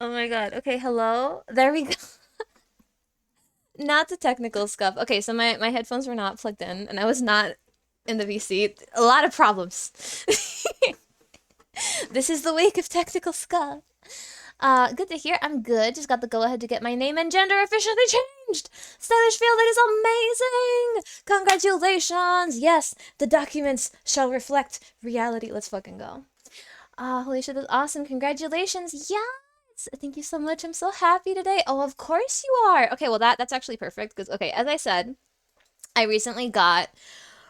Oh my God. Okay, hello. There we go. Not the technical stuff. Okay, so my headphones were not plugged in and I was not in the VC. A lot of problems. This is the wake of technical stuff. Good to hear. I'm good. Just got the go ahead to get my name and gender officially changed. Stylish feel that is amazing. Congratulations. Yes, the documents shall reflect reality. Let's fucking go. Holy shit, that's awesome. Congratulations. Yes. Thank you so much. I'm so happy today. Oh, of course you are. Okay, well that's actually perfect because okay, as I said, I recently got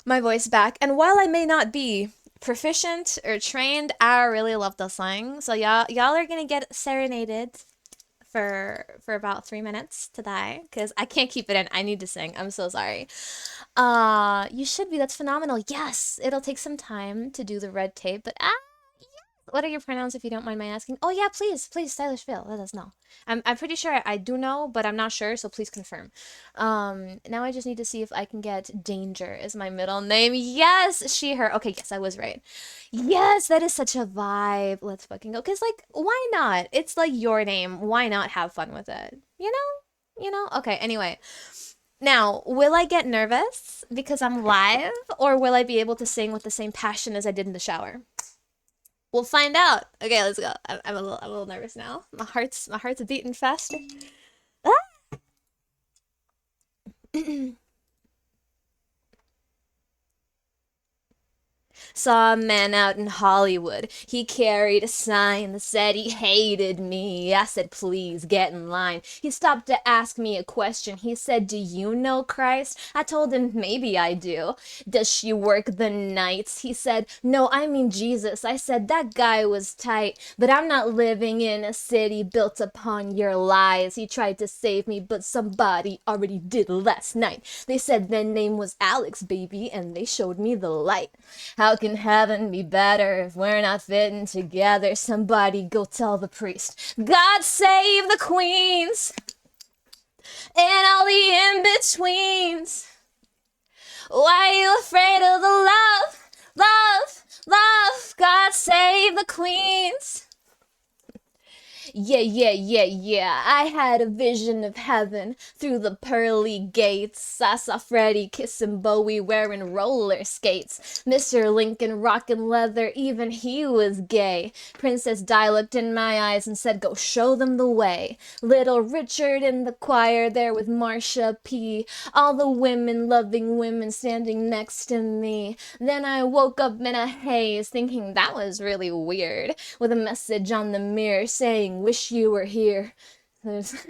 my voice back, and while I may not be proficient or trained, I really love the song. So y'all are gonna get serenaded for about 3 minutes today because I can't keep it in. I need to sing. I'm so sorry. You should be. That's phenomenal. Yes, it'll take some time to do the red tape, but what are your pronouns if you don't mind my asking? Oh yeah, please, stylish Phil, let us know. I'm pretty sure I do know, but I'm not sure, so please confirm. Now I just need to see if I can get Danger as my middle name. Yes, she, her. Okay, yes, I was right. Yes, that is such a vibe. Let's fucking go. Cause like, why not? It's like your name. Why not have fun with it? You know? You know? Okay, anyway. Now, will I get nervous because I'm live, or will I be able to sing with the same passion as I did in the shower? We'll find out. Okay, let's go. I'm a little nervous now. My heart's beating faster. Ah! Saw a man out in Hollywood. He carried a sign that said he hated me. I said, please get in line. He stopped to ask me a question. He said, do you know Christ? I told him, maybe I do. Does she work the nights? He said, no, I mean Jesus. I said, that guy was tight, but I'm not living in a city built upon your lies. He tried to save me, but somebody already did last night. They said their name was Alex, baby, and they showed me the light. How can heaven be better if we're not fitting together? Somebody go tell the priest. God save the queens and all the in-betweens. Why are you afraid of the love, love, love? God save the queens. Yeah, yeah, yeah, yeah. I had a vision of heaven through the pearly gates. I saw Freddie kissing Bowie wearing roller skates. Mr. Lincoln rocking leather, even he was gay. Princess Di looked in my eyes and said, go show them the way. Little Richard in the choir there with Marcia P. All the women loving women standing next to me. Then I woke up in a haze thinking that was really weird, with a message on the mirror saying, wish you were here. There's,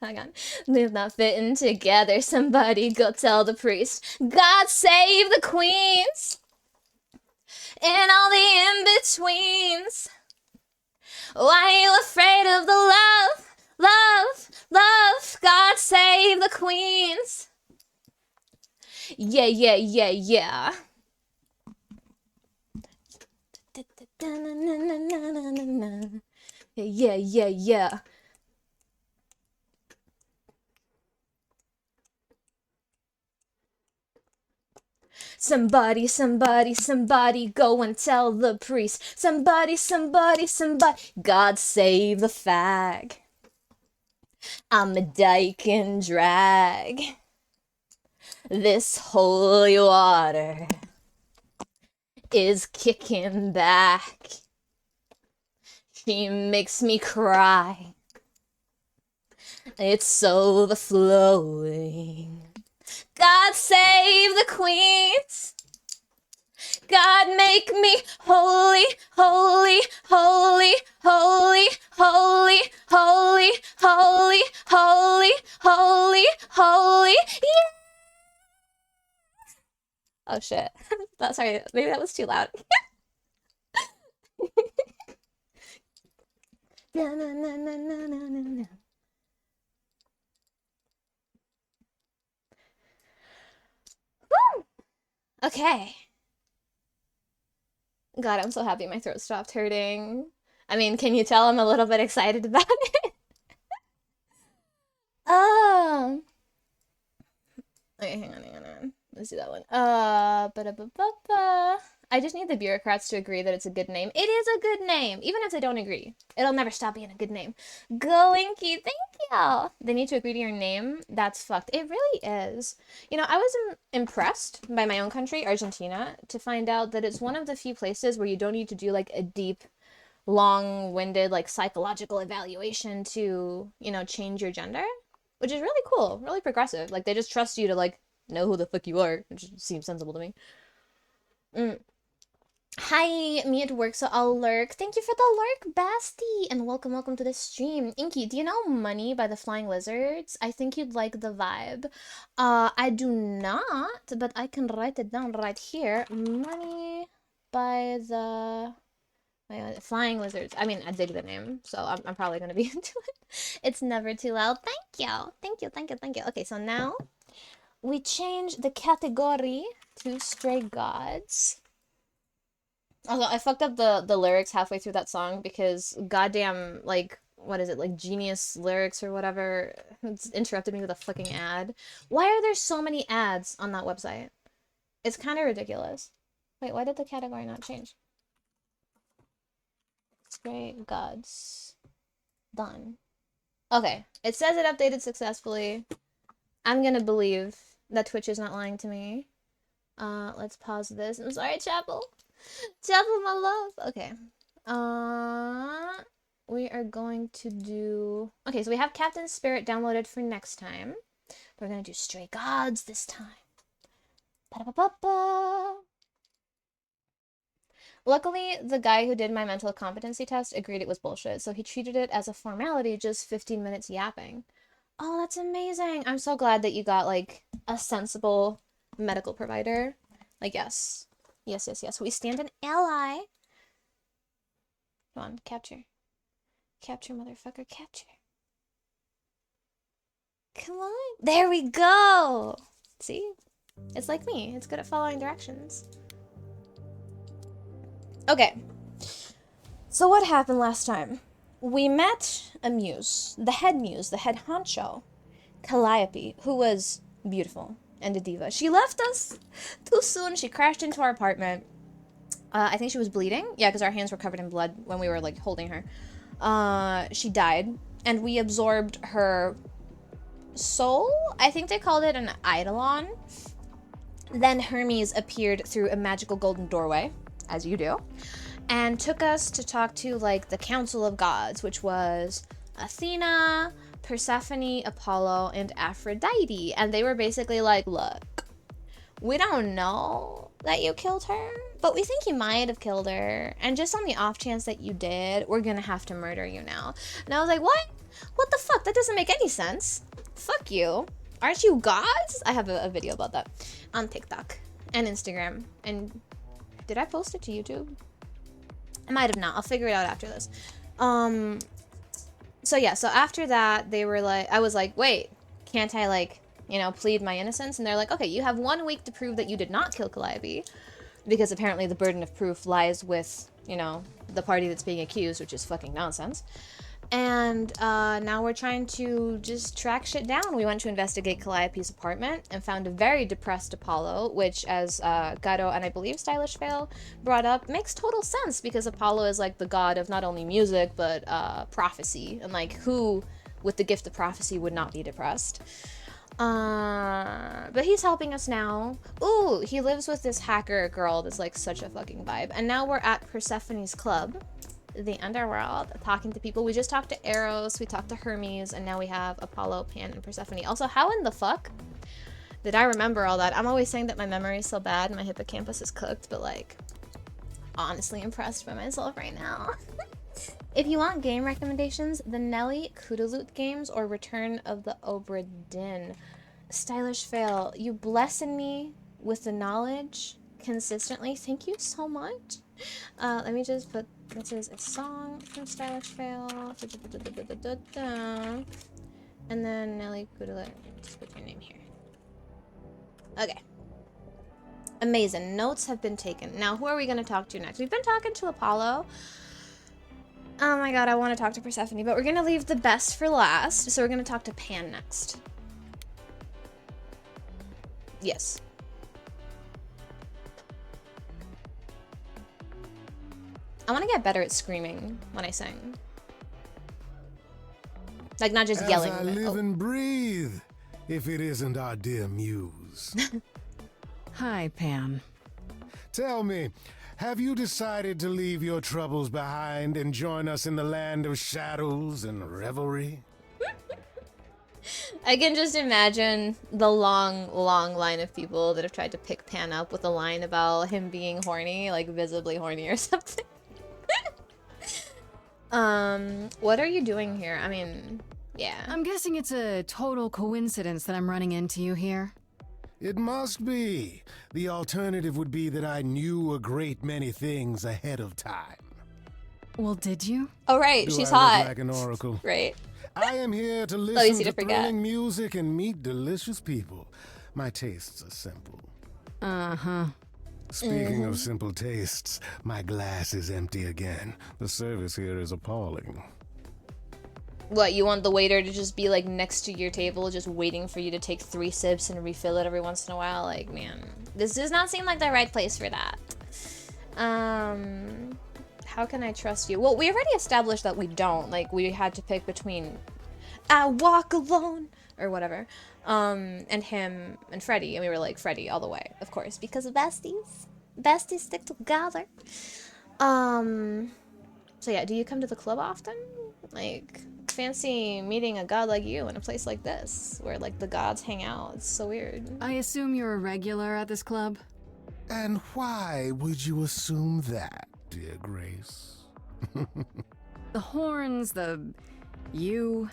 hang on. They're not fitting together. Somebody go tell the priest. God save the queens and all the in-betweens. Why are you afraid of the love, love, love? God save the queens. Yeah, yeah, yeah, yeah. Yeah, yeah, yeah. Somebody, somebody, somebody, go and tell the priest. Somebody, somebody, somebody, God save the fag. I'm a dyke in drag. This holy water is kicking back. She makes me cry. It's so the flowing. God save the queens. God make me holy, holy, holy, holy, holy, holy, holy, holy, holy, holy. Yeah. Oh shit. Sorry, maybe that was too loud. Na, na, na, na, na, na, na. Woo! Okay. God, I'm so happy my throat stopped hurting. I mean, can you tell I'm a little bit excited about it? Oh. Okay, hang on. Let's do that one. Ba-da-ba-ba-ba. I just need the bureaucrats to agree that it's a good name. It is a good name, even if they don't agree. It'll never stop being a good name. Glinky, thank you. They need to agree to your name. That's fucked. It really is. You know, I was impressed by my own country, Argentina, to find out that it's one of the few places where you don't need to do like a deep, long-winded, like psychological evaluation to, you know, change your gender, which is really cool, really progressive. Like they just trust you to like know who the fuck you are, which seems sensible to me. Mm. Hi, me at work, so I'll lurk. Thank you for the lurk, Basti, and welcome to the stream. Inky, do you know Money by the Flying Lizards? I think you'd like the vibe. I do not, but I can write it down right here. Money by the Flying Lizards. I mean, I dig the name, so I'm probably gonna be into it. It's never too loud. Thank you. Okay, so now we change the category to Stray Gods. Also, I fucked up the lyrics halfway through that song because goddamn, like, what is it, like Genius Lyrics or whatever, it's interrupted me with a fucking ad. Why are there so many ads on that website? It's kind of ridiculous. Wait, why did the category not change? Stray Gods. Done. Okay, it says it updated successfully. I'm gonna believe that Twitch is not lying to me. Let's pause this. I'm sorry, Chapel. Chapel, my love. Okay. We are going to do... Okay, so we have Captain Spirit downloaded for next time. We're gonna do Stray Gods this time. Ba-da-ba-ba-ba. Luckily, the guy who did my mental competency test agreed it was bullshit, so he treated it as a formality, just 15 minutes yapping. Oh, that's amazing. I'm so glad that you got, like, a sensible medical provider. Like, yes. Yes. We stand an ally. Come on, capture. Capture, motherfucker, capture. Come on. There we go. See? It's like me. It's good at following directions. Okay. So what happened last time? We met a muse, the head honcho, Calliope, who was beautiful and a diva. She left us too soon. She crashed into our apartment. I think she was bleeding. Yeah, because our hands were covered in blood when we were, like, holding her. She died, and we absorbed her soul? I think they called it an eidolon. Then Hermes appeared through a magical golden doorway, as you do, and took us to talk to, like, the Council of Gods, which was Athena, Persephone, Apollo, and Aphrodite. And they were basically like, look, we don't know that you killed her, but we think you might have killed her. And just on the off chance that you did, we're gonna have to murder you now. And I was like, what? What the fuck? That doesn't make any sense. Fuck you. Aren't you gods? I have a video about that on TikTok and Instagram. And did I post it to YouTube? I might have not. I'll figure it out after this. So yeah, so after that, they were like, I was like, wait, can't I, like, you know, plead my innocence? And they're like, okay, you have 1 week to prove that you did not kill Calliope, because apparently the burden of proof lies with, you know, the party that's being accused, which is fucking nonsense. And now we're trying to just track shit down. We went to investigate Calliope's apartment and found a very depressed Apollo, which, as Gato and I believe Stylish Fail brought up, makes total sense, because Apollo is like the god of not only music, but prophecy. And like, who with the gift of prophecy would not be depressed? But he's helping us now. Ooh, he lives with this hacker girl that's like such a fucking vibe. And now we're at Persephone's club, the underworld, talking to people. We just talked to Eros, we talked to Hermes, and now we have Apollo, Pan, and Persephone. Also, how in the fuck did I remember all that? I'm always saying that my memory is so bad, my hippocampus is cooked, but like, honestly impressed by myself right now. If you want game recommendations, the Nelly Kudaloot games or Return of the Obra Dinn. Stylish Fail, you blessed me with the knowledge consistently. Thank you so much. Let me just put, this is a song from Stylish Fail. And then Nelly Kudaloot, just put your name here. Okay. Amazing. Notes have been taken. Now, who are we going to talk to next? We've been talking to Apollo. Oh my god, I want to talk to Persephone, but we're going to leave the best for last. So we're going to talk to Pan next. Yes. I want to get better at screaming when I sing. Like, not just As yelling. I live and breathe, if it isn't our dear muse. Hi, Pan. Tell me, have you decided to leave your troubles behind and join us in the land of shadows and revelry? I can just imagine the long line of people that have tried to pick Pan up with a line about him being horny, like visibly horny or something. What are you doing here? I mean, yeah. I'm guessing it's a total coincidence that I'm running into you here. It must be. The alternative would be that I knew a great many things ahead of time. Well, did you? Oh, right, Do she's I look hot. like an oracle? Right. I am here to easy listen to to forget. thrilling music and meet delicious people. My tastes are simple. Uh-huh. Speaking of simple tastes, my glass is empty again. The service here is appalling. What, you want the waiter to just be like next to your table, just waiting for you to take 3 sips and refill it every once in a while? Like, man, this does not seem like the right place for that. How can I trust you? Well, we already established that we don't. Like, we had to pick between I walk alone or whatever, and him and Freddy, and we were like Freddy all the way, of course, because of besties. Besties stick together. So yeah, do you come to the club often? Like, fancy meeting a god like you in a place like this, where like the gods hang out. It's so weird. I assume you're a regular at this club? And why would you assume that, dear Grace? The horns, you...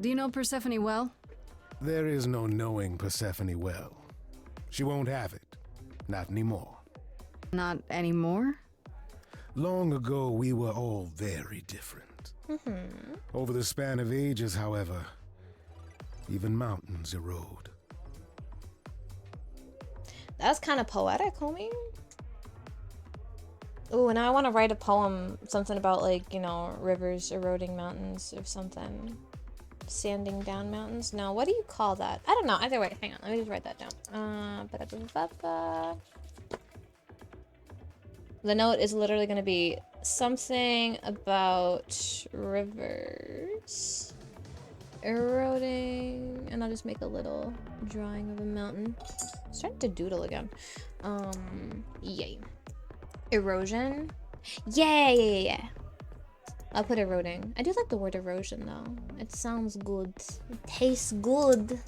Do you know Persephone well? There is no knowing Persephone well. She won't have it. Not anymore. Not anymore? Long ago, we were all very different. Over the span of ages, however, even mountains erode. That's kind of poetic, homie. Ooh, now I want to write a poem, something about like, you know, rivers eroding mountains or something. Sanding down mountains? No, what do you call that? I don't know. Either way, hang on. Let me just write that down. The note is literally going to be something about rivers eroding, and I'll just make a little drawing of a mountain. I'm starting to doodle again. Yay. Erosion? Yeah. I'll put eroding. I do like the word erosion though. It sounds good. It tastes good.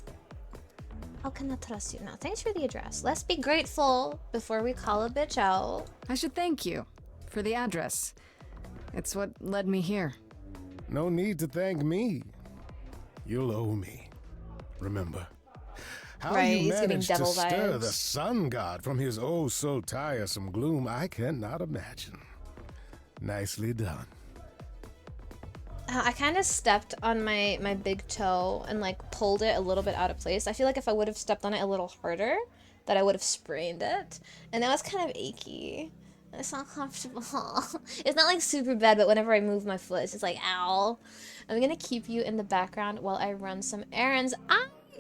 How can I trust you? Now, thanks for the address. Let's be grateful before we call a bitch out. I should thank you for the address. It's what led me here. No need to thank me. You'll owe me. Remember, how Right, you he's giving managed to devil stir vibes. the sun god from his oh so tiresome gloom, I cannot imagine. Nicely done. I kind of stepped on my big toe and like pulled it a little bit out of place. I feel like if I would have stepped on it a little harder, that I would have sprained it. And that was kind of achy. It's not comfortable. It's not like super bad, but whenever I move my foot, it's just like, ow. I'm gonna keep you in the background while I run some errands.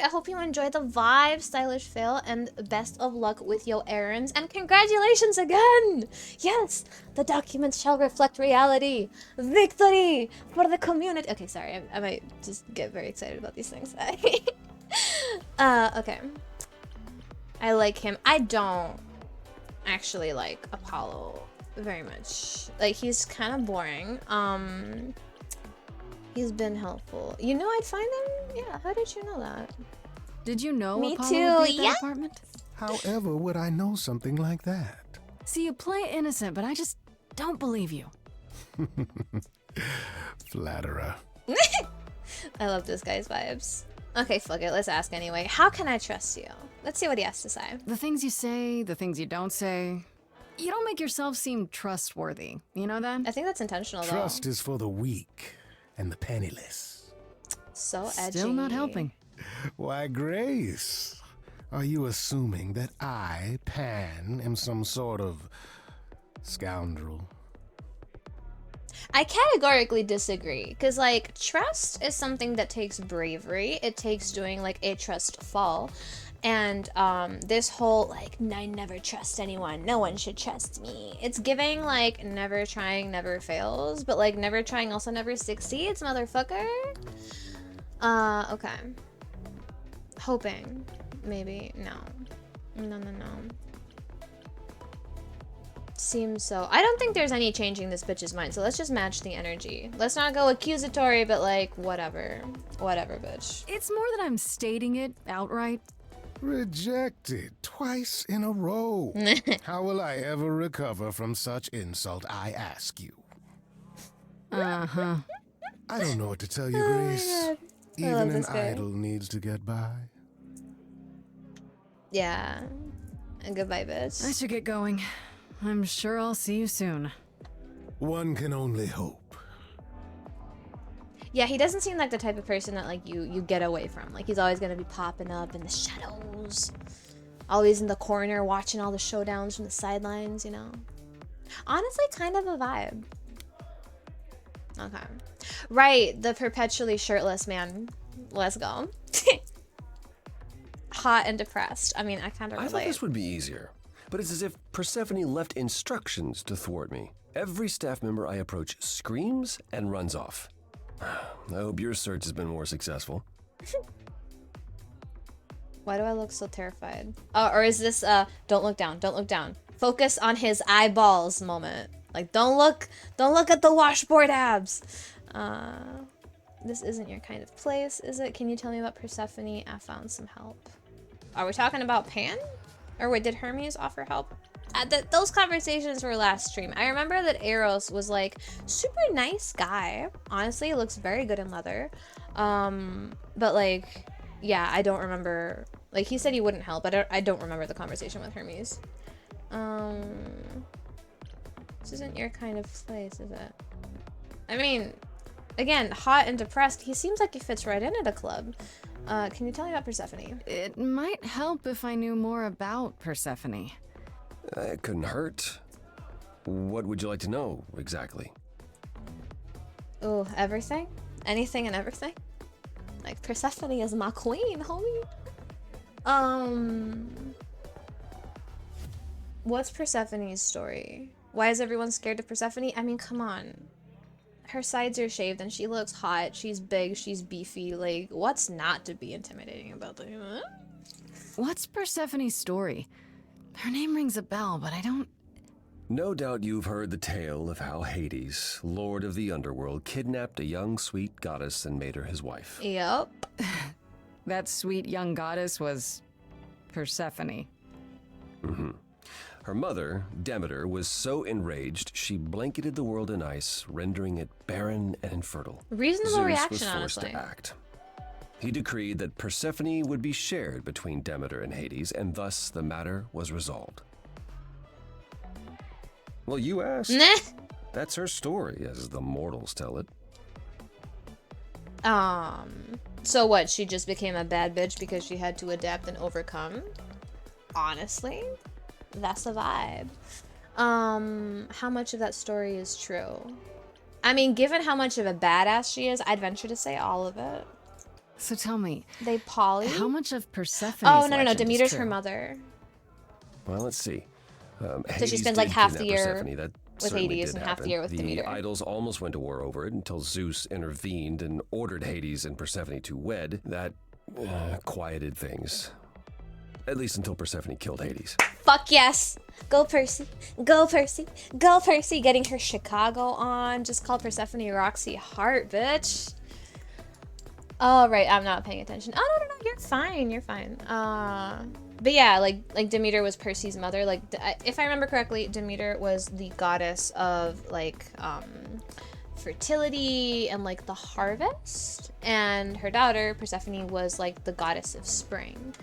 I hope you enjoy the vibe, stylish fail, and best of luck with your errands. And congratulations again! Yes, the documents shall reflect reality. Victory for the community. Okay, sorry, I might just get very excited about these things. Okay. I like him. I don't actually like Apollo very much. Like, he's kind of boring. He's been helpful. You know I'd find him? Yeah, how did you know that? Did you know Me Apollo too, would be at that yeah. apartment? However would I know something like that? See, you play innocent, but I just don't believe you. Flatterer. I love this guy's vibes. Okay, fuck it. Let's ask anyway. How can I trust you? Let's see what he has to say. The things you say, the things you don't say. You don't make yourself seem trustworthy. You know that? I think that's intentional, though. Trust is for the weak and the penniless. So edgy. Still not helping. Why, Grace, are you assuming that I, Pan, am some sort of scoundrel? I categorically disagree, because, like, trust is something that takes bravery. It takes doing, like, a trust fall. And this whole like I never trust anyone, no one should trust me, it's giving like never trying never fails, but like never trying also never succeeds, motherfucker. Okay, hoping maybe. No. Seems so. I don't think there's any changing this bitch's mind, so let's just match the energy. Let's not go accusatory, but like whatever bitch. It's more that I'm stating it outright. Rejected twice in a row. How will I ever recover from such insult, I ask you? Uh-huh. I don't know what to tell you, Grace. God. I Even love an this guy. idol needs to get by. Yeah. And goodbye, bitch. I should get going. I'm sure I'll see you soon. One can only hope. Yeah, he doesn't seem like the type of person that like you get away from. Like he's always gonna be popping up in the shadows, always in the corner watching all the showdowns from the sidelines, you know. Honestly, kind of a vibe. Okay, right, the perpetually shirtless man. Let's go. Hot and depressed. I mean, I kind of I relate. thought this would be easier, but it's as if Persephone left instructions to thwart me. Every staff member I approach screams and runs off. I hope your search has been more successful. Why do I look so terrified? Or is this don't look down, don't look down. Focus on his eyeballs moment. Like don't look at the washboard abs. This isn't your kind of place, is it? Can you tell me about Persephone? I found some help. Are we talking about Pan? Or wait, did Hermes offer help? Those conversations were last stream. I remember that Eros was like super nice guy. Honestly, he looks very good in leather. But like, yeah, I don't remember. Like he said he wouldn't help, but I don't remember the conversation with Hermes. This isn't your kind of place, is it? I mean, again, hot and depressed. He seems like he fits right in at a club. Can you tell me about Persephone? It might help if I knew more about Persephone. It couldn't hurt. What would you like to know, exactly? Oh, everything? Anything and everything? Like, Persephone is my queen, homie. What's Persephone's story? Why is everyone scared of Persephone? I mean, come on. Her sides are shaved and she looks hot. She's big, she's beefy. Like, what's not to be intimidating about that? Huh? What's Persephone's story? Her name rings a bell, but I don't... No doubt you've heard the tale of how Hades, lord of the underworld, kidnapped a young sweet goddess and made her his wife. Yup. That sweet young goddess was... Persephone. Mm-hmm. Her mother, Demeter, was so enraged she blanketed the world in ice, rendering it barren and infertile. Reasonable Zeus reaction, was forced honestly. to act. He decreed that Persephone would be shared between Demeter and Hades, and thus the matter was resolved. Well, you asked. Nah. That's her story, as the mortals tell it. So what? She just became a bad bitch because she had to adapt and overcome? Honestly, that's a vibe. How much of that story is true? I mean, given how much of a badass she is, I'd venture to say all of it. So tell me, They poly? how much of Persephone's Oh, no. legend is Demeter's true? her mother. Well, let's see. So she spends like half the year with Hades and half the year with the Demeter. idols almost went to war over it until Zeus intervened and ordered Hades and Persephone to wed. That quieted things. At least until Persephone killed Hades. Fuck yes! Go Percy! Go Percy! Go Percy! Getting her Chicago on. Just call Persephone Roxy Hart, bitch. Oh, right. I'm not paying attention. Oh, no. You're fine. You're fine. But yeah, like Demeter was Percy's mother. Like, if I remember correctly, Demeter was the goddess of like fertility and like the harvest, and her daughter Persephone was like the goddess of spring.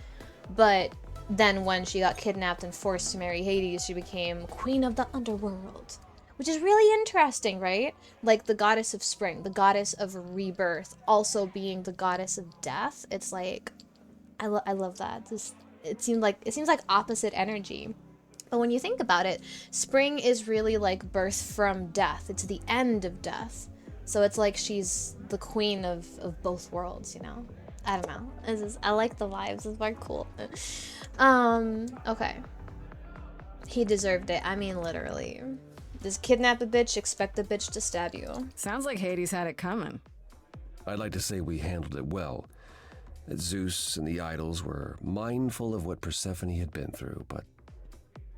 But then when she got kidnapped and forced to marry Hades, she became queen of the underworld, which is really interesting, right? Like the goddess of spring, the goddess of rebirth, also being the goddess of death. It's like, I love that. It seems like opposite energy. But when you think about it, spring is really like birth from death. It's the end of death. So it's like she's the queen of both worlds, you know? I don't know. I like the vibes. It's very cool. Okay. He deserved it. I mean, literally. Just kidnap a bitch, expect the bitch to stab you. Sounds like Hades had it coming. I'd like to say we handled it well. That Zeus and the idols were mindful of what Persephone had been through, but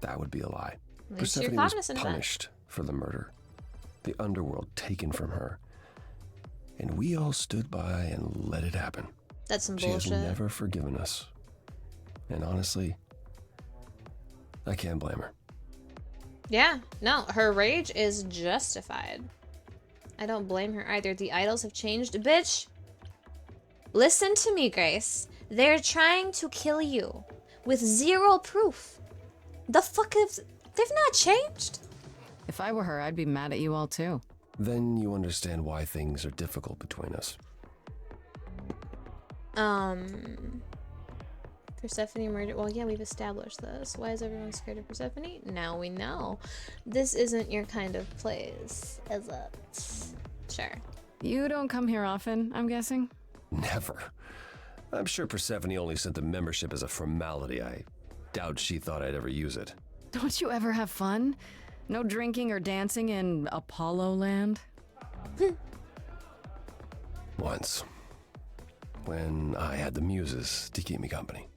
that would be a lie. At least you're Persephone was cognizant of that. punished for the murder, the underworld taken from her, and we all stood by and let it happen. That's some She bullshit. has never forgiven us. And honestly, I can't blame her. Yeah, no, her rage is justified. I don't blame her either. The idols have changed. Bitch, listen to me, Grace. They're trying to kill you with zero proof. The fuck is... They've not changed. If I were her, I'd be mad at you all too. Then you understand why things are difficult between us. Persephone murdered. Well, yeah, we've established this. Why is everyone scared of Persephone? Now we know. This isn't your kind of place, is it? Sure. You don't come here often, I'm guessing? Never. I'm sure Persephone only sent the membership as a formality. I doubt she thought I'd ever use it. Don't you ever have fun? No drinking or dancing in Apollo land? Once. When I had the muses to keep me company.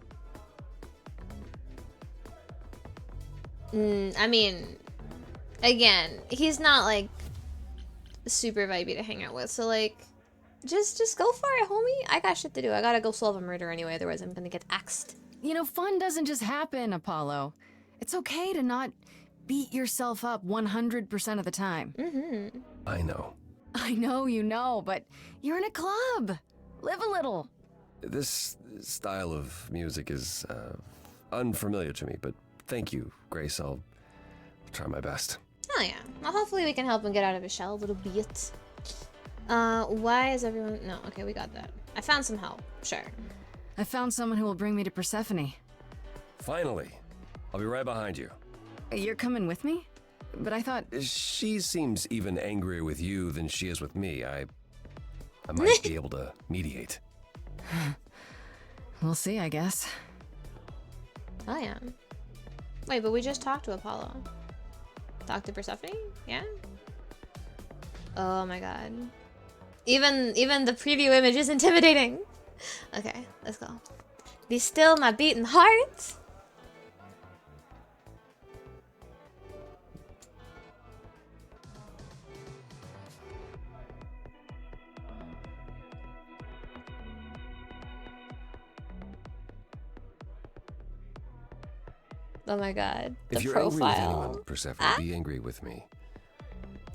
I mean, again, he's not like super vibey to hang out with, so like, just go for it, homie. I got shit to do. I gotta go solve a murder anyway, otherwise I'm gonna get axed. You know, fun doesn't just happen, Apollo. It's okay to not beat yourself up 100% of the time. I know. I know you know, but you're in a club. Live a little. This style of music is unfamiliar to me, but thank you, Grace. I'll try my best. Oh yeah. Well, hopefully we can help him get out of his shell a little bit. Why is everyone... No, okay, we got that. I found some help. Sure. I found someone who will bring me to Persephone. Finally. I'll be right behind you. You're coming with me? But I thought... She seems even angrier with you than she is with me. I might be able to mediate. We'll see, I guess. Oh yeah. Wait, but we just talked to Apollo. Talked to Persephone? Yeah? Oh my god. Even the preview image is intimidating. Okay, let's go. Be still, my beating heart. Oh my god. The If you're profile. angry with anyone, Persephone, be angry with me.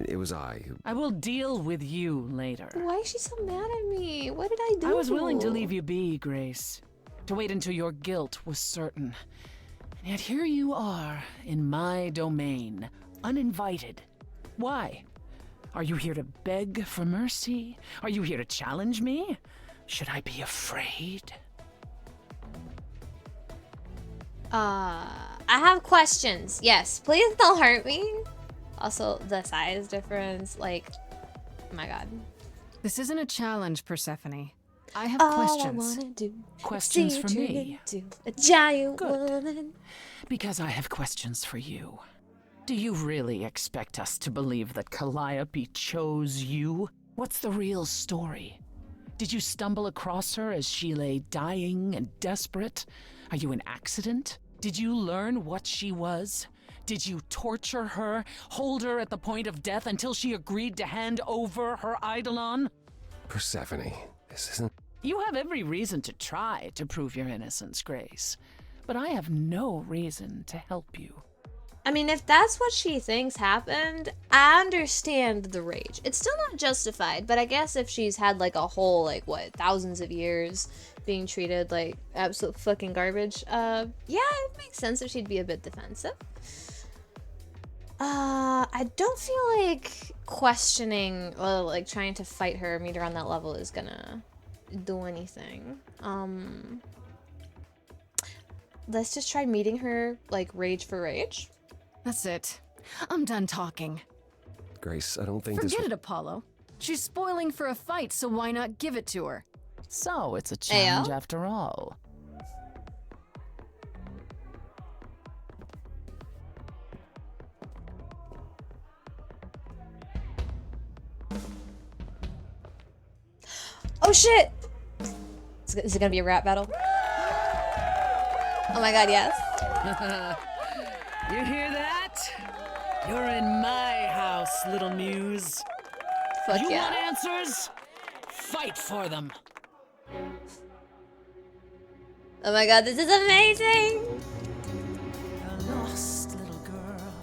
It was I who... I will deal with you later. Why is she so mad at me? What did I do? I was willing to leave you be, Grace. To wait until your guilt was certain. And yet here you are, in my domain, uninvited. Why? Are you here to beg for mercy? Are you here to challenge me? Should I be afraid? I have questions. Yes, please don't hurt me. Also, the size difference, like, oh my god. This isn't a challenge, Persephone. I have All questions. I wanna do Questions is for see me? you into a giant Good. woman. Because I have questions for you. Do you really expect us to believe that Calliope chose you? What's the real story? Did you stumble across her as she lay dying and desperate? Are you an accident? Did you learn what she was? Did you torture her, hold her at the point of death until she agreed to hand over her eidolon? Persephone, this isn't... You have every reason to try to prove your innocence, Grace. But I have no reason to help you. I mean, if that's what she thinks happened, I understand the rage. It's still not justified, but I guess if she's had like a whole, like, what, thousands of years being treated like absolute fucking garbage, yeah, it makes sense that she'd be a bit defensive. I don't feel like questioning, or like trying to fight her, meet her on that level is gonna do anything. Let's just try meeting her, like, rage for rage. That's it. I'm done talking. Grace, I don't think Forget this... it, Apollo. She's spoiling for a fight, so why not give it to her? So it's a challenge Ayo? after all. Oh shit! Is it gonna be a rap battle? Oh my god, yes. You hear that? You're in my house, little muse. Fuck You yeah. want answers? Fight for them. Oh my god, this is amazing! A lost little girl.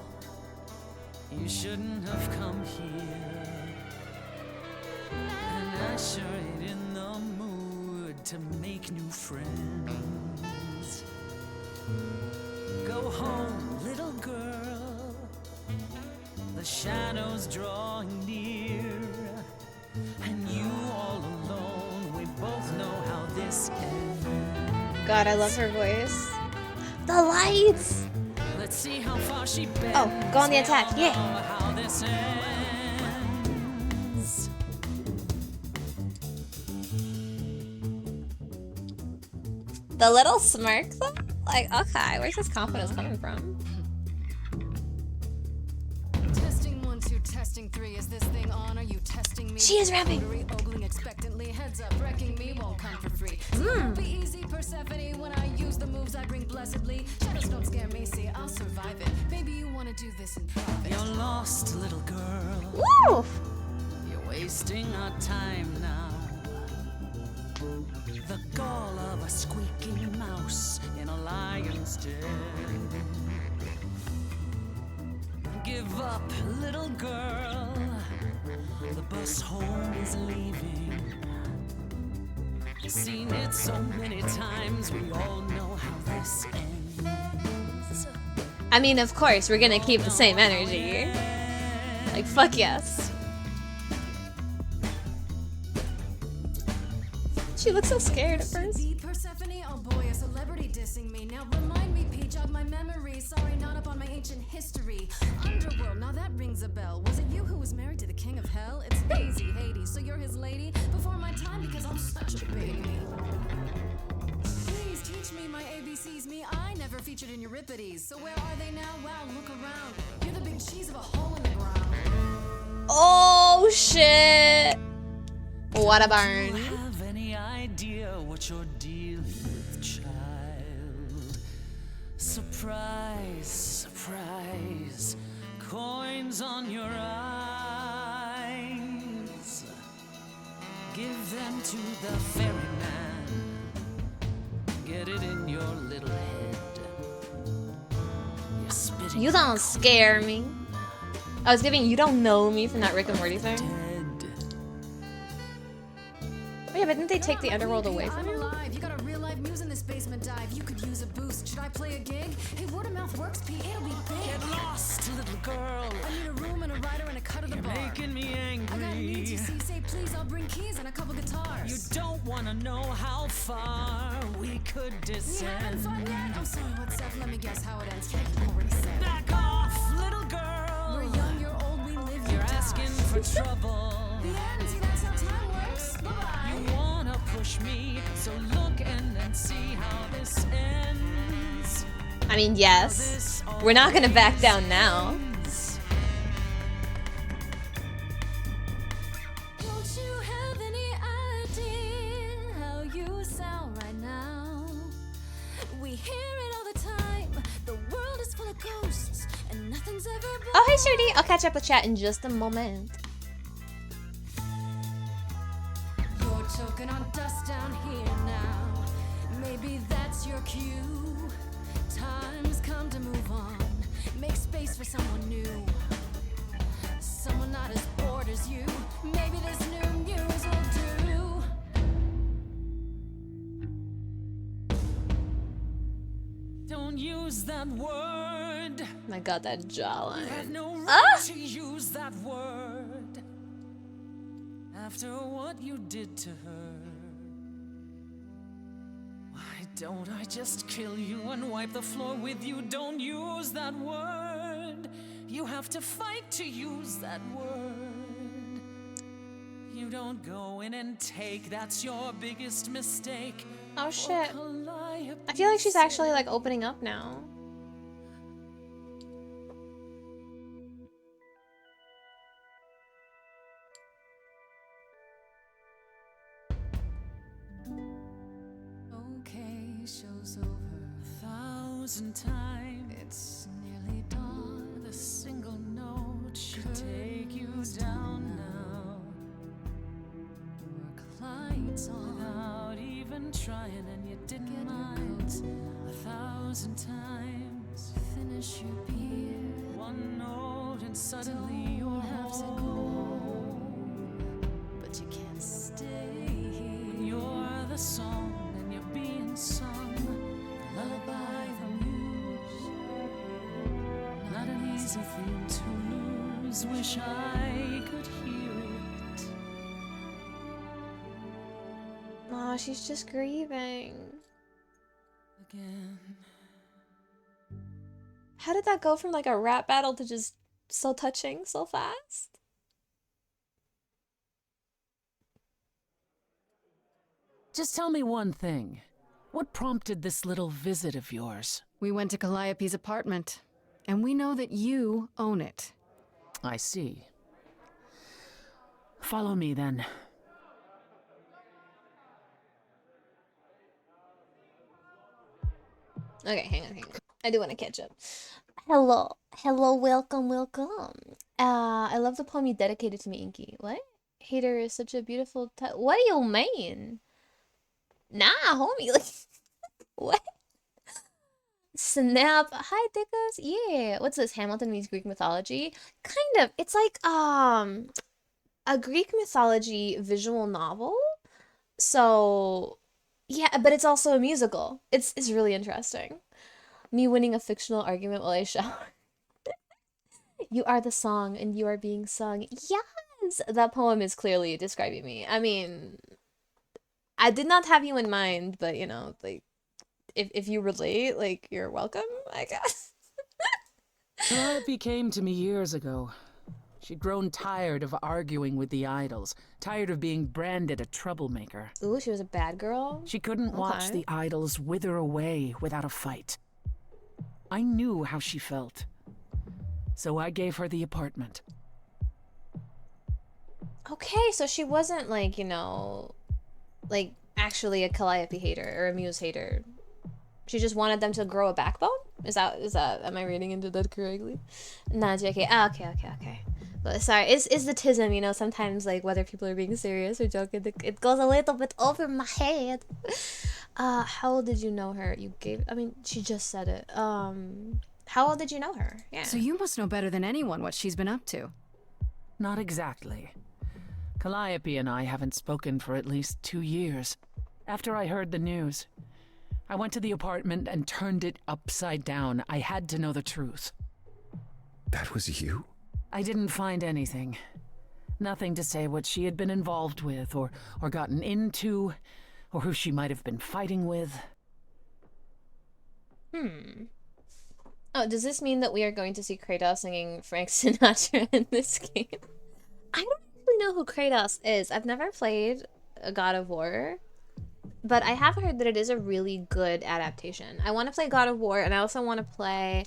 You shouldn't have come here. And I sure ain't in the mood to make new friends. Go home, little girl. The shadows drawing near. And you all alone, we both know how this ends. God, I love her voice. The lights! Let's see how far she bends. Oh, go on the attack, yeah. How this ends. The little smirk though? Like, okay, where's this confidence coming from? Testing 1, 2, testing 3. Is this thing on? Are you testing me? She is rapping. Ogling expectantly. Heads up, wrecking me won't come for free. So it won't be easy, Persephone. When I use the moves I bring blessedly. Shadows don't scare me, see, I'll survive it. Maybe you want to do this in private. You're lost, little girl. Woo! You're wasting our time now. The gall of a squeaking mouse in a lion's den. Give up, little girl. The bus home is leaving. Seen it so many times, we all know how this ends. I mean, of course, we're gonna keep the same energy. Like, fuck yes. She looks so scared at first. Be Persephone, oh boy, a celebrity dissing me. Now remind me, P, jog my memory. Sorry, not up on my ancient history. Underworld, now that rings a bell. Was it you who was married to the king of hell? It's hazy, Hades, so you're his lady before my time because I'm such a baby. Please teach me my ABCs, me. I never featured in Euripides. So where are they now? Wow, look around. You're the big cheese of a hole in the ground. Oh shit! What a Do burn. you have any idea what you're dealing with, child? Surprise, surprise. Coins on your eyes. Give them to the ferryman. Get it in your little head. You're spitting You don't scare me. I was giving you don't know me from that Rick and Morty thing. dead. Oh yeah, but didn't they take the underworld away from I'm you? alive. You got a real life muse in this basement dive. You could use a boost. Should I play a gig? Hey, word of mouth works, P. It'll be big. Get lost, little girl. I need a room and a rider and a cut of the You're bar. making me I got needs, you angry. see. Say please, I'll bring keys and a couple guitars. You don't want to know how far we could We haven't descend. fun yet? Oh, sorry, what's up? Let me guess how it ends. You already said. Back off, little girl. We're young, you're old, we live, you You're die. asking for trouble. The end, see, that's how time works. Bye-bye. You wanna push me, so look and then see how this ends. I mean, yes. We're not gonna back down now. Ends. Don't you have any idea how you sound right now? We hear it all the time. The world is full of ghosts, and nothing's ever been. Oh, hey, Shirley. I'll catch up with chat in just a moment. You're choking on dust down here now. Maybe that's your cue. Time's come to move on. Make space for someone new. Someone not as bored as you. Maybe this new muse will do. Don't use that word. My god, that Had jawline. no right Ah! to use that word. After what you did to her. Why don't I just kill you and wipe the floor with you? Don't use that word. You have to fight to use that word. you don't go in and take, that's your biggest mistake. Oh shit. I feel like she's actually like opening up now. Okay, show's over 1,000 times. It's nearly dawn. The single note should take you down now. Work lights on. Without even trying, and you didn't mind. 1,000 times. Finish your beer. One note and suddenly you're Have to go home, but you can't stay here. You're the song and you're being sung. Lullaby the muse. Not an easy thing to lose. Wish I could hear it. Oh, she's just grieving. Again. How did that go from like a rap battle to just so touching so fast? Just tell me one thing. What prompted this little visit of yours? We went to Calliope's apartment, and we know that you own it. I see. Follow me then. Okay, hang on. I do want to catch up. Hello, welcome. I love the poem you dedicated to me, Inky. What? Hater is such a beautiful what do you mean? Nah, homie, like, what? Snap. Hi, Dickus. Yeah. What's this? Hamilton meets Greek mythology? Kind of. It's like, a Greek mythology visual novel. So, yeah, but it's also a musical. It's really interesting. Me winning a fictional argument while I shower. You are the song and you are being sung. Yes! That poem is clearly describing me. I mean, I did not have you in mind, but you know, like, if you relate, like, you're welcome, I guess. Calliope came to me years ago. She'd grown tired of arguing with the idols, tired of being branded a troublemaker. Ooh, she was a bad girl? She couldn't watch the idols wither away without a fight. I knew how she felt. So I gave her the apartment. Okay, so she wasn't like, you know, like actually a Calliope hater or a Muse hater. She just wanted them to grow a backbone? Is that, am I reading into that correctly? Nah, JK. Okay. But sorry, it's the tism, you know, sometimes like whether people are being serious or joking, it goes a little bit over my head. How old did you know her? She just said it. How old did you know her? Yeah. So you must know better than anyone what she's been up to. Not exactly. Calliope and I haven't spoken for at least 2 years. After I heard the news, I went to the apartment and turned it upside down. I had to know the truth. That was you? I didn't find anything. Nothing to say what she had been involved with, or gotten into, or who she might have been fighting with. Oh, does this mean that we are going to see Kratos singing Frank Sinatra in this game? I don't actually know who Kratos is. I've never played a God of War, but I have heard that it is a really good adaptation. I want to play God of War, and I also want to play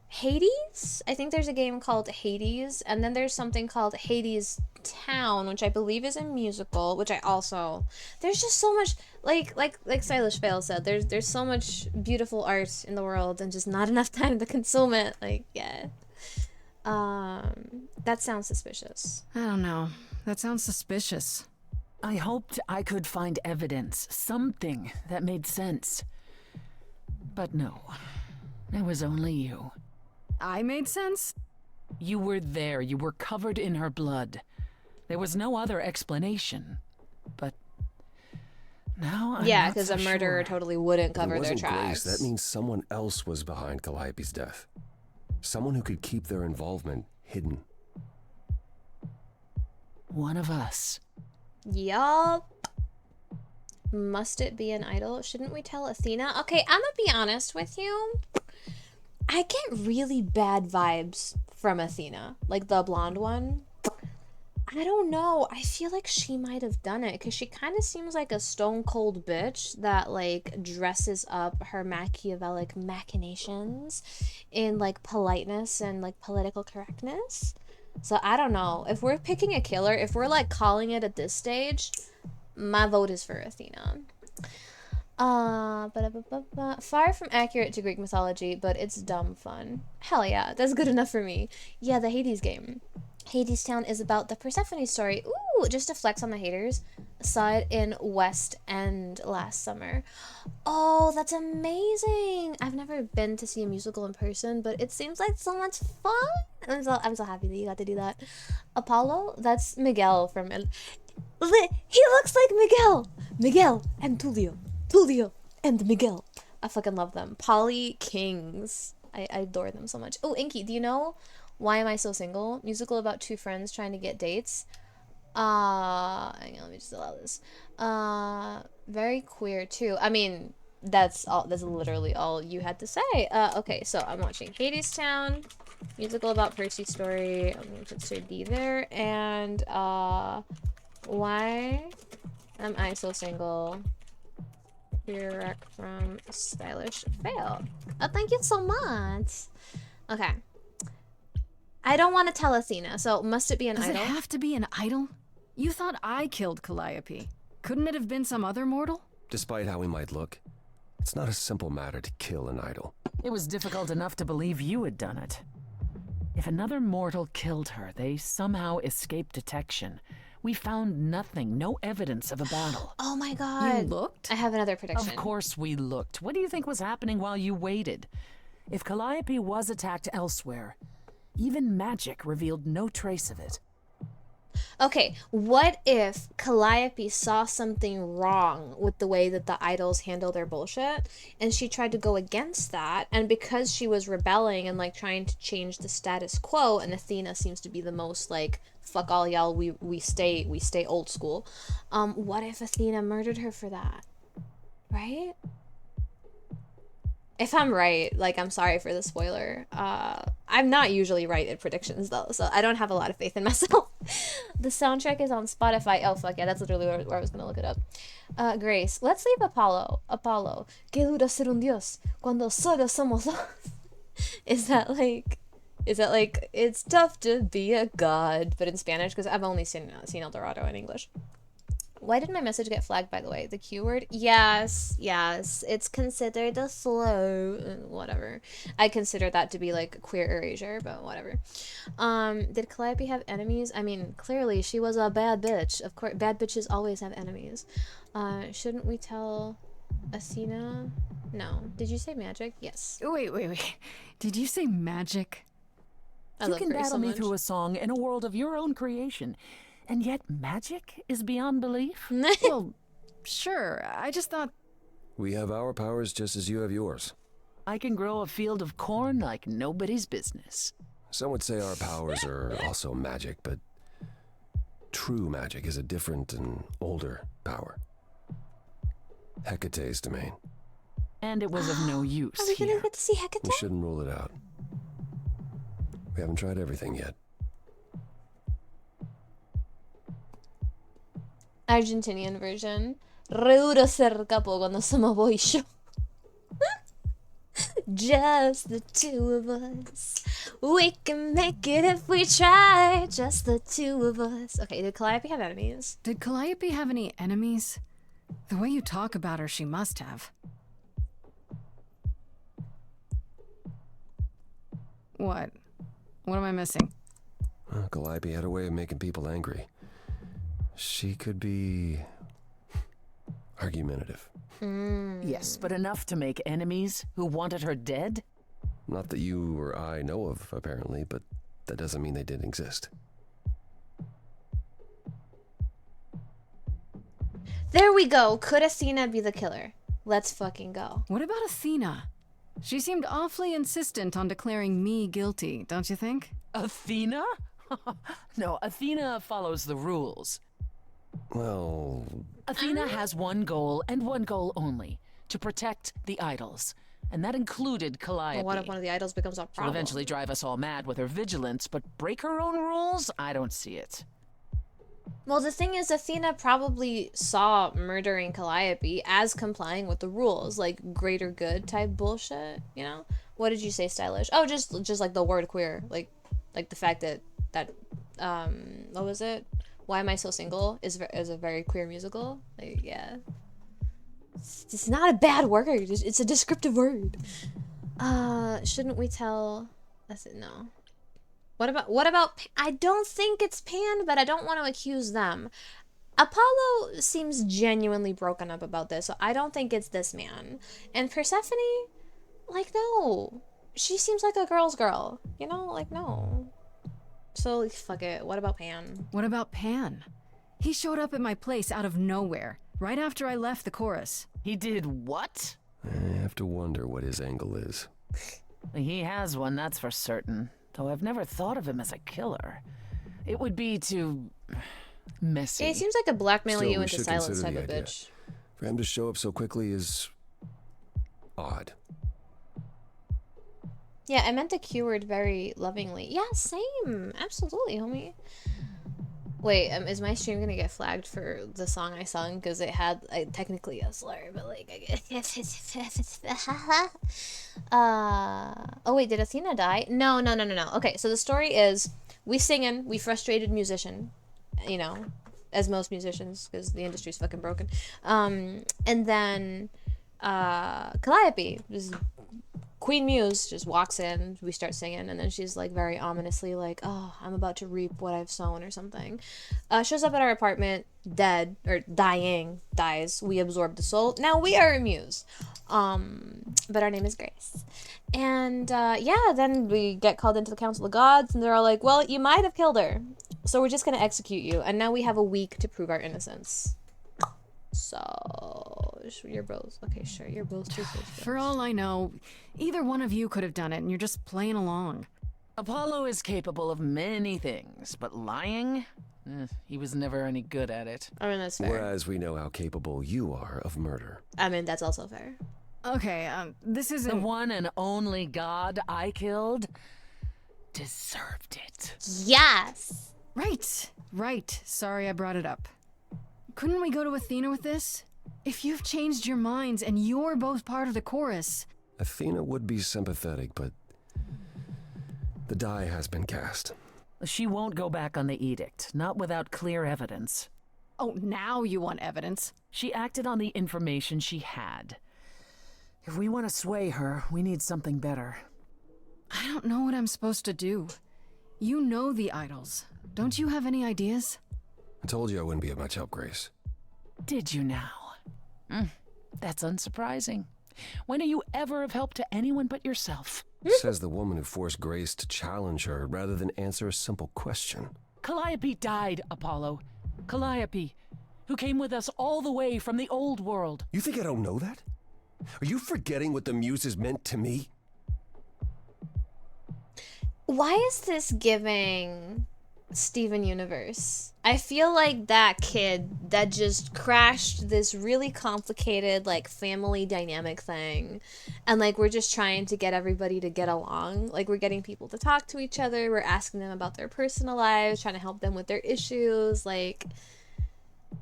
Hades? I think there's a game called Hades, and then there's something called Hades Town, which I believe is a musical, which I also... There's just so much, like Stylish Fail said, there's so much beautiful art in the world and just not enough time to consume it. Like, yeah. That sounds suspicious. I don't know. That sounds suspicious. I hoped I could find evidence, something that made sense. But no, it was only you. I made sense? You were there. You were covered in her blood. There was no other explanation. But now I'm Yeah, not because so a murderer sure. totally wouldn't If it cover their wasn't tracks. Grace, that means someone else was behind Calliope's death. Someone who could keep their involvement hidden. One of us. Yup. Must it be an idol? Shouldn't we tell Athena? Okay, I'm gonna be honest with you. I get really bad vibes from Athena, like the blonde one. I don't know. I feel like she might have done it because she kind of seems like a stone cold bitch that like dresses up her Machiavellic machinations in like politeness and like political correctness. So I don't know. If we're picking a killer, if we're like calling it at this stage, my vote is for Athena. Far from accurate to Greek mythology, but it's dumb fun. Hell yeah, that's good enough for me. Yeah, the Hades game. Hades Town is about the Persephone story. Ooh, just to flex on the haters. Saw it in West End last summer. Oh, that's amazing. I've never been to see a musical in person, but it seems like so much fun. I'm so happy that you got to do that. Apollo? That's Miguel from... He looks like Miguel! Miguel and Tulio. Tulio and Miguel. I fucking love them. Polly Kings. I adore them so much. Oh, Inky, do you know Why Am I So Single? Musical about two friends trying to get dates. Hang on, let me just allow this. Very queer too. I mean, that's literally all you had to say. Okay, so I'm watching Hades Town, musical about Percy's story. I'm gonna put Sir D there, and Why Am I So Single? Queer wreck from Stylish Fail. Oh, thank you so much. Okay. I don't want to tell Athena, so must it be an Does idol? it have to be an idol? You thought I killed Calliope. Couldn't it have been some other mortal? Despite how we might look, it's not a simple matter to kill an idol. It was difficult enough to believe you had done it. If another mortal killed her, they somehow escaped detection. We found nothing, no evidence of a battle. Oh my god. You looked? I have another prediction. Of course we looked. What do you think was happening while you waited? If Calliope was attacked elsewhere, even magic revealed no trace of it. Okay, what if Calliope saw something wrong with the way that the idols handle their bullshit, and she tried to go against that, and because she was rebelling and like trying to change the status quo, and Athena seems to be the most like fuck all y'all, we stay old school. What if Athena murdered her for that? Right? If I'm right, like, I'm sorry for the spoiler. I'm not usually right at predictions, though, so I don't have a lot of faith in myself. The soundtrack is on Spotify. Oh, fuck yeah, that's literally where I was gonna look it up. Grace, let's leave Apollo. Apollo. ¿Qué dura ser un dios cuando solo somos dos? Is that like, it's tough to be a god, but in Spanish, because I've only seen El Dorado in English. Why did my message get flagged, by the way? The Q word? Yes. It's considered a slur. Whatever. I consider that to be like queer erasure, but whatever. Did Calliope have enemies? I mean, clearly she was a bad bitch. Of course, bad bitches always have enemies. Shouldn't we tell Athena? No. Did you say magic? Yes. Wait. Did you say magic? I You love can her battle so me much. through a song in a world of your own creation, and yet magic is beyond belief? Well, sure. I just thought... We have our powers just as you have yours. I can grow a field of corn like nobody's business. Some would say our powers are also magic, but true magic is a different and older power. Hecate's domain. And it was of no use Are we gonna here. get to see Hecate? We shouldn't rule it out. We haven't tried everything yet. Argentinian version. Re duro ser capo cuando somos boy show. Just the two of us. We can make it if we try. Just the two of us. Okay, did Calliope have enemies? Did Calliope have any enemies? The way you talk about her, she must have. What? What am I missing? Calliope had a way of making people angry. She could be argumentative. Yes, but enough to make enemies who wanted her dead? Not that you or I know of, apparently, but that doesn't mean they didn't exist. There we go. Could Athena be the killer? Let's fucking go. What about Athena? She seemed awfully insistent on declaring me guilty, don't you think? Athena? No, Athena follows the rules. Well, Athena has one goal and one goal only, to protect the idols. And that included Calliope. Well, what if one of the idols becomes a She'll problem? eventually drive us all mad with her vigilance, but break her own rules? I don't see it. Well, the thing is, Athena probably saw murdering Calliope as complying with the rules, like greater good type bullshit. You know? What did you say, stylish? Oh, just like the word queer, like the fact that what was it? Why Am I So Single is a very queer musical. Like, yeah, it's not a bad word. It's a descriptive word. Shouldn't we tell? That's it. No. What about? I don't think it's Pan, but I don't want to accuse them. Apollo seems genuinely broken up about this, so I don't think it's this man. And Persephone, like, no, she seems like a girl's girl. You know, like, no. So like, fuck it. What about Pan? What about Pan? He showed up at my place out of nowhere, right after I left the chorus. He did what? I have to wonder what his angle is. He has one, that's for certain. Though I've never thought of him as a killer. It would be too messy. Yeah, he seems like a blackmail Still, you we into should silence consider type the of idea. bitch. For him to show up so quickly is odd. Yeah, I meant the Q word very lovingly. Yeah, same. Absolutely, homie. Wait, is my stream gonna get flagged for the song I sung? Because it had technically a slur, but like, oh wait, did Athena die? No. Okay, so the story is we singing, we frustrated musician, you know, as most musicians, because the industry's fucking broken. And then Calliope, this Queen Muse, just walks in, we start singing, and then she's like very ominously like, oh, I'm about to reap what I've sown or something. Shows up at our apartment, dead, or dies. We absorb the soul. Now we are a muse. But our name is Grace. And yeah, then we get called into the Council of Gods, and they're all like, well, you might have killed her, so we're just gonna execute you, and now we have a week to prove our innocence. So you're both okay, sure, you're both truthful. For all I know, either one of you could have done it, and you're just playing along. Apollo is capable of many things, but lying? He was never any good at it. I mean, that's fair. Whereas we know how capable you are of murder. I mean, that's also fair. Okay, this isn't... The one and only god I killed deserved it. Yes! Right. Sorry I brought it up. Couldn't we go to Athena with this? If you've changed your minds and you're both part of the chorus... Athena would be sympathetic, but the die has been cast. She won't go back on the edict, not without clear evidence. Oh, now you want evidence? She acted on the information she had. If we want to sway her, we need something better. I don't know what I'm supposed to do. You know the idols. Don't you have any ideas? I told you I wouldn't be of much help, Grace. Did you now? That's unsurprising. When are you ever of help to anyone but yourself? Says the woman who forced Grace to challenge her rather than answer a simple question. Calliope died, Apollo. Calliope, who came with us all the way from the old world. You think I don't know that? Are you forgetting what the Muses meant to me? Why is this giving Steven Universe? I feel like that kid that just crashed this really complicated like family dynamic thing, and like we're just trying to get everybody to get along. Like we're getting people to talk to each other, we're asking them about their personal lives, trying to help them with their issues. Like,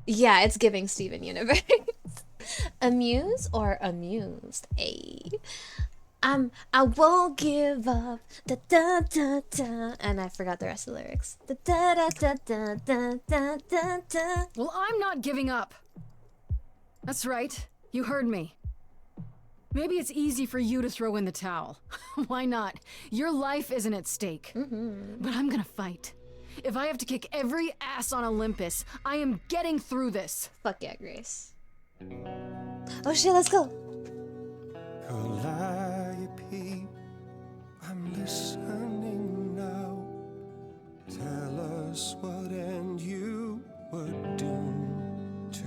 yeah, it's giving Steven Universe. Amuse or amused? I won't give up, da da da da, and I forgot the rest of the lyrics. Da da da da da da da da da. Well, I'm not giving up. That's right. You heard me. Maybe it's easy for you to throw in the towel. Why not? Your life isn't at stake. But I'm gonna fight. If I have to kick every ass on Olympus, I am getting through this. Fuck yeah, Grace. Oh shit, let's go. Calliope, I'm listening now. Tell us what end you were doomed to.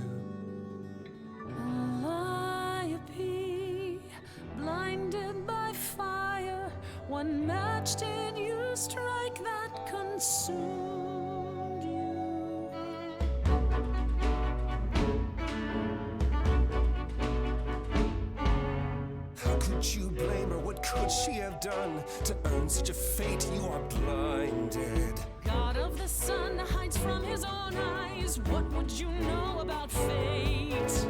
Calliope, blinded by fire, one match did you strike that consumed you. How could you blame her? What could she have done to earn such a fate? You are blinded. God of the sun hides from his his own eyes, what would you know about fate?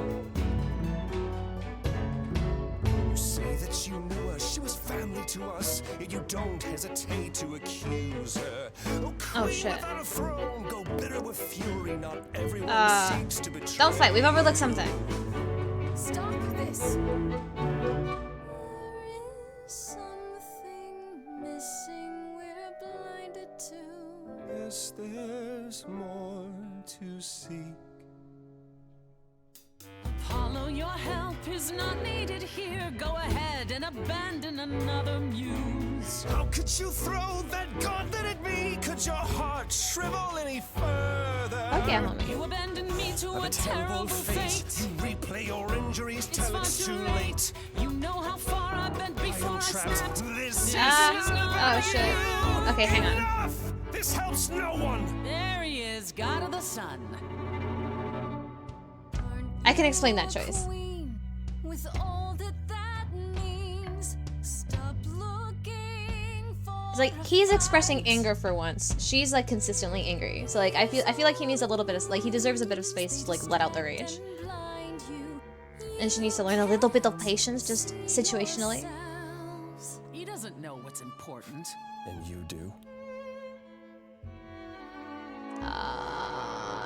You say that you knew her, she was family to us, yet you don't hesitate to accuse her. Oh, queen shit. without a throne, go bitter with fury, not everyone seeks to betray. Don't fight. We've overlooked something. Stop this. There is something missing we're blinded to. Yes, there's more to seek. Apollo, your help is not needed here. Go ahead and abandon another muse. How could you throw that gauntlet at me? Could your heart shrivel any further? Okay, homie. You abandoned me to Of a terrible fate. You replay your injuries It's till far it's too too late. late. You know how far I bent before I I'm snapped. trapped. This is Oh shit. Okay, hang on. enough. This helps no one. There he is, God of the Sun. I can explain that choice. Queen, with all that means, stop looking for. It's like he's expressing anger for once. She's like consistently angry. So like I feel like he needs a little bit of like he deserves a bit of space to like let out the rage. And she needs to learn a little bit of patience, just situationally. He doesn't know what's important. And you do.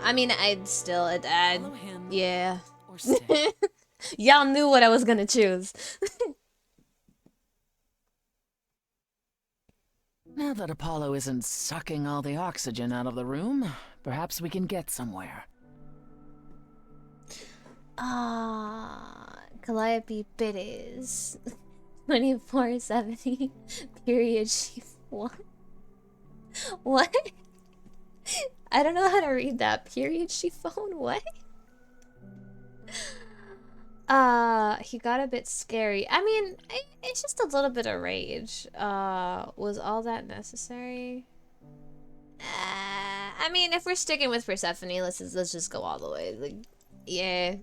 I mean, I'd still, Follow him yeah. or stay. Y'all knew what I was gonna choose. Now that Apollo isn't sucking all the oxygen out of the room, perhaps we can get somewhere. Calliope Biddies. 2470. Period. She won. What? I don't know how to read that. Period. She phone. What? He got a bit scary. I mean, it's just a little bit of rage. Was all that necessary? I mean, if we're sticking with Persephone, let's just go all the way. Like, yeah,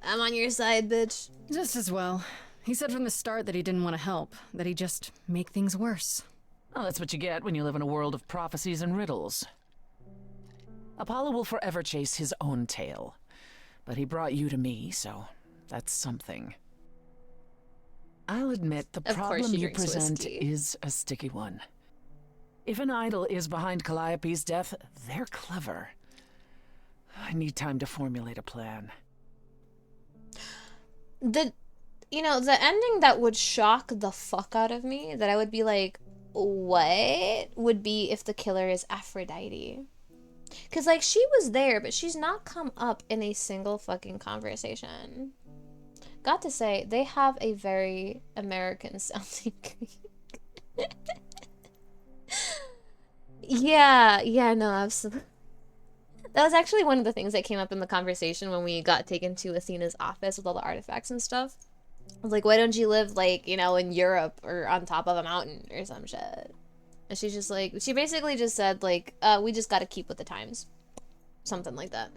I'm on your side, bitch. Just as well. He said from the start that he didn't want to help, that he'd just make things worse. Oh, that's what you get when you live in a world of prophecies and riddles. Apollo will forever chase his own tail. But he brought you to me, so that's something. I'll admit the Of course problem she you drinks present whiskey. is a sticky one. If an idol is behind Calliope's death, they're clever. I need time to formulate a plan. The ending that would shock the fuck out of me, that I would be like, what? Would be if the killer is Aphrodite. Because, like, she was there, but she's not come up in a single fucking conversation. Got to say, they have a very American-sounding Greek. Yeah, no, absolutely. That was actually one of the things that came up in the conversation when we got taken to Athena's office with all the artifacts and stuff. I was like, why don't you live, like, in Europe or on top of a mountain or some shit? And she's just like, she basically just said, like, we just gotta keep with the times. Something like that.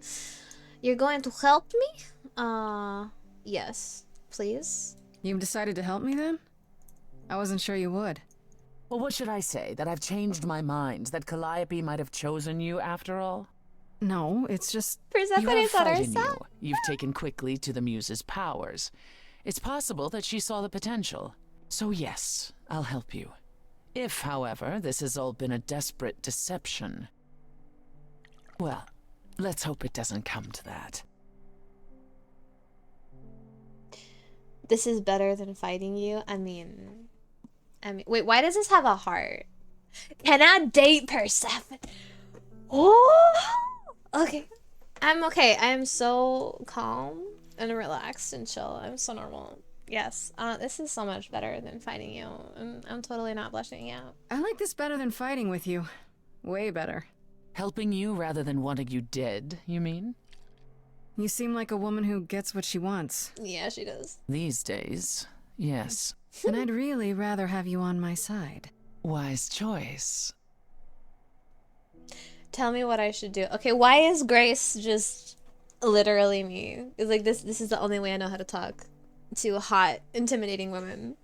You're going to help me? Yes, please. You've decided to help me then? I wasn't sure you would. Well, what should I say? That I've changed my mind? That Calliope might have chosen you after all? No, it's just... You have Persephone's on our fight in side. you. You've taken quickly to the Muse's powers. It's possible that she saw the potential. So yes, I'll help you. If, however, this has all been a desperate deception, well, let's hope it doesn't come to that. This is better than fighting you. I mean, wait, why does this have a heart? Can I date Persephone? Oh, okay. I'm okay. I am so calm and relaxed and chill. I'm so normal. Yes, this is so much better than fighting you. I'm totally not blushing out. I like this better than fighting with you. Way better. Helping you rather than wanting you dead, you mean? You seem like a woman who gets what she wants. Yeah, she does. These days, yes. And I'd really rather have you on my side. Wise choice. Tell me what I should do. Okay, why is Grace just literally me? It's like this is the only way I know how to talk to hot, intimidating women.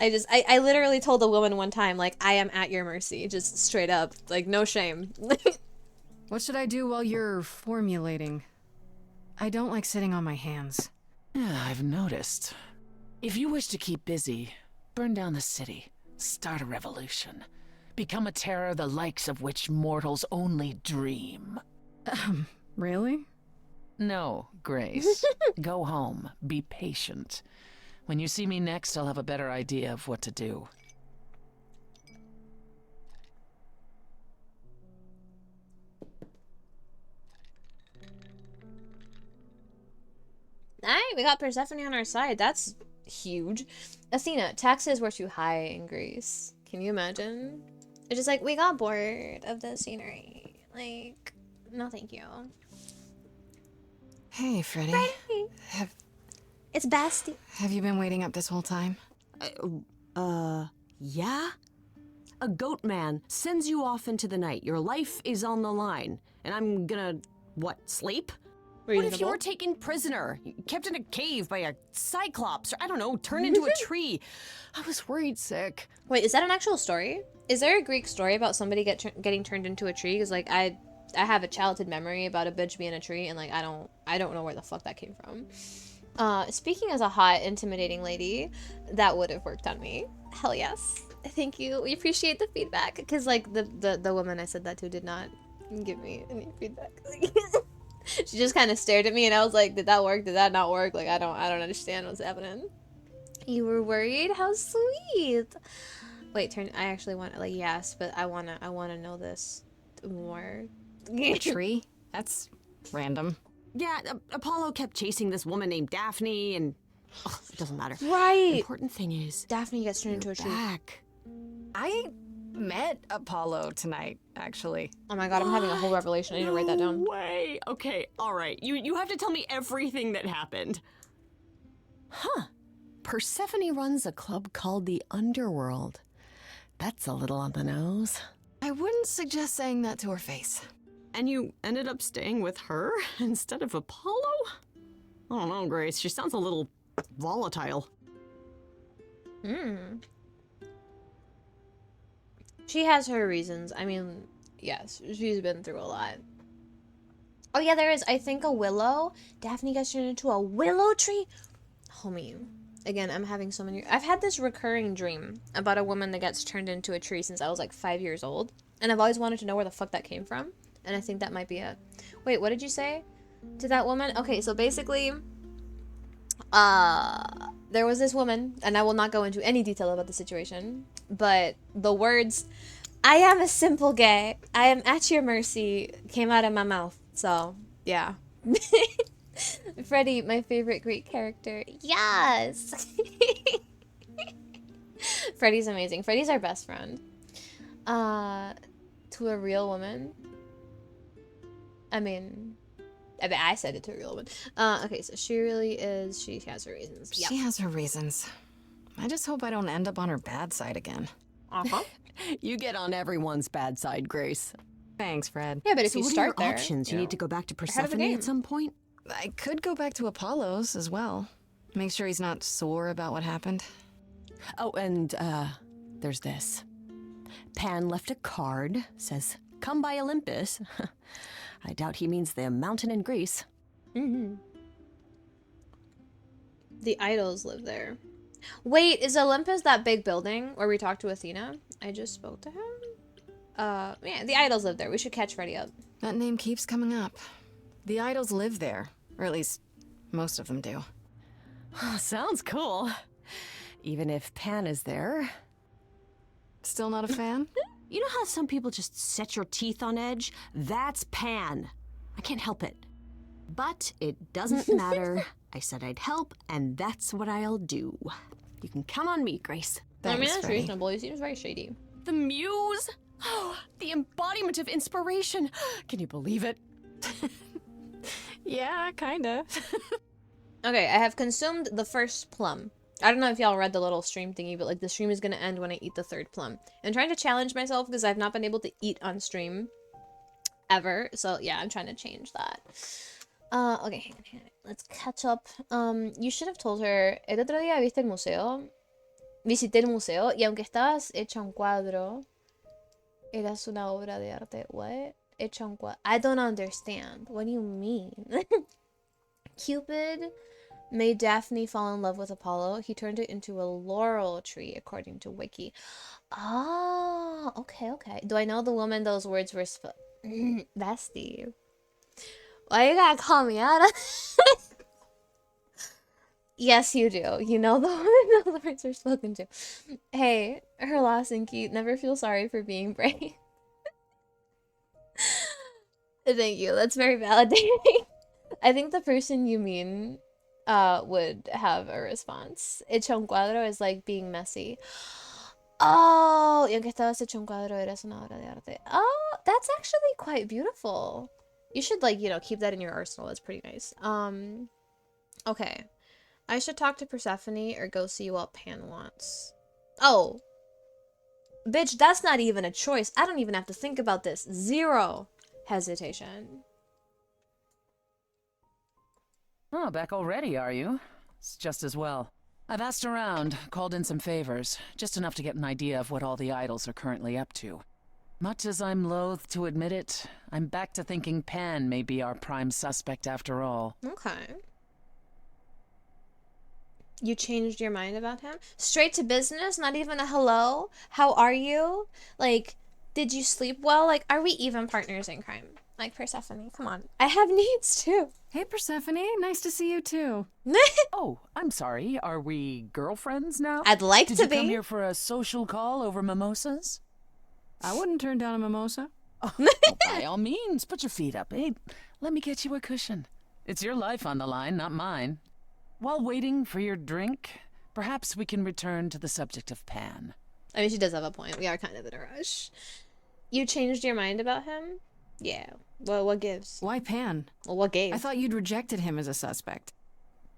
I literally told a woman one time, like, I am at your mercy, just straight up, like, no shame. What should I do while you're formulating? I don't like sitting on my hands. Yeah, I've noticed. If you wish to keep busy, burn down the city, start a revolution, become a terror the likes of which mortals only dream. Really? No, Grace. Go home. Be patient. When you see me next, I'll have a better idea of what to do. Alright, we got Persephone on our side. That's huge. Athena, taxes were too high in Greece. Can you imagine? It's just like, we got bored of the scenery. Like, no thank you. Hey, Freddy. Freddie! It's Basti. Have you been waiting up this whole time? Yeah? A goat man sends you off into the night. Your life is on the line. And I'm gonna, what, sleep? What if you were taken prisoner, kept in a cave by a cyclops, or I don't know, turned into a tree? I was worried sick. Wait, is that an actual story? Is there a Greek story about somebody getting turned into a tree? Because, like, I have a childhood memory about a bitch being a tree, and, like, I don't know where the fuck that came from. Speaking as a hot, intimidating lady, that would have worked on me. Hell yes. Thank you. We appreciate the feedback. Because, like, the woman I said that to did not give me any feedback. She just kind of stared at me, and I was like, did that work? Did that not work? Like, I don't understand what's happening. You were worried? How sweet. Wait, I actually want, like, yes, but I wanna know this more. A tree? That's random. Yeah, Apollo kept chasing this woman named Daphne, and it doesn't matter. Right. The important thing is Daphne gets turned into a tree. back. I met Apollo tonight, actually. Oh my god, I'm having a whole revelation. I need to write that down. No way. Okay, all right. You have to tell me everything that happened. Huh. Persephone runs a club called the Underworld. That's a little on the nose. I wouldn't suggest saying that to her face. And you ended up staying with her instead of Apollo? I don't know, Grace. She sounds a little volatile. She has her reasons. I mean, yes, she's been through a lot. Oh yeah, there is, I think, a willow. Daphne gets turned into a willow tree. Homie. Again, I'm having so many... I've had this recurring dream about a woman that gets turned into a tree since I was like 5 years old. And I've always wanted to know where the fuck that came from. And I think that might be it. Wait, what did you say to that woman? Okay, so basically... there was this woman, and I will not go into any detail about the situation, but the words, "I am a simple gay, I am at your mercy," came out of my mouth. So, yeah. Freddy, my favorite Greek character. Yes! Freddy's amazing. Freddy's our best friend. To a real woman. I mean, I said it to a real woman. Okay, so she really is, she has her reasons. Yep. She has her reasons. I just hope I don't end up on her bad side again. Uh-huh. You get on everyone's bad side, Grace. Thanks, Fred. Yeah, but if So you what are start your there... options? You need to go back to ahead of the Persephone game. at some point? I could go back to Apollo's as well. Make sure he's not sore about what happened. Oh, and, there's this. Pan left a card, says, "Come by Olympus." I doubt he means the mountain in Greece. Mm-hmm. The idols live there. Wait, is Olympus that big building where we talked to Athena? I just spoke to him? Yeah, the idols live there. We should catch Freddy up. That name keeps coming up. The idols live there. Or at least, most of them do. Sounds cool. Even if Pan is there. Still not a fan? You know how some people just set your teeth on edge? That's Pan. I can't help it. But it doesn't matter. I said I'd help, and that's what I'll do. You can count on me, Grace. I mean, Thanks, that's Freddy. reasonable. He seems very shady. The muse? Oh, the embodiment of inspiration. Can you believe it? Yeah, kinda. Okay, I have consumed the first plum. I don't know if y'all read the little stream thingy, but like the stream is gonna end when I eat the third plum. I'm trying to challenge myself because I've not been able to eat on stream ever. So yeah, I'm trying to change that. Okay, hang on. Let's catch up. You should have told her, el otro día viste el museo. Visité el museo y aunque estabas hecha un cuadro, eras una obra de arte. What? I don't understand. What do you mean? Cupid made Daphne fall in love with Apollo. He turned it into a laurel tree, according to Wiki. Oh, okay, okay. Do I know the woman those words were Bestie. Why you gotta call me out? Yes, you do. You know the woman those words were spoken to. Hey, her loss, Inky. Never feel sorry for being brave. Thank you. That's very validating. I think the person you mean would have a response. Hecho un cuadro is like being messy. Oh, y aunque estabas hecho un cuadro, eres una obra de arte. Oh, that's actually quite beautiful. You should, like, you know, keep that in your arsenal. It's pretty nice. Okay. I should talk to Persephone or go see what Pan wants. Oh. Bitch, that's not even a choice. I don't even have to think about this. Zero hesitation. Oh, back already, are you? It's just as well. I've asked around, called in some favors, just enough to get an idea of what all the idols are currently up to. Much as I'm loath to admit it, I'm back to thinking Pan may be our prime suspect after all. Okay. You changed your mind about him? Straight to business? Not even a hello? How are you? Like, did you sleep well? Like, are we even partners in crime? Like, Persephone, come on. I have needs too. Hey, Persephone. Nice to see you too. Oh, I'm sorry. Are we girlfriends now? I'd like Did to you be. come here for a social call over mimosas? I wouldn't turn down a mimosa. Oh, by all means, put your feet up. Hey, let me get you a cushion. It's your life on the line, not mine. While waiting for your drink, perhaps we can return to the subject of Pan. I mean, she does have a point. We are kind of in a rush. You changed your mind about him? Yeah. Well, what gives? Why Pan? Well, what gave? I thought you'd rejected him as a suspect.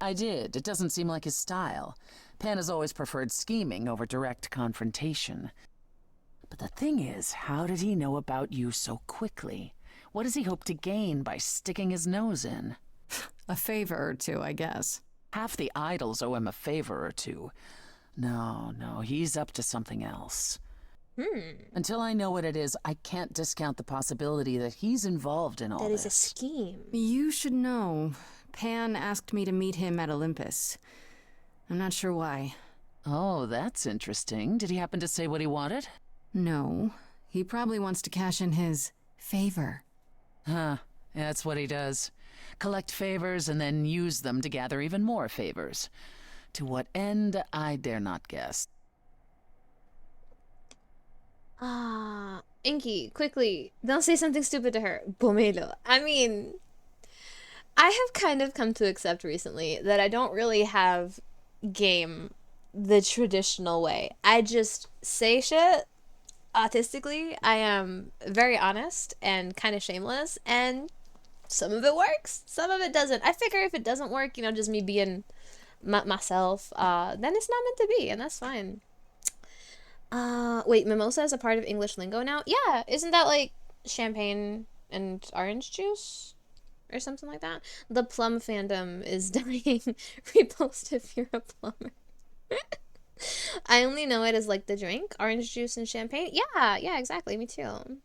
I did. It doesn't seem like his style. Pan has always preferred scheming over direct confrontation. But the thing is, how did he know about you so quickly? What does he hope to gain by sticking his nose in? A favor or two, I guess. Half the idols owe him a favor or two. No, he's up to something else. Until I know what it is, I can't discount the possibility that he's involved in all That this. is a scheme. You should know. Pan asked me to meet him at Olympus. I'm not sure why. Oh, that's interesting. Did he happen to say what he wanted? No. He probably wants to cash in his favor. Huh. That's what he does. Collect favors and then use them to gather even more favors. To what end, I dare not guess. Inky, quickly, don't say something stupid to her. Pomelo. I mean, I have kind of come to accept recently that I don't really have game the traditional way. I just say shit autistically. I am very honest and kind of shameless, and some of it works, some of it doesn't. I figure if it doesn't work, you know, just me being myself, then it's not meant to be, and that's fine. Wait, mimosa is a part of English lingo now? Yeah, isn't that like champagne and orange juice? Or something like that? The plum fandom is dying. Repost if you're a plumber. I only know it as like the drink, orange juice and champagne. Yeah, exactly, me too.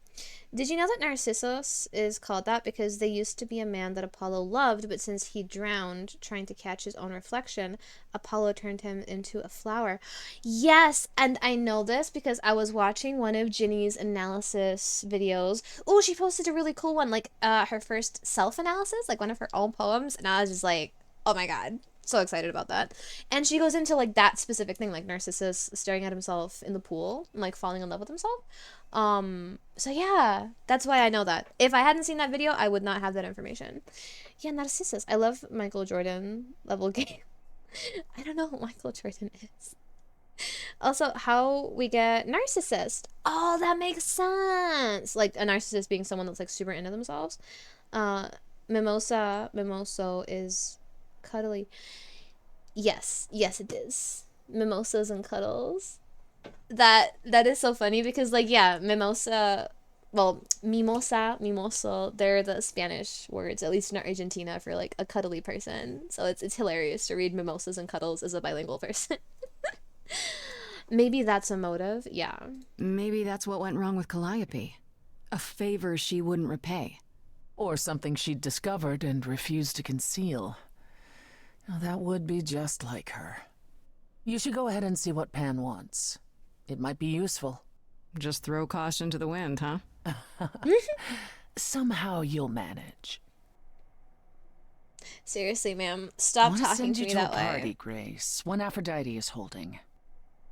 Did you know that Narcissus is called that because they used to be a man that Apollo loved, but since he drowned trying to catch his own reflection, Apollo turned him into a flower? Yes, and I know this because I was watching one of Ginny's analysis videos. Oh, she posted a really cool one, like her first self-analysis, like one of her own poems, and I was just like, oh my god. So excited about that. And she goes into like that specific thing, like Narcissus staring at himself in the pool and like falling in love with himself. So yeah, that's why I know that. If I hadn't seen that video, I would not have that information. Yeah, Narcissus. I love Michael Jordan level game. I don't know what Michael Jordan is. Also, how we get narcissist. Oh, that makes sense. Like a narcissist being someone that's like super into themselves. Mimoso is cuddly. Yes it is. Mimosas and cuddles. That is so funny because like yeah, mimosa, well, mimoso, they're the Spanish words, at least in Argentina, for like a cuddly person. So it's hilarious to read mimosas and cuddles as a bilingual person. Maybe that's a motive. Yeah. Maybe that's what went wrong with Calliope. A favor she wouldn't repay. Or something she'd discovered and refused to conceal. Now, that would be just like her. You should go ahead and see what Pan wants. It might be useful. Just throw caution to the wind, huh? Somehow you'll manage. Seriously, ma'am, stop I talking send to you me to that a way. party, Grace. One Aphrodite is holding.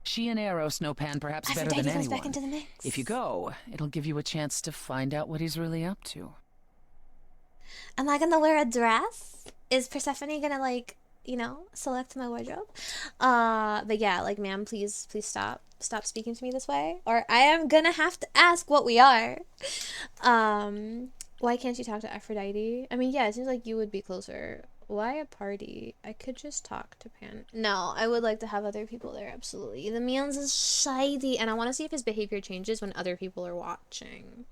She and Eros know Pan perhaps better Aphrodite than goes anyone. back into the mix. If you go, it'll give you a chance to find out what he's really up to. Am I gonna wear a dress? Is Persephone gonna, like, you know, select my wardrobe? But yeah, like, ma'am, please stop speaking to me this way, or I am gonna have to ask what we are. Why can't you talk to Aphrodite? I mean, yeah, it seems like you would be closer. Why a party? I could just talk to Pan. No, I would like to have other people there, absolutely. The man's is shady, and I want to see if his behavior changes when other people are watching.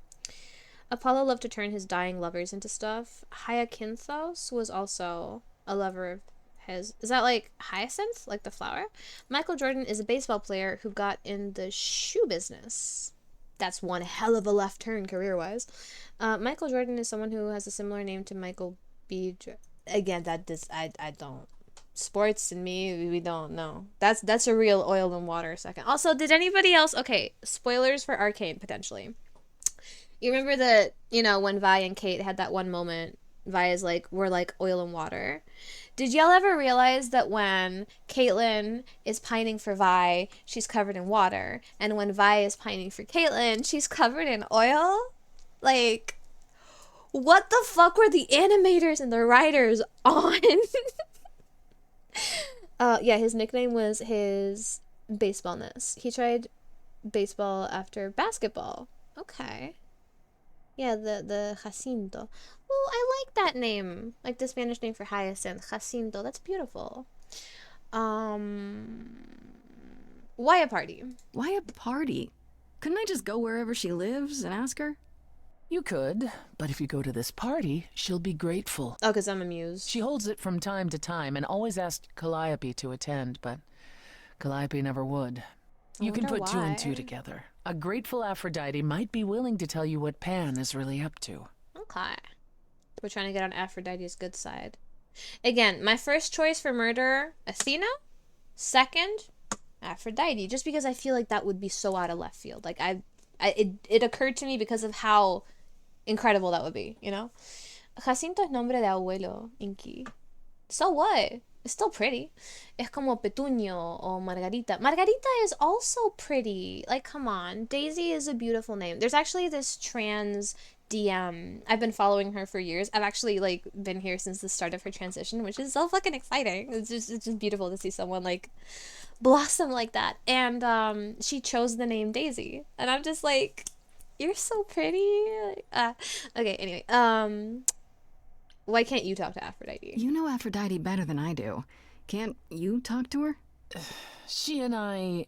Apollo loved to turn his dying lovers into stuff. Hyacinthos was also a lover of his. Is that like hyacinth? Like the flower? Michael Jordan is a baseball player who got in the shoe business. That's one hell of a left turn career-wise. Michael Jordan is someone who has a similar name to Michael B. Again, I don't. Sports and me, we don't know. That's a real oil and water second. Also, did anybody else... Okay, spoilers for Arcane, potentially. You remember that, you know, when Vi and Kate had that one moment, Vi is like, we're like oil and water. Did y'all ever realize that when Caitlyn is pining for Vi, she's covered in water, and when Vi is pining for Caitlyn, she's covered in oil? Like, what the fuck were the animators and the writers on? Yeah, his nickname was his baseballness. He tried baseball after basketball. Okay. Yeah, the Jacinto. Oh, I like that name. Like the Spanish name for hyacinth. Jacinto. That's beautiful. Why a party? Why a party? Couldn't I just go wherever she lives and ask her? You could, but if you go to this party, she'll be grateful. Oh, because I'm amused. She holds it from time to time and always asked Calliope to attend, but Calliope never would. You can put two and two together. A grateful Aphrodite might be willing to tell you what Pan is really up to. Okay. We're trying to get on Aphrodite's good side. Again, my first choice for murder, Athena. Second, Aphrodite. Just because I feel like that would be so out of left field. Like, it occurred to me because of how incredible that would be, you know? Jacinto es nombre de abuelo, Inky. So what? It's still pretty. Es como Petuño or Margarita. Margarita is also pretty. Like, come on. Daisy is a beautiful name. There's actually this trans DM. I've been following her for years. I've actually, like, been here since the start of her transition, which is so fucking exciting. It's just beautiful to see someone, like, blossom like that. And she chose the name Daisy. And I'm just like, you're so pretty. Okay, anyway. Why can't you talk to Aphrodite? You know Aphrodite better than I do. Can't you talk to her? She and I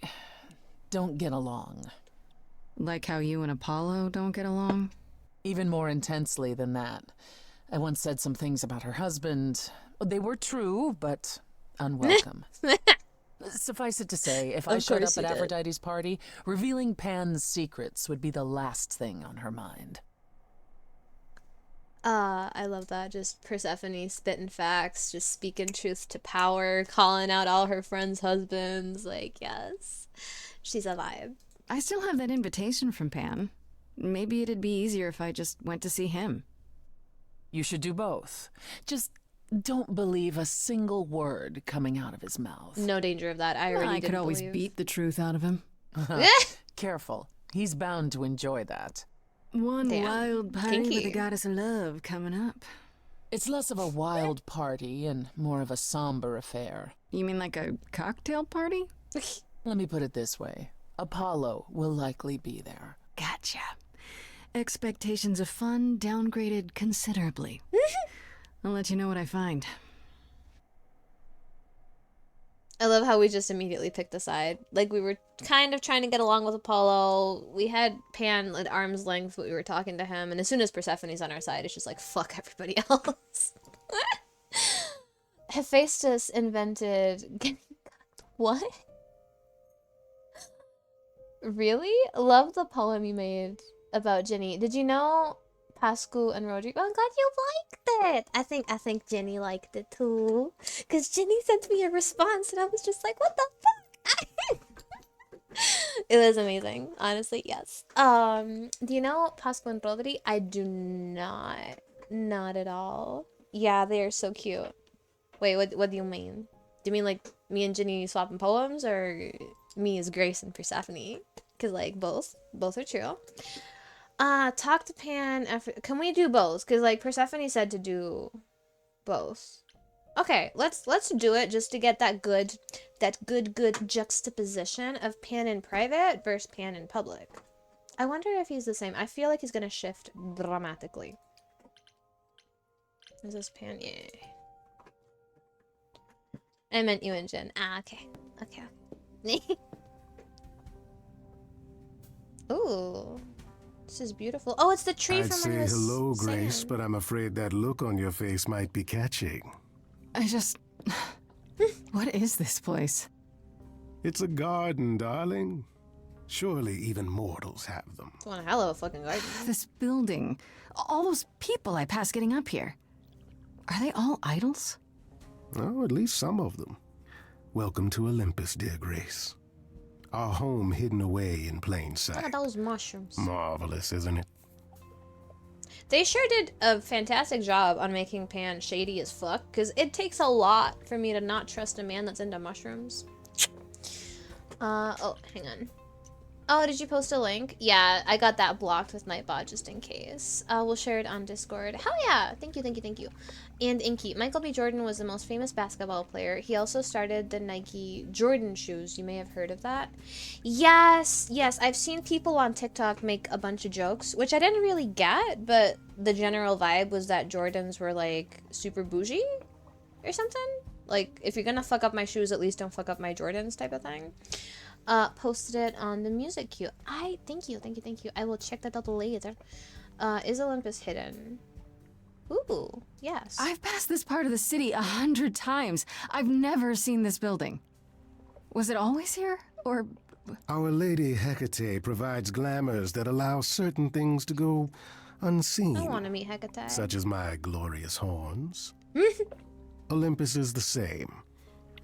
don't get along. Like how you and Apollo don't get along? Even more intensely than that. I once said some things about her husband. They were true, but unwelcome. Suffice it to say, if I showed up at Aphrodite's party, revealing Pan's secrets would be the last thing on her mind. I love that. Just Persephone spitting facts, just speaking truth to power, calling out all her friends' husbands. Like, yes, she's a vibe. I still have that invitation from Pan. Maybe it'd be easier if I just went to see him. You should do both. Just don't believe a single word coming out of his mouth. No danger of that. I could always beat the truth out of him. Careful. He's bound to enjoy that. One wild party with the goddess of love coming up. It's less of a wild party and more of a somber affair. You mean like a cocktail party? Let me put it this way. Apollo will likely be there. Gotcha. Expectations of fun downgraded considerably. I'll let you know what I find. I love how we just immediately picked a side. Like, we were kind of trying to get along with Apollo. We had Pan at arm's length, but we were talking to him. And as soon as Persephone's on our side, it's just like, fuck everybody else. Hephaestus invented... What? Really? Love the poem you made about Jenny. Did you know Pascu and Rodrigo? I'm glad you liked it. I think Jenny liked it too. Cause Jenny sent me a response and I was just like, what the fuck? It was amazing. Honestly, yes. Do you know Pascu and Rodri? I do not. Not at all. Yeah, they are so cute. Wait, what do you mean? Do you mean like me and Jenny swapping poems, or me as Grace and Persephone? Cause like both are true. Talk to Pan after. Can we do both? Cause like Persephone said to do both. Okay, let's do it just to get that good juxtaposition of Pan in private versus Pan in public. I wonder if he's the same. I feel like he's gonna shift dramatically. Is this Pan? Yeah. I meant you and Jen. Ah, okay. Okay. Ooh. This is beautiful. Oh, it's the tree I'd from say under the hello, Grace, sand. but I'm afraid that look on your face might be catching. I just... What is this place? It's a garden, darling. Surely even mortals have them. It's one hell of a fucking garden. This building. All those people I pass getting up here. Are they all idols? Oh, at least some of them. Welcome to Olympus, dear Grace. Our home hidden away in plain Look sight. at those mushrooms. Marvelous, isn't it? They sure did a fantastic job on making Pan shady as fuck, because it takes a lot for me to not trust a man that's into mushrooms. Oh, hang on. Oh, did you post a link? Yeah, I got that blocked with Nightbot just in case. We'll share it on Discord. Hell yeah! Thank you. And Inky. Michael B. Jordan was the most famous basketball player. He also started the Nike Jordan shoes. You may have heard of that. Yes. I've seen people on TikTok make a bunch of jokes, which I didn't really get, but the general vibe was that Jordans were like super bougie or something. Like, if you're gonna fuck up my shoes, at least don't fuck up my Jordans type of thing. Posted it on the music queue. Thank you. I will check that out later. Is Olympus hidden? Ooh, yes. I've passed this part of the city 100 times. I've never seen this building. Was it always here? Or... Our Lady Hecate provides glamours that allow certain things to go unseen. I want to meet Hecate. Such as my glorious horns. Olympus is the same.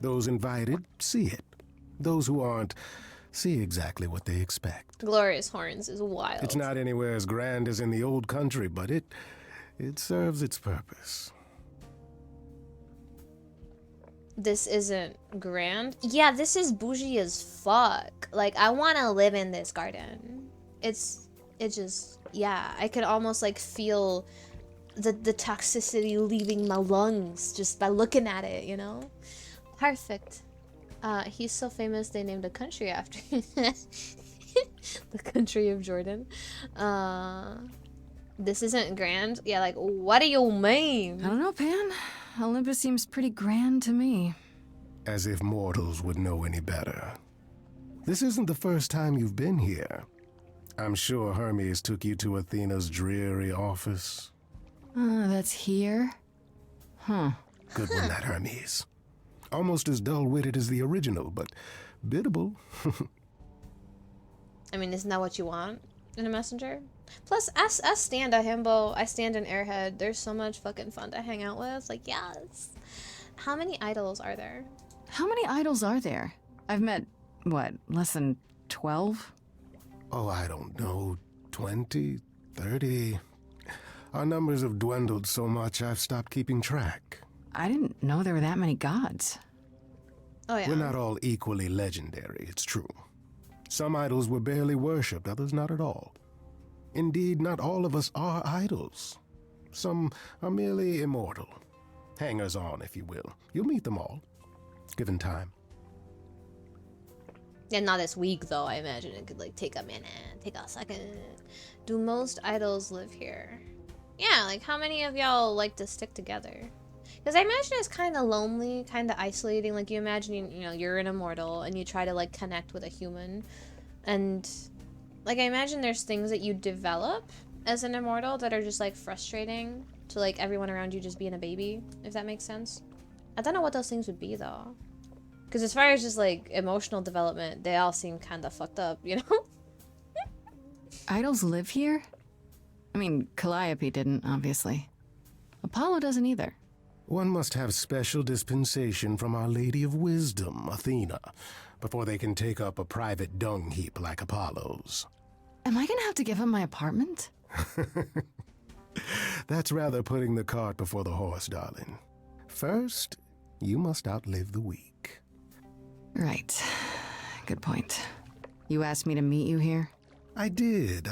Those invited see it. Those who aren't see exactly what they expect. Glorious Horns is wild. It's not anywhere as grand as in the old country, but it serves its purpose. This isn't grand. Yeah, this is bougie as fuck. Like, I want to live in this garden. It just, yeah, I could almost like feel the toxicity leaving my lungs just by looking at it, you know? Perfect. He's so famous they named a country after him. The country of Jordan. This isn't grand? Yeah, like, what do you mean? I don't know, Pan. Olympus seems pretty grand to me. As if mortals would know any better. This isn't the first time you've been here. I'm sure Hermes took you to Athena's dreary office. That's here? Huh. Good one, that Hermes. Almost as dull-witted as the original, but biddable. I mean, isn't that what you want in a messenger? Plus, us stand a himbo, I stand an airhead. There's so much fucking fun to hang out with. Like, yes. How many idols are there? How many idols are there? I've met, what, less than 12? Oh, I don't know, 20, 30. Our numbers have dwindled so much I've stopped keeping track. I didn't know there were that many gods. Oh, yeah. We're not all equally legendary, it's true. Some idols were barely worshipped, others not at all. Indeed, not all of us are idols. Some are merely immortal. Hangers-on, if you will. You'll meet them all, given time. And not this week, though. I imagine it could, like, take a minute, take a second. Do most idols live here? Yeah, like, how many of y'all like to stick together? Because I imagine it's kind of lonely, kind of isolating. Like, you imagine, you know, you're an immortal and you try to, like, connect with a human. And, like, I imagine there's things that you develop as an immortal that are just, like, frustrating to, like, everyone around you just being a baby, if that makes sense. I don't know what those things would be, though. Because as far as just, like, emotional development, they all seem kind of fucked up, you know? idols live here? I mean, Calliope didn't, obviously. Apollo doesn't either. One must have special dispensation from Our Lady of Wisdom, Athena, before they can take up a private dung heap like Apollo's. Am I gonna have to give up my apartment? That's rather putting the cart before the horse, darling. First, you must outlive the weak. Right. Good point. You asked me to meet you here? I did.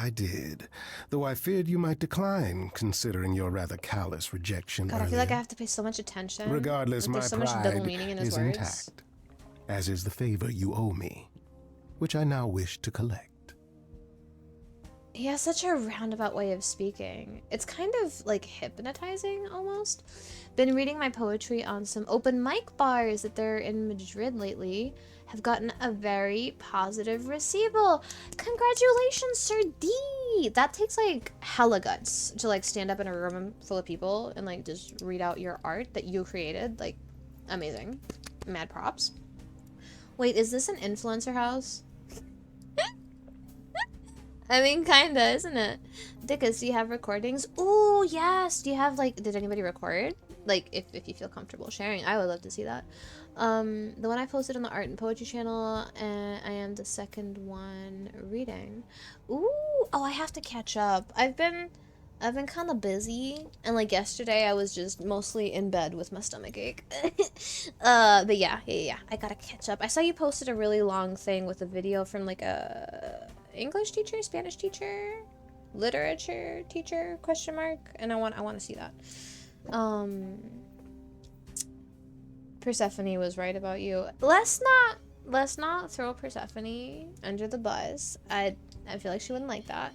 Though I feared you might decline, considering your rather callous rejection God, I earlier. feel like I have to pay so much attention. Regardless, Like, my there's so much pride double meaning in his is words. intact, as is the favor you owe me, which I now wish to collect. He has such a roundabout way of speaking. It's kind of like hypnotizing almost. Been reading my poetry on some open mic bars that they're in Madrid lately. Have gotten a very positive receival. Congratulations, Sir D! That takes like hella guts to like stand up in a room full of people and like just read out your art that you created. Like, amazing. Mad props. Wait, is this an influencer house? I mean, kinda, isn't it? Dickus, do you have recordings? Ooh, yes. Do you have, like, did anybody record? Like, if you feel comfortable sharing, I would love to see that. The one I posted on the art and poetry channel, and I am the second one reading. Ooh, oh, I have to catch up. I've been kind of busy, and like yesterday, I was just mostly in bed with my stomach ache. But yeah, I gotta catch up. I saw you posted a really long thing with a video from like a English teacher, Spanish teacher, literature teacher, question mark, and I want to see that. Persephone was right about you. Let's not throw Persephone under the bus. I feel like she wouldn't like that.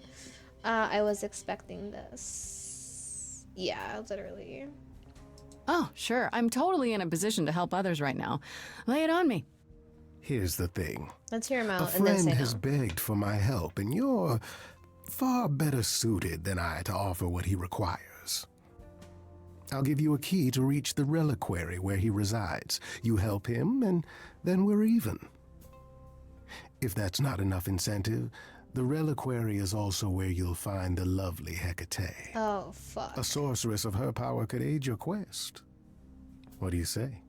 I was expecting this. Yeah, literally. Oh, sure. I'm totally in a position to help others right now. Lay it on me. Here's the thing. Let's hear him A out and then friend say has no. begged for my help, and you're far better suited than I to offer what he requires. I'll give you a key to reach the reliquary where he resides. You help him, and then we're even. If that's not enough incentive, the reliquary is also where you'll find the lovely Hecate. Oh, fuck. A sorceress of her power could aid your quest. What do you say?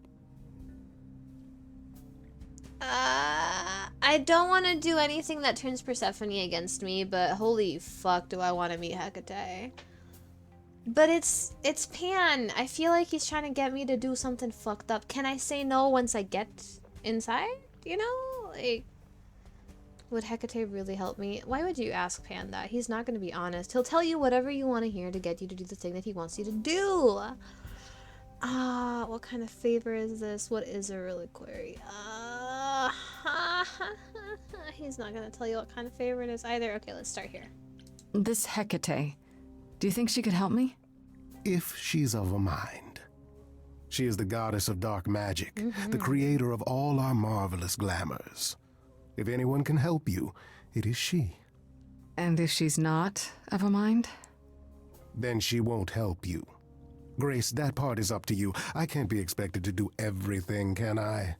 I don't want to do anything that turns Persephone against me, but holy fuck do I want to meet Hecate. But it's Pan. I feel like he's trying to get me to do something fucked up. Can I say no once I get inside? You know? Like, would Hecate really help me? Why would you ask Pan that? He's not going to be honest. He'll tell you whatever you want to hear to get you to do the thing that he wants you to do. What kind of favor is this? What is a reliquary? He's not gonna tell you what kind of favor it is either. Okay, let's start here. This Hecate. Do you think she could help me? If she's of a mind. She is the goddess of dark magic, the creator of all our marvelous glamours. If anyone can help you, it is she. And if she's not of a mind? Then she won't help you. Grace, that part is up to you. I can't be expected to do everything, can I?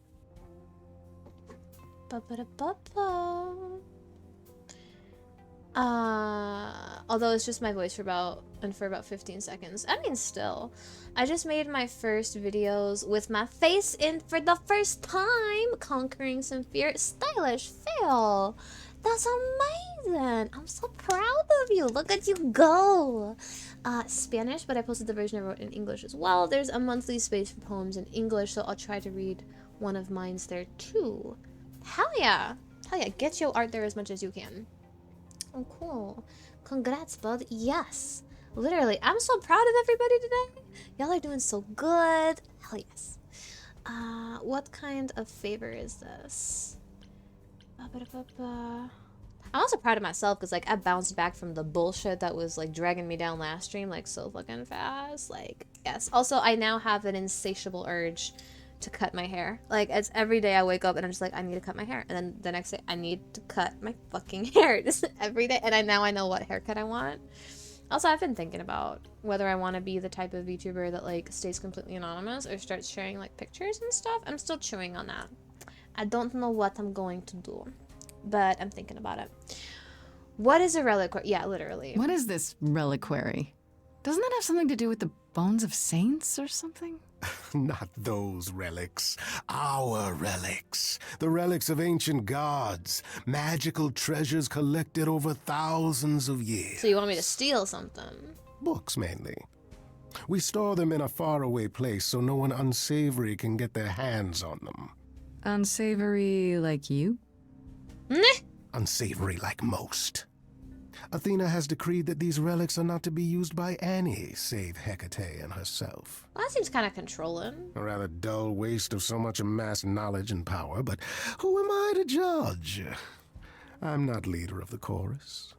Although it's just my voice for about 15 seconds. I mean, still. I just made my first videos with my face in for the first time, conquering some fear. Stylish fail. That's amazing. I'm so proud of you. Look at you go. Spanish, but I posted the version I wrote in English as well. There's a monthly space for poems in English, so I'll try to read one of mine's there too. Hell yeah. Hell yeah. Get your art there as much as you can. Oh, cool. Congrats, bud. Yes. Literally, I'm so proud of everybody today. Y'all are doing so good. Hell yes. What kind of favor is this? I'm also proud of myself because like I bounced back from the bullshit that was like dragging me down last stream like so fucking fast. Like, yes. Also, I now have an insatiable urge to cut my hair. Like, it's every day I wake up and I'm just like, I need to cut my hair. And then the next day, I need to cut my fucking hair. Just every day. And I know what haircut I want. Also, I've been thinking about whether I want to be the type of VTuber that like stays completely anonymous or starts sharing like pictures and stuff. I'm still chewing on that. I don't know what I'm going to do, but I'm thinking about it. What is a reliquary? Yeah, literally. What is this reliquary? Doesn't that have something to do with the bones of saints or something? Not those relics. Our relics. The relics of ancient gods. Magical treasures collected over thousands of years. So you want me to steal something? Books, mainly. We store them in a faraway place so no one unsavory can get their hands on them. Unsavory like you? Meh. Unsavory like most. Athena has decreed that these relics are not to be used by any save Hecate and herself. Well, that seems kind of controlling. A rather dull waste of so much amassed knowledge and power, but who am I to judge? I'm not leader of the chorus.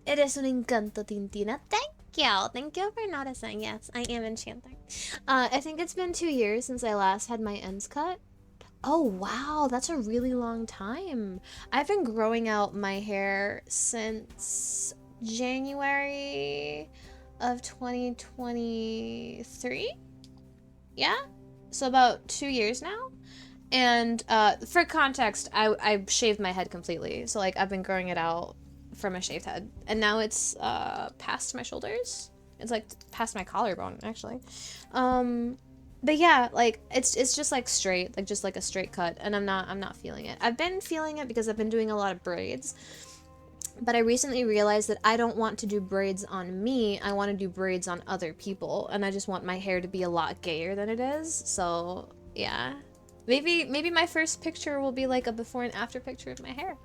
Eres un encanto, Tintina. Thank you. Thank you for noticing. Yes, I am enchanting. I think it's been 2 years since I last had my ends cut. Oh, wow. That's a really long time. I've been growing out my hair since January of 2023. Yeah? So about 2 years now. And for context, I shaved my head completely. So, like, I've been growing it out from a shaved head. And now it's past my shoulders. It's, like, past my collarbone, actually. But yeah, like it's just like straight, like just like a straight cut, and I'm not feeling it. I've been feeling it because I've been doing a lot of braids. But I recently realized that I don't want to do braids on me. I want to do braids on other people, and I just want my hair to be a lot gayer than it is. So, yeah. Maybe my first picture will be like a before and after picture of my hair.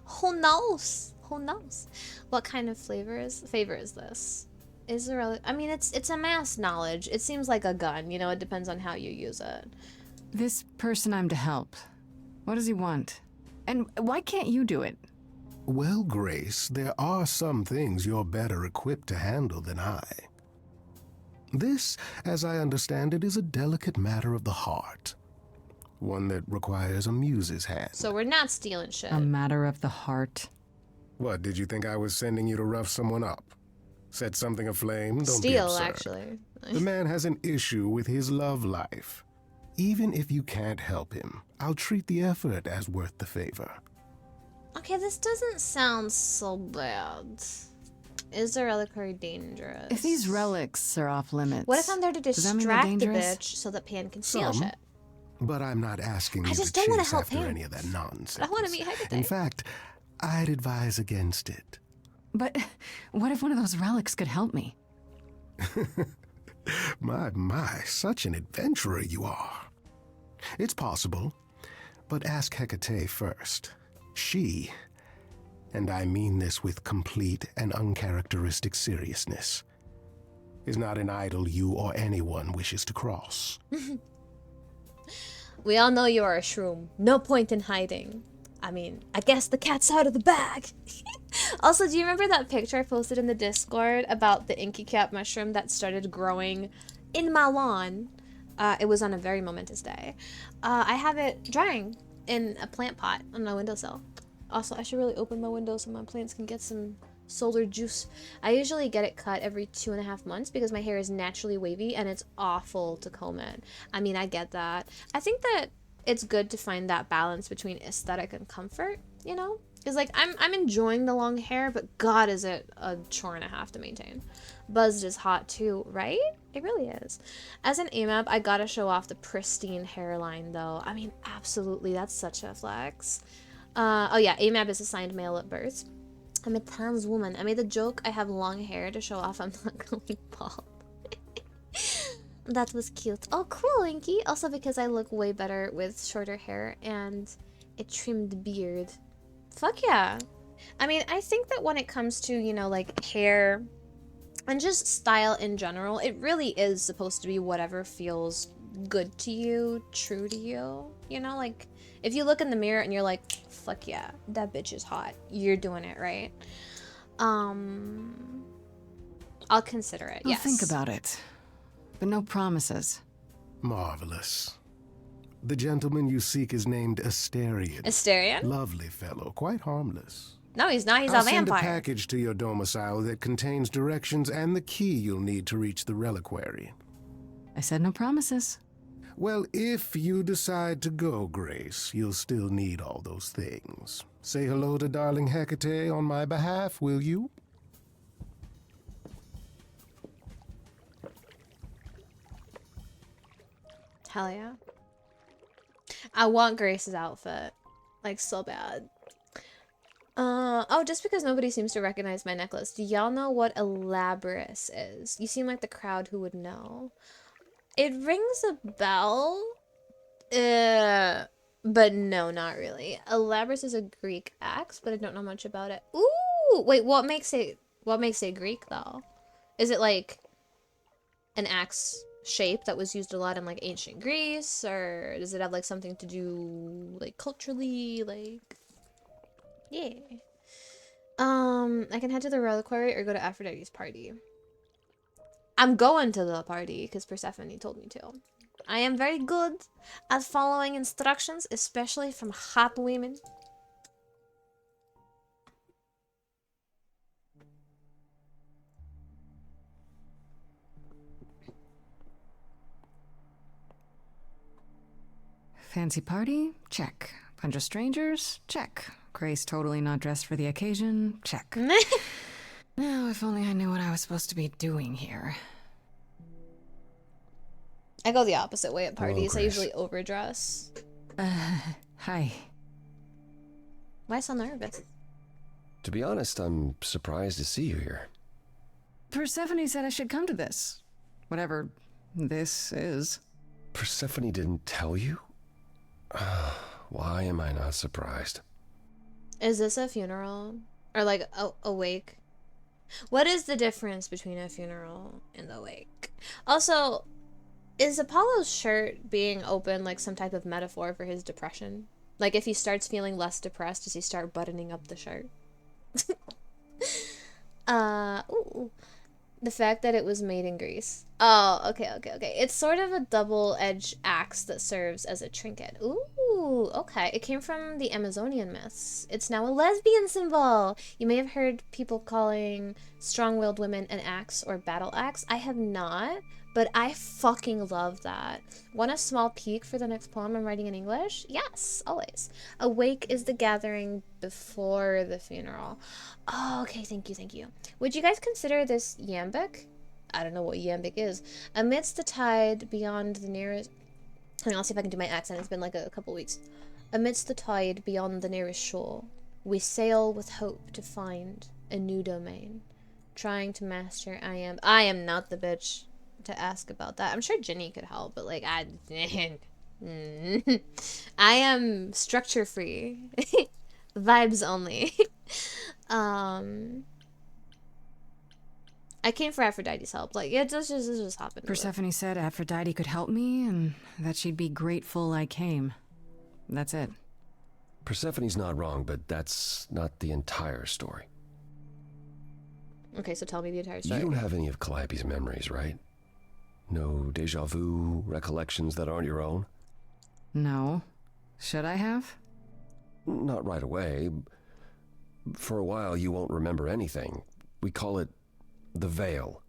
Who knows? Who knows? What kind of favor is this? Is there I mean, it's a mass knowledge. It seems like a gun, you know, it depends on how you use it. This person I'm to help. What does he want? And why can't you do it? Well, Grace, there are some things you're better equipped to handle than I. This, as I understand it, is a delicate matter of the heart. One that requires a muse's hand. So we're not stealing shit. A matter of the heart. What, did you think I was sending you to rough someone up? Set something aflame? Don't Steal, be absurd. actually. The man has an issue with his love life. Even if you can't help him, I'll treat the effort as worth the favor. Okay, this doesn't sound so bad. Is the reliquary dangerous? If these relics are off limits, What if I'm there to does that mean they're distract the dangerous? bitch so that Pan can steal Some. shit? But I'm not asking I you just to don't wanna chase help after him. any of that nonsense. I wanna meet Hecate. In fact, I'd advise against it. But what if one of those relics could help me? My, such an adventurer you are. It's possible, but ask Hecate first. She, and I mean this with complete and uncharacteristic seriousness, is not an idol you or anyone wishes to cross. We all know you are a shroom. No point in hiding. I mean, I guess the cat's out of the bag. Also, do you remember that picture I posted in the Discord about the inky cap mushroom that started growing in my lawn? It was on a very momentous day. I have it drying in a plant pot on my windowsill. Also, I should really open my window so my plants can get some solar juice. I usually get it cut every 2.5 months because my hair is naturally wavy and it's awful to comb it. I mean, I get that. I think that it's good to find that balance between aesthetic and comfort, you know? Because, like, I'm enjoying the long hair, but God, is it a chore and a half to maintain. Buzzed is hot, too, right? It really is. As an AMAB, I gotta show off the pristine hairline, though. I mean, absolutely, that's such a flex. Oh, yeah, AMAB is assigned male at birth. I'm a trans woman. I made the joke I have long hair to show off I'm not going bald. That was cute. Oh, cool, Inky. Also because I look way better with shorter hair and a trimmed beard. Fuck yeah. I mean, I think that when it comes to, you know, like hair and just style in general, it really is supposed to be whatever feels good to you, true to you. You know, like if you look in the mirror and you're like, fuck yeah, that bitch is hot. You're doing it right. I'll consider it, yes. I'll think about it. But no promises. Marvelous. The gentleman you seek is named Asterion. Asterion? Lovely fellow, quite harmless. No, he's not. He's I'll a vampire. send a package to your domicile that contains directions and the key you'll need to reach the reliquary. I said no promises. Well, if you decide to go, Grace, you'll still need all those things. Say hello to darling Hecate on my behalf, will you? Hell yeah. I want Grace's outfit. Like, so bad. Oh, just because nobody seems to recognize my necklace. Do y'all know what a Labris is? You seem like the crowd who would know. It rings a bell. But no, not really. A Labris is a Greek axe, but I don't know much about it. Ooh! Wait, what makes it Greek, though? Is it, like, an axe shape that was used a lot in, like, ancient Greece? Or does it have, like, something to do, like, culturally? Like... Yeah. I can head to the reliquary or go to Aphrodite's party. I'm going to the party because Persephone told me to. I am very good at following instructions, especially from hot women. Fancy party? Check. Bunch of strangers? Check. Grace totally not dressed for the occasion? Check. Now, if only I knew what I was supposed to be doing here. I go the opposite way at parties. Hello, I Grace. usually overdress. Hi. Why so nervous? To be honest, I'm surprised to see you here. Persephone said I should come to this. Whatever this is. Persephone didn't tell you? Why am I not surprised? Is this a funeral? Or like a wake? What is the difference between a funeral and a wake? Also, is Apollo's shirt being open like some type of metaphor for his depression? Like if he starts feeling less depressed, does he start buttoning up the shirt? Ooh. The fact that it was made in Greece. Oh, okay. It's sort of a double-edged axe that serves as a trinket. Ooh, okay. It came from the Amazonian myths. It's now a lesbian symbol. You may have heard people calling strong-willed women an axe or battle axe. I have not, but I fucking love that. Want a small peek for the next poem I'm writing in English? Yes, always. Awake is the gathering before the funeral. Oh, okay, thank you. Would you guys consider this iambic? I don't know what iambic is. Amidst the tide beyond the nearest... I'll see if I can do my accent. It's been like a couple weeks. Amidst the tide beyond the nearest shore, we sail with hope to find a new domain. Trying to master I am not the bitch to ask about that. I'm sure Ginny could help, but like I am structure free. Vibes only. I came for Aphrodite's help. Like, yeah, let's just hop into it. Persephone said Aphrodite could help me and that she'd be grateful I came. That's it. Persephone's not wrong, but that's not the entire story. Okay, so tell me the entire story. You don't have any of Calliope's memories, right? No deja vu recollections that aren't your own? No. Should I have? Not right away. For a while, you won't remember anything. We call it the veil.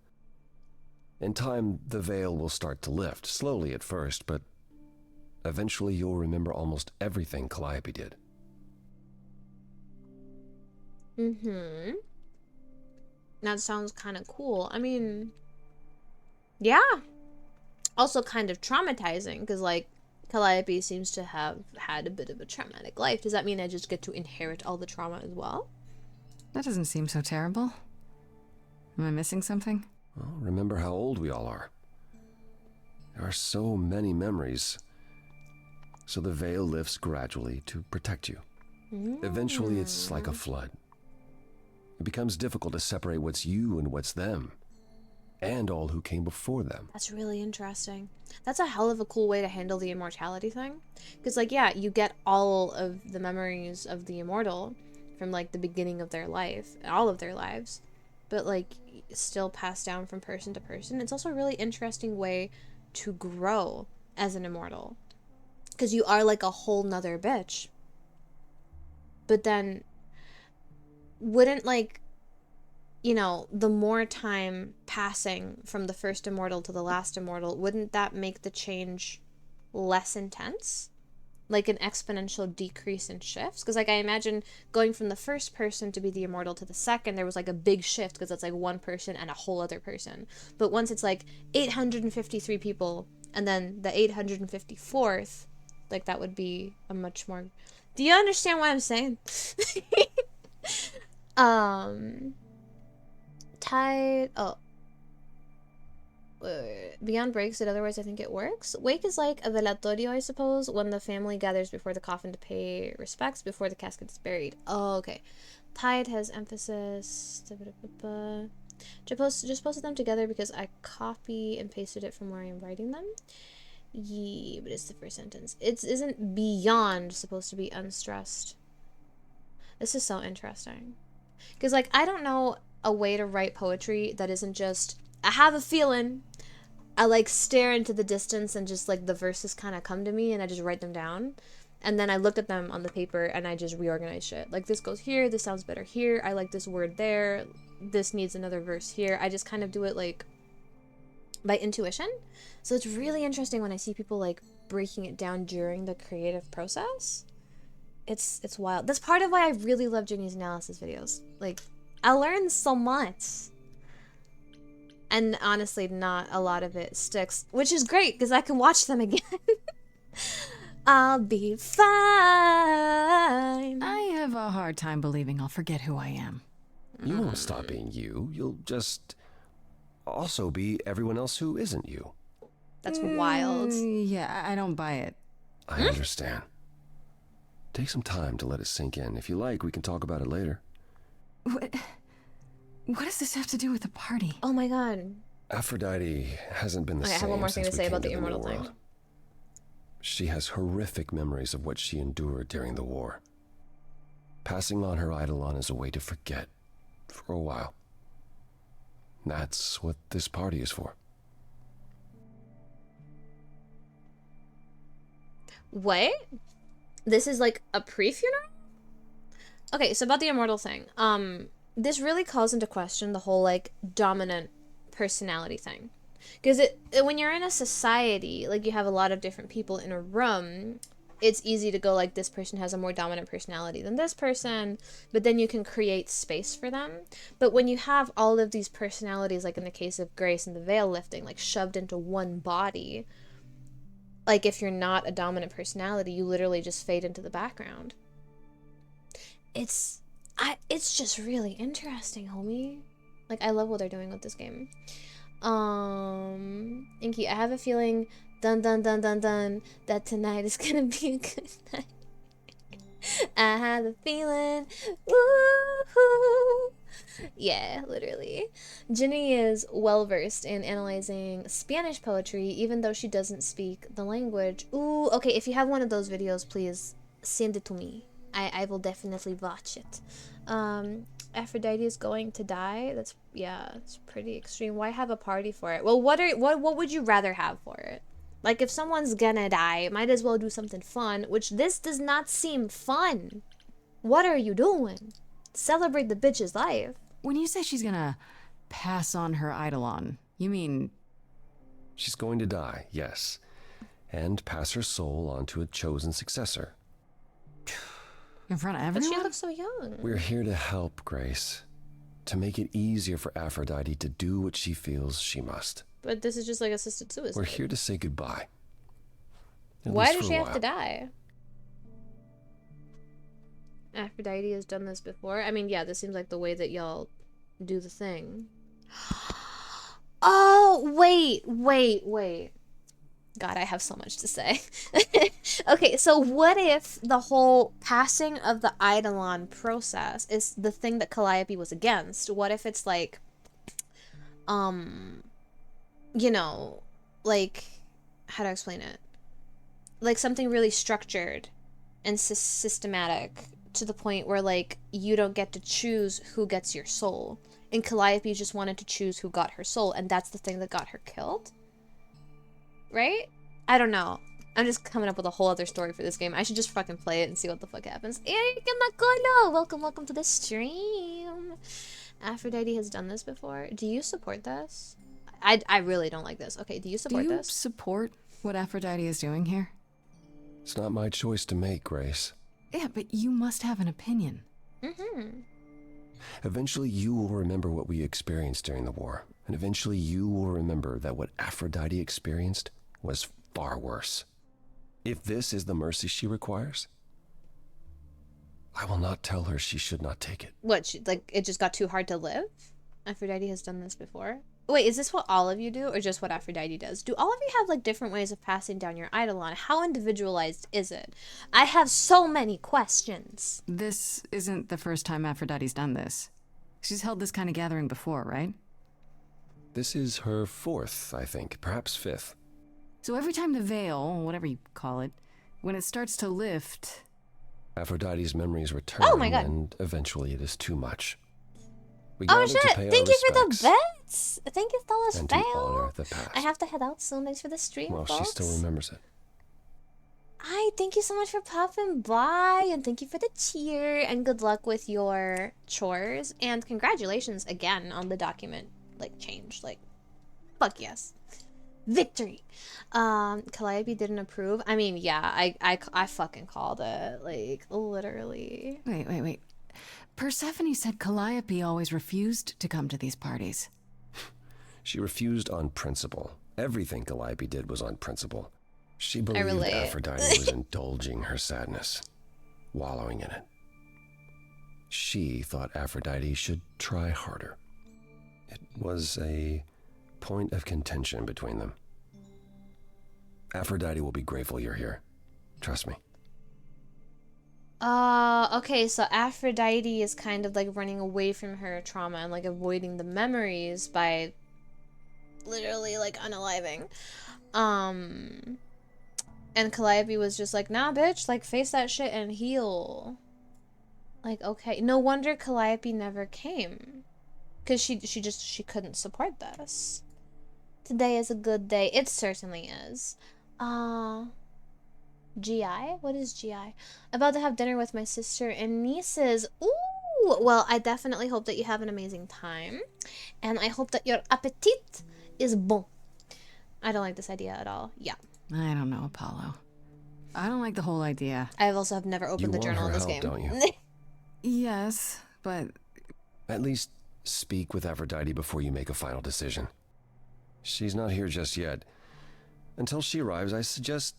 In time, the veil will start to lift, slowly at first, but eventually you'll remember almost everything Calliope did. Mm-hmm. That sounds kind of cool. I mean, yeah. Also kind of traumatizing, because, like, Calliope seems to have had a bit of a traumatic life. Does that mean I just get to inherit all the trauma as well? That doesn't seem so terrible. Am I missing something? Well, remember how old we all are. There are so many memories. So the veil lifts gradually to protect you. Eventually, it's like a flood. It becomes difficult to separate what's you and what's them, and all who came before them. That's really interesting. That's a hell of a cool way to handle the immortality thing. Because, like, yeah, you get all of the memories of the immortal from, like, the beginning of their life, all of their lives. But, like, still passed down from person to person. It's also a really interesting way to grow as an immortal. Because you are, like, a whole nother bitch. But then, wouldn't, like, you know, the more time passing from the first immortal to the last immortal, wouldn't that make the change less intense? like an exponential decrease in shifts, because like I imagine going from the first person to be the immortal to the second, there was like a big shift because it's like one person and a whole other person. But once it's like 853 people and then the 854th, like that would be a much more. Do you understand what I'm saying? Tide. Oh. Beyond breaks it, otherwise I think it works. Wake is like a velatorio, I suppose, when the family gathers before the coffin to pay respects before the casket is buried. Oh, okay. Tide has emphasis. Just posted them together because I copy and pasted it from where I'm writing them. Yeah, but it's the first sentence. Isn't beyond supposed to be unstressed? This is so interesting. Because, like, I don't know a way to write poetry that isn't just, I have a feeling, I like stare into the distance and just like the verses kind of come to me and I just write them down. And then I look at them on the paper and I just reorganize shit. Like this goes here, this sounds better here, I like this word there, this needs another verse here. I just kind of do it like by intuition. So it's really interesting when I see people like breaking it down during the creative process. It's wild. That's part of why I really love Ginny's analysis videos. Like I learn so much. And honestly, not a lot of it sticks, which is great because I can watch them again. I'll be fine. I have a hard time believing I'll forget who I am. You won't stop being you. You'll just also be everyone else who isn't you. That's wild. Yeah, I don't buy it. I understand. Take some time to let it sink in. If you like, we can talk about it later. What does this have to do with the party? Oh my god. Aphrodite hasn't been the same. I have one more thing to since we say came about the to immortal New thing. World. She has horrific memories of what she endured during the war. Passing on her eidolon is a way to forget for a while. That's what this party is for. What? This is like a pre-funeral? Okay, so about the immortal thing. This really calls into question the whole like dominant personality thing. Because when you're in a society, like you have a lot of different people in a room, it's easy to go like this person has a more dominant personality than this person, but then you can create space for them. But when you have all of these personalities, like in the case of Grace and the veil lifting, like shoved into one body, like if you're not a dominant personality, you literally just fade into the background. It's just really interesting, homie. Like I love what they're doing with this game. Inky, I have a feeling dun that tonight is gonna be a good night. I have a feeling woo-hoo. Yeah, literally. Ginny is well versed in analyzing Spanish poetry, even though she doesn't speak the language. Ooh, okay, if you have one of those videos, please send it to me. I will definitely watch it. Aphrodite is going to die. That's, yeah, it's pretty extreme. Why have a party for it? Well, what would you rather have for it? Like, if someone's gonna die, might as well do something fun, which this does not seem fun. What are you doing? Celebrate the bitch's life. When you say she's gonna pass on her eidolon, you mean... She's going to die, yes, and pass her soul on to a chosen successor. In front of But everyone? she looks so young. We're here to help, Grace. To make it easier for Aphrodite to do what she feels she must. But this is just like assisted suicide. We're here to say goodbye. At Why least does for she a have to while. die? Aphrodite has done this before. I mean, yeah, this seems like the way that y'all do the thing. Oh, wait. God, I have so much to say. Okay, so what if the whole passing of the eidolon process is the thing that Calliope was against? What if it's like, you know, like, how to explain it? Like something really structured and systematic to the point where, like, you don't get to choose who gets your soul. And Calliope just wanted to choose who got her soul, and that's the thing that got her killed? Right? I don't know. I'm just coming up with a whole other story for this game. I should just fucking play it and see what the fuck happens. Welcome to the stream. Aphrodite has done this before. Do you support this? I really don't like this. Okay, do you support Do you this? support what Aphrodite is doing here? It's not my choice to make, Grace. Yeah, but you must have an opinion. Eventually, you will remember what we experienced during the war, and eventually you will remember that what Aphrodite experienced was far worse. If this is the mercy she requires, I will not tell her she should not take it. What, like, it just got too hard to live? Aphrodite has done this before. Wait, is this what all of you do, or just what Aphrodite does? Do all of you have, like, different ways of passing down your eidolon? How individualized is it? I have so many questions. This isn't the first time Aphrodite's done this. She's held this kind of gathering before, right? This is her 4th, I think, perhaps 5th. So every time the veil, whatever you call it, when it starts to lift... Aphrodite's memories return, Oh my God. and eventually it is too much. We Oh gather shit, to pay thank our you for the respects bets! Thank you, Thalas and to honor Fail! the past. I have to head out soon. Thanks for the stream, Well, folks. she still remembers it. Hi, thank you so much for popping by, and thank you for the cheer, and good luck with your chores, and congratulations again on the document, like, change. Like, fuck yes. Victory! Calliope didn't approve. I mean, yeah, I fucking called it, like, literally. Wait. Persephone said Calliope always refused to come to these parties. She refused on principle. Everything Calliope did was on principle. She believed relate. Aphrodite was indulging her sadness, wallowing in it. She thought Aphrodite should try harder. It was a point of contention between them. Aphrodite will be grateful you're here. Trust me. Okay, so Aphrodite is kind of like running away from her trauma and like avoiding the memories by literally like unaliving. And Calliope was just like, nah, bitch, like face that shit and heal. Like, okay. No wonder Calliope never came. Because she couldn't support this. Today is a good day. It certainly is. GI? What is GI? About to have dinner with my sister and nieces. Ooh! Well, I definitely hope that you have an amazing time. And I hope that your appetit is bon. I don't like this idea at all. Yeah. I don't know, Apollo. I don't like the whole idea. I also have never opened the journal in this game. Don't you? Yes, but... At least speak with Aphrodite before you make a final decision. She's not here just yet. Until she arrives, I suggest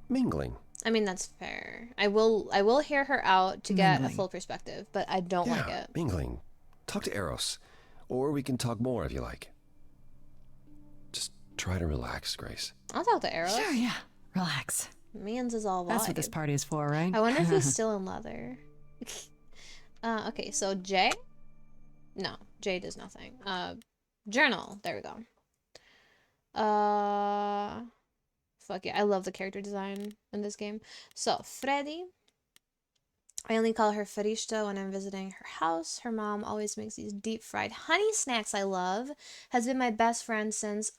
mingling. I mean, that's fair. I will hear her out to get a Mingling. full perspective, but I don't like it. Mingling. Talk to Eros. Or we can talk more if you like. Just try to relax, Grace. I'll talk to Eros. Sure, yeah. Relax. Mans is all That's what this vibe. party is for, right? I wonder if he's still in leather. Okay, so J? No, J does nothing. Journal. There we go. Fuck yeah, I love the character design in this game. So, Freddy. I only call her Farishta when I'm visiting her house. Her mom always makes these deep fried honey snacks I love. Has been my best friend since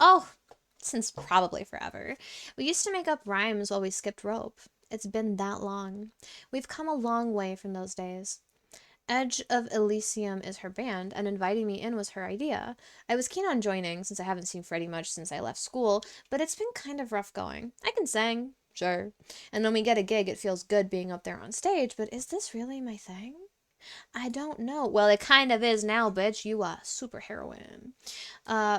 probably forever. We used to make up rhymes while we skipped rope. It's been that long. We've come a long way from those days. Edge of Elysium is her band, and inviting me in was her idea. I was keen on joining, since I haven't seen Freddie much since I left school, but it's been kind of rough going. I can sing, sure. And when we get a gig, it feels good being up there on stage, but is this really my thing? I don't know. Well, it kind of is now, bitch. You a super heroine.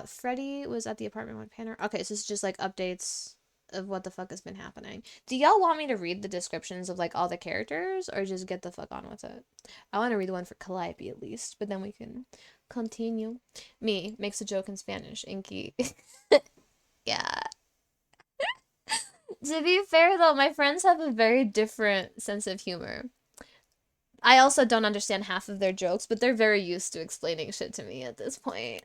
Freddie was at the apartment with Panner. Okay, so it's just like updates of what the fuck has been happening. Do y'all want me to read the descriptions of like all the characters or just get the fuck on with it? I want to read the one for Calliope at least, but then we can continue. Me makes a joke in Spanish. Inky. Yeah. To be fair though, my friends have a very different sense of humor. I also don't understand half of their jokes, but they're very used to explaining shit to me at this point.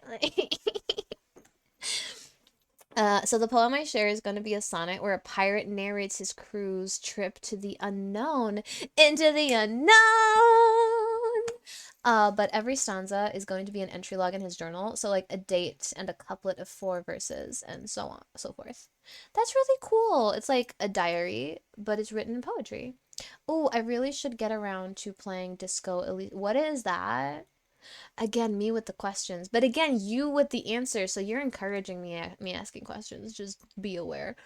So the poem I share is going to be a sonnet where a pirate narrates his crew's trip to the unknown, into the unknown. But every stanza is going to be an entry log in his journal, so like a date and a couplet of 4 verses and so on, so forth. That's really cool. It's like a diary, but it's written in poetry. Oh, I really should get around to playing Disco Elite. What is that? Again, me with the questions, but again, you with the answers. So you're encouraging me asking questions. Just be aware.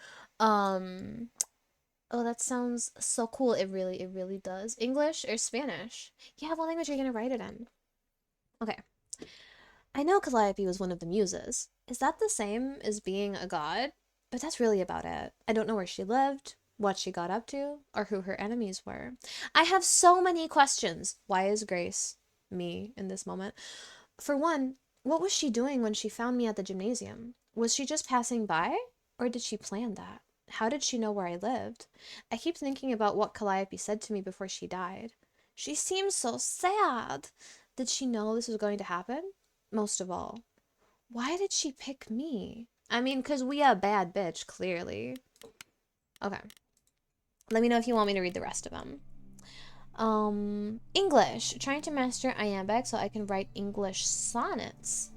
Oh, that sounds so cool. It really does. English or Spanish? Yeah, what language are you gonna write it in? Okay. I know Calliope was one of the muses. Is that the same as being a god? But that's really about it. I don't know where she lived, what she got up to, or who her enemies were. I have so many questions. Why is Grace me in this moment? For one, what was she doing when she found me at the gymnasium? Was she just passing by? Or did she plan that? How did she know where I lived? I keep thinking about what Calliope said to me before she died. She seems so sad. Did she know this was going to happen? Most of all, why did she pick me? I mean, 'cause we a bad bitch, clearly. Okay. Let me know if you want me to read the rest of them. English. Trying to master iambic so I can write English sonnets.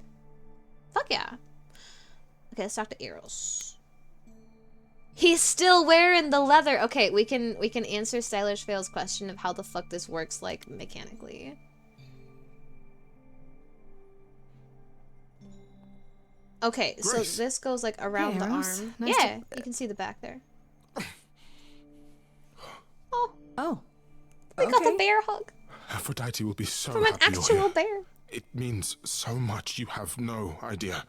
Fuck yeah. Okay, let's talk to Eros. He's still wearing the leather. Okay, we can answer Stylish Fail's question of how the fuck this works, like, mechanically. Okay, Grace. so this goes, like, around the Eros. arm. Nice Yeah, you can see the back there. Oh, Oh. we got the bear hug Aphrodite will be so from an happy you're actual here. bear. It means so much, you have no idea.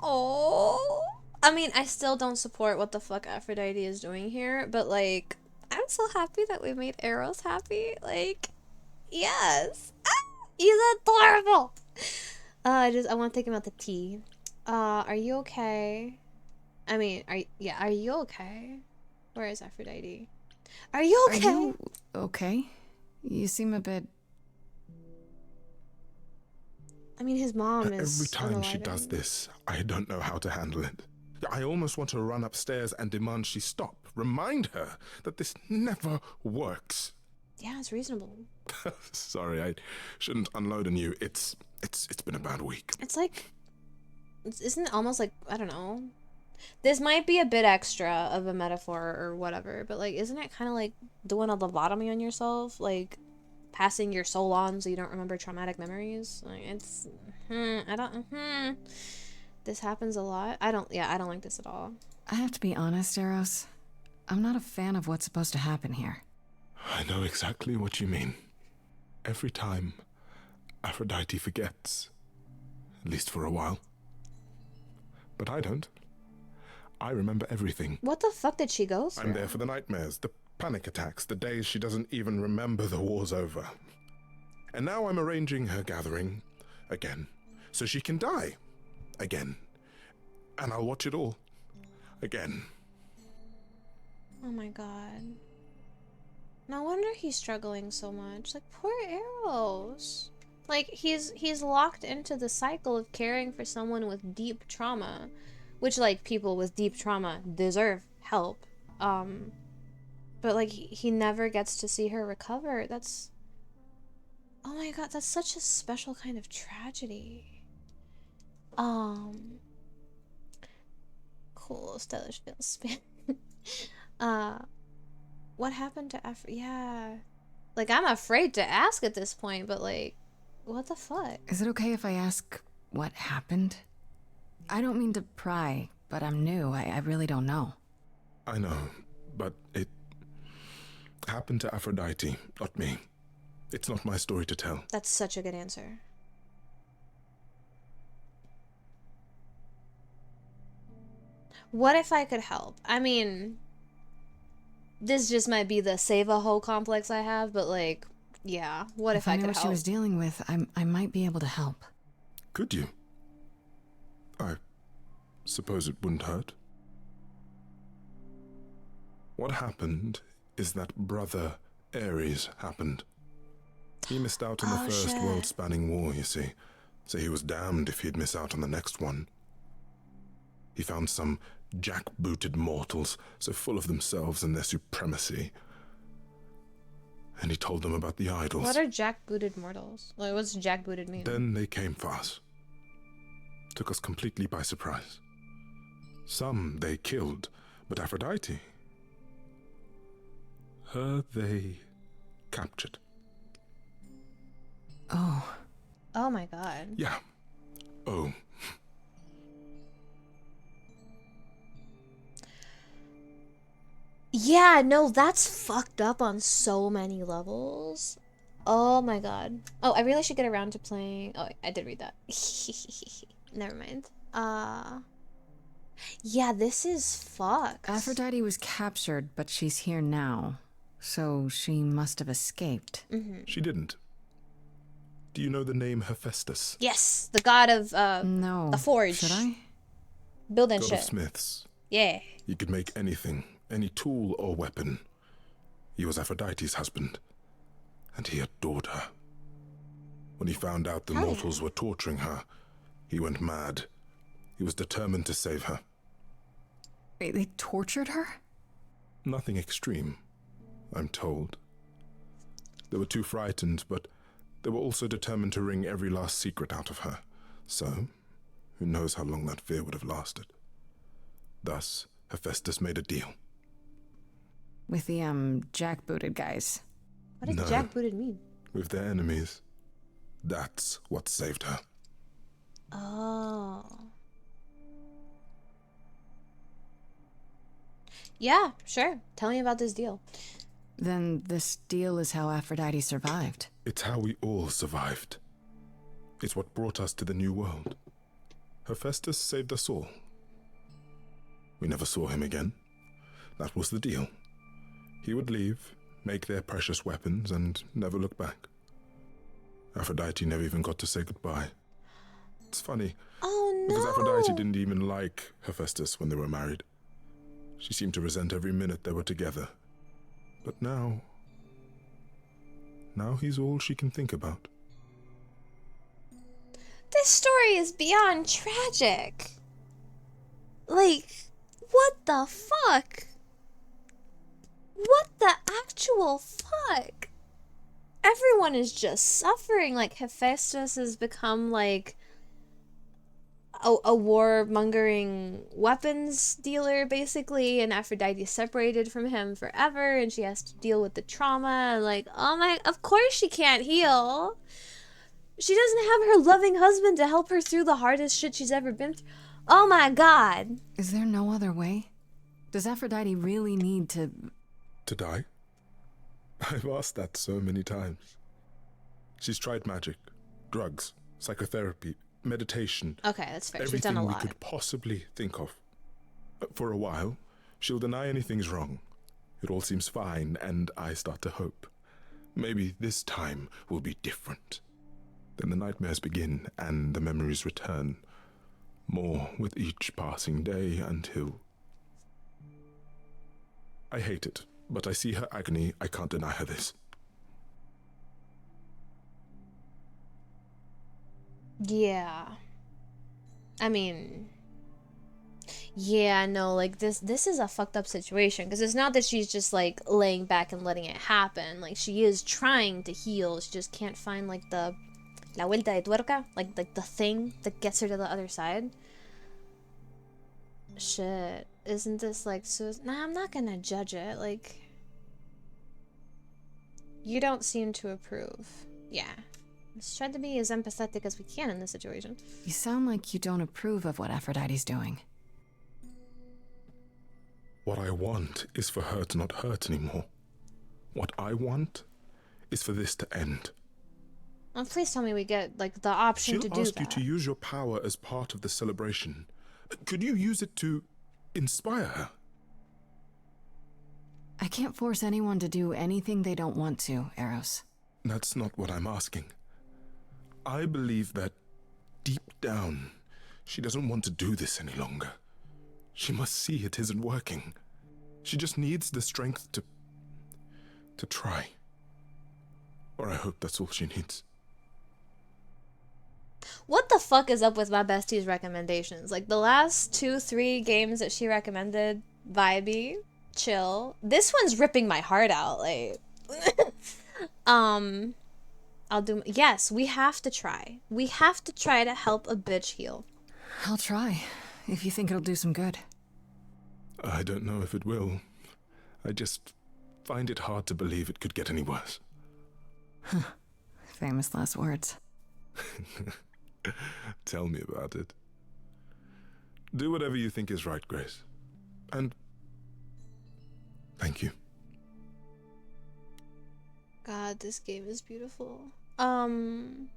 Oh. I mean, I still don't support what the fuck Aphrodite is doing here, but, like, I'm so happy that we made Eros happy. Like, yes. Ah, he's adorable. I want to take him out the tea. Are you okay? I mean, are you okay? Where is Aphrodite? Are you okay? Are you okay? You seem a bit... I mean, his mom is Every time she unaliving. does this, I don't know how to handle it. I almost want to run upstairs and demand she stop. Remind her that this never works. Yeah, it's reasonable. Sorry, I shouldn't unload on you. It's been a bad week. It's like, isn't it almost like, I don't know. This might be a bit extra of a metaphor or whatever, but like, isn't it kind of like doing a lobotomy on yourself? Like, passing your soul on so you don't remember traumatic memories? Like, it's, This happens a lot. I don't like this at all. I have to be honest, Eros. I'm not a fan of what's supposed to happen here. I know exactly what you mean. Every time, Aphrodite forgets. At least for a while. But I don't. I remember everything. What the fuck did she go through? I'm there for the nightmares, the panic attacks, the days she doesn't even remember the war's over. And now I'm arranging her gathering again, so she can die again. And I'll watch it all again. Oh my god. No wonder he's struggling so much. Like, poor Eros. Like, he's locked into the cycle of caring for someone with deep trauma, which, like, people with deep trauma deserve help. But, like, he never gets to see her recover. That's... Oh my god, that's such a special kind of tragedy. Cool, stylish fail spin. What happened to yeah. Like, I'm afraid to ask at this point, but, like, what the fuck? Is it okay if I ask what happened? I don't mean to pry, but I'm new. I really don't know. I know, but it happened to Aphrodite, not me. It's not my story to tell. That's such a good answer. What if I could help? I mean, this just might be the save a hoe complex I have, but, like, yeah. What if I knew could what help? she was dealing with, I might be able to help. Could you? I suppose it wouldn't hurt. What happened is that Brother Ares happened. He missed out on the first shit. world-spanning war, you see, so he was damned if he'd miss out on the next one. He found some jackbooted mortals, so full of themselves and their supremacy. And he told them about the idols. What are jackbooted mortals? Like, what's jackbooted mean? Then they came for us. Took us completely by surprise. Some they killed, but Aphrodite, her they captured. Oh. Oh my god. Yeah. Oh. Yeah, no, that's fucked up on so many levels. Oh my god. Oh, I really should get around to playing. Oh, I did read that. Never mind. Yeah, this is fucked. Aphrodite was captured, but she's here now. So she must have escaped. She didn't. Do you know the name Hephaestus? Yes, the god of No. the forge. Should I? Building God shit. of smiths. Yeah. He could make anything, any tool or weapon. He was Aphrodite's husband, and he adored her. When he found out the mortals were torturing her, he went mad. He was determined to save her. Wait, they tortured her? Nothing extreme, I'm told. They were too frightened, but they were also determined to wring every last secret out of her. So, who knows how long that fear would have lasted. Thus, Hephaestus made a deal. With the, jackbooted guys. What does No. jackbooted mean? With their enemies. That's what saved her. Oh. Yeah, sure. Tell me about this deal. Then this deal is how Aphrodite survived. It's how we all survived. It's what brought us to the new world. Hephaestus saved us all. We never saw him again. That was the deal. He would leave, make their precious weapons, and never look back. Aphrodite never even got to say goodbye. It's funny, Oh no. because Aphrodite didn't even like Hephaestus when they were married. She seemed to resent every minute they were together. But now he's all she can think about. This story is beyond tragic. Like, what the fuck? What the actual fuck? Everyone is just suffering. Like, Hephaestus has become like a war-mongering weapons dealer, basically, and Aphrodite separated from him forever, and she has to deal with the trauma, and like, oh my, of course she can't heal. She doesn't have her loving husband to help her through the hardest shit she's ever been through. Oh my god. Is there no other way? Does Aphrodite really need to... To die? I've asked that so many times. She's tried magic, drugs, psychotherapy, meditation. Okay, that's fair. She's Everything done a we lot. could possibly think of. For a while, she'll deny anything's wrong. It all seems fine, and I start to hope. Maybe this time will be different. Then the nightmares begin, and the memories return. More with each passing day until... I hate it, but I see her agony. I can't deny her this. Yeah. I mean, yeah, no, like this is a fucked up situation, because it's not that she's just like laying back and letting it happen. Like, she is trying to heal. She just can't find like the la vuelta de tuerca, like the thing that gets her to the other side. Shit, isn't this like Nah, I'm not gonna judge it. Like, you don't seem to approve. Yeah. Let's try to be as empathetic as we can in this situation. You sound like you don't approve of what Aphrodite's doing. What I want is for her to not hurt anymore. What I want is for this to end. Oh, please tell me we get like the option to She'll do ask that. you to use your power as part of the celebration. Could you use it to inspire her? I can't force anyone to do anything they don't want to, Eros. That's not what I'm asking. I believe that deep down, she doesn't want to do this any longer. She must see it isn't working. She just needs the strength to try. Or I hope that's all she needs. What the fuck is up with my bestie's recommendations? Like, the last 2-3 games that she recommended, vibey, chill. This one's ripping my heart out. Like, yes, we have to try. We have to try to help a bitch heal. I'll try, if you think it'll do some good. I don't know if it will. I just find it hard to believe it could get any worse. Famous last words. Tell me about it. Do whatever you think is right, Grace. And Thank you. God, this game is beautiful. Honestly,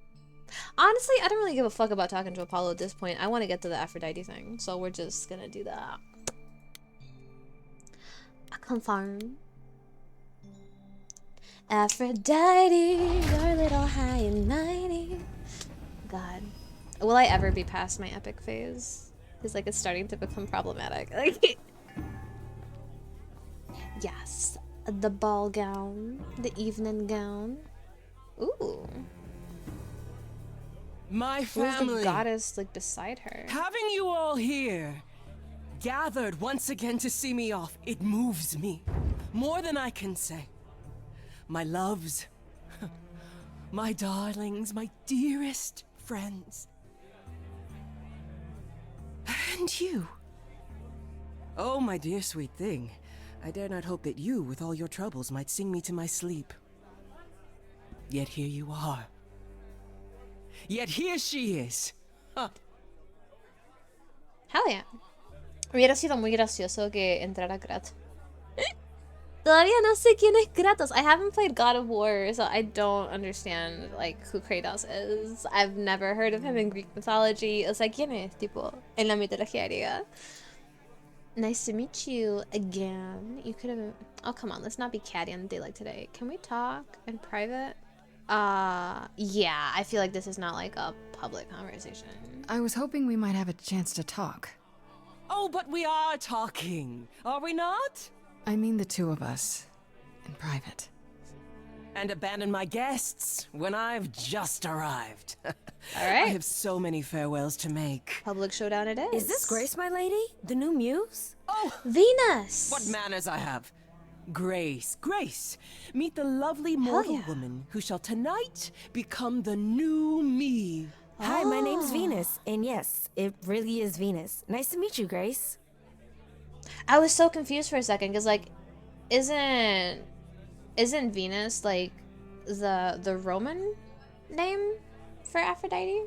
I don't really give a fuck about talking to Apollo at this point. I want to get to the Aphrodite thing, so we're just gonna do that. I confirm. Aphrodite, you're a little high and mighty. God, will I ever be past my epic phase? Because like it's starting to become problematic. Like, yes, the ball gown, the evening gown. Ooh. My Who's family. the goddess like beside her? Having you all here, gathered once again to see me off, it moves me. More than I can say. My loves, my darlings, my dearest friends. And you. Oh, my dear sweet thing. I dare not hope that you, with all your troubles, might sing me to my sleep. Yet here you are. Yet here she is. Huh. Hell yeah. Hubiera sido muy gracioso que entrara Kratos. Todavía no sé quién es Kratos. I haven't played God of War, so I don't understand like who Kratos is. I've never heard of him in Greek mythology. O sea, ¿quién es? Tipo, en la mitología griega. Nice to meet you again. You could have. Oh, come on. Let's not be catty on a day like today. Can we talk in private? Yeah. I feel like this is not like a public conversation. I was hoping we might have a chance to talk. Oh, but we are talking, are we not? I mean the two of us. In private. And abandon my guests when I've just arrived. All I right. have so many farewells to make. Public showdown it is. Is this Grace, my lady? The new muse? Oh, Venus? what manners I have. Grace, Grace, meet the lovely mortal yeah. woman who shall tonight become the new me. Hi, my name's Venus. And yes, it really is Venus. Nice to meet you, Grace. I was so confused for a second because like, isn't Venus like the Roman name for Aphrodite?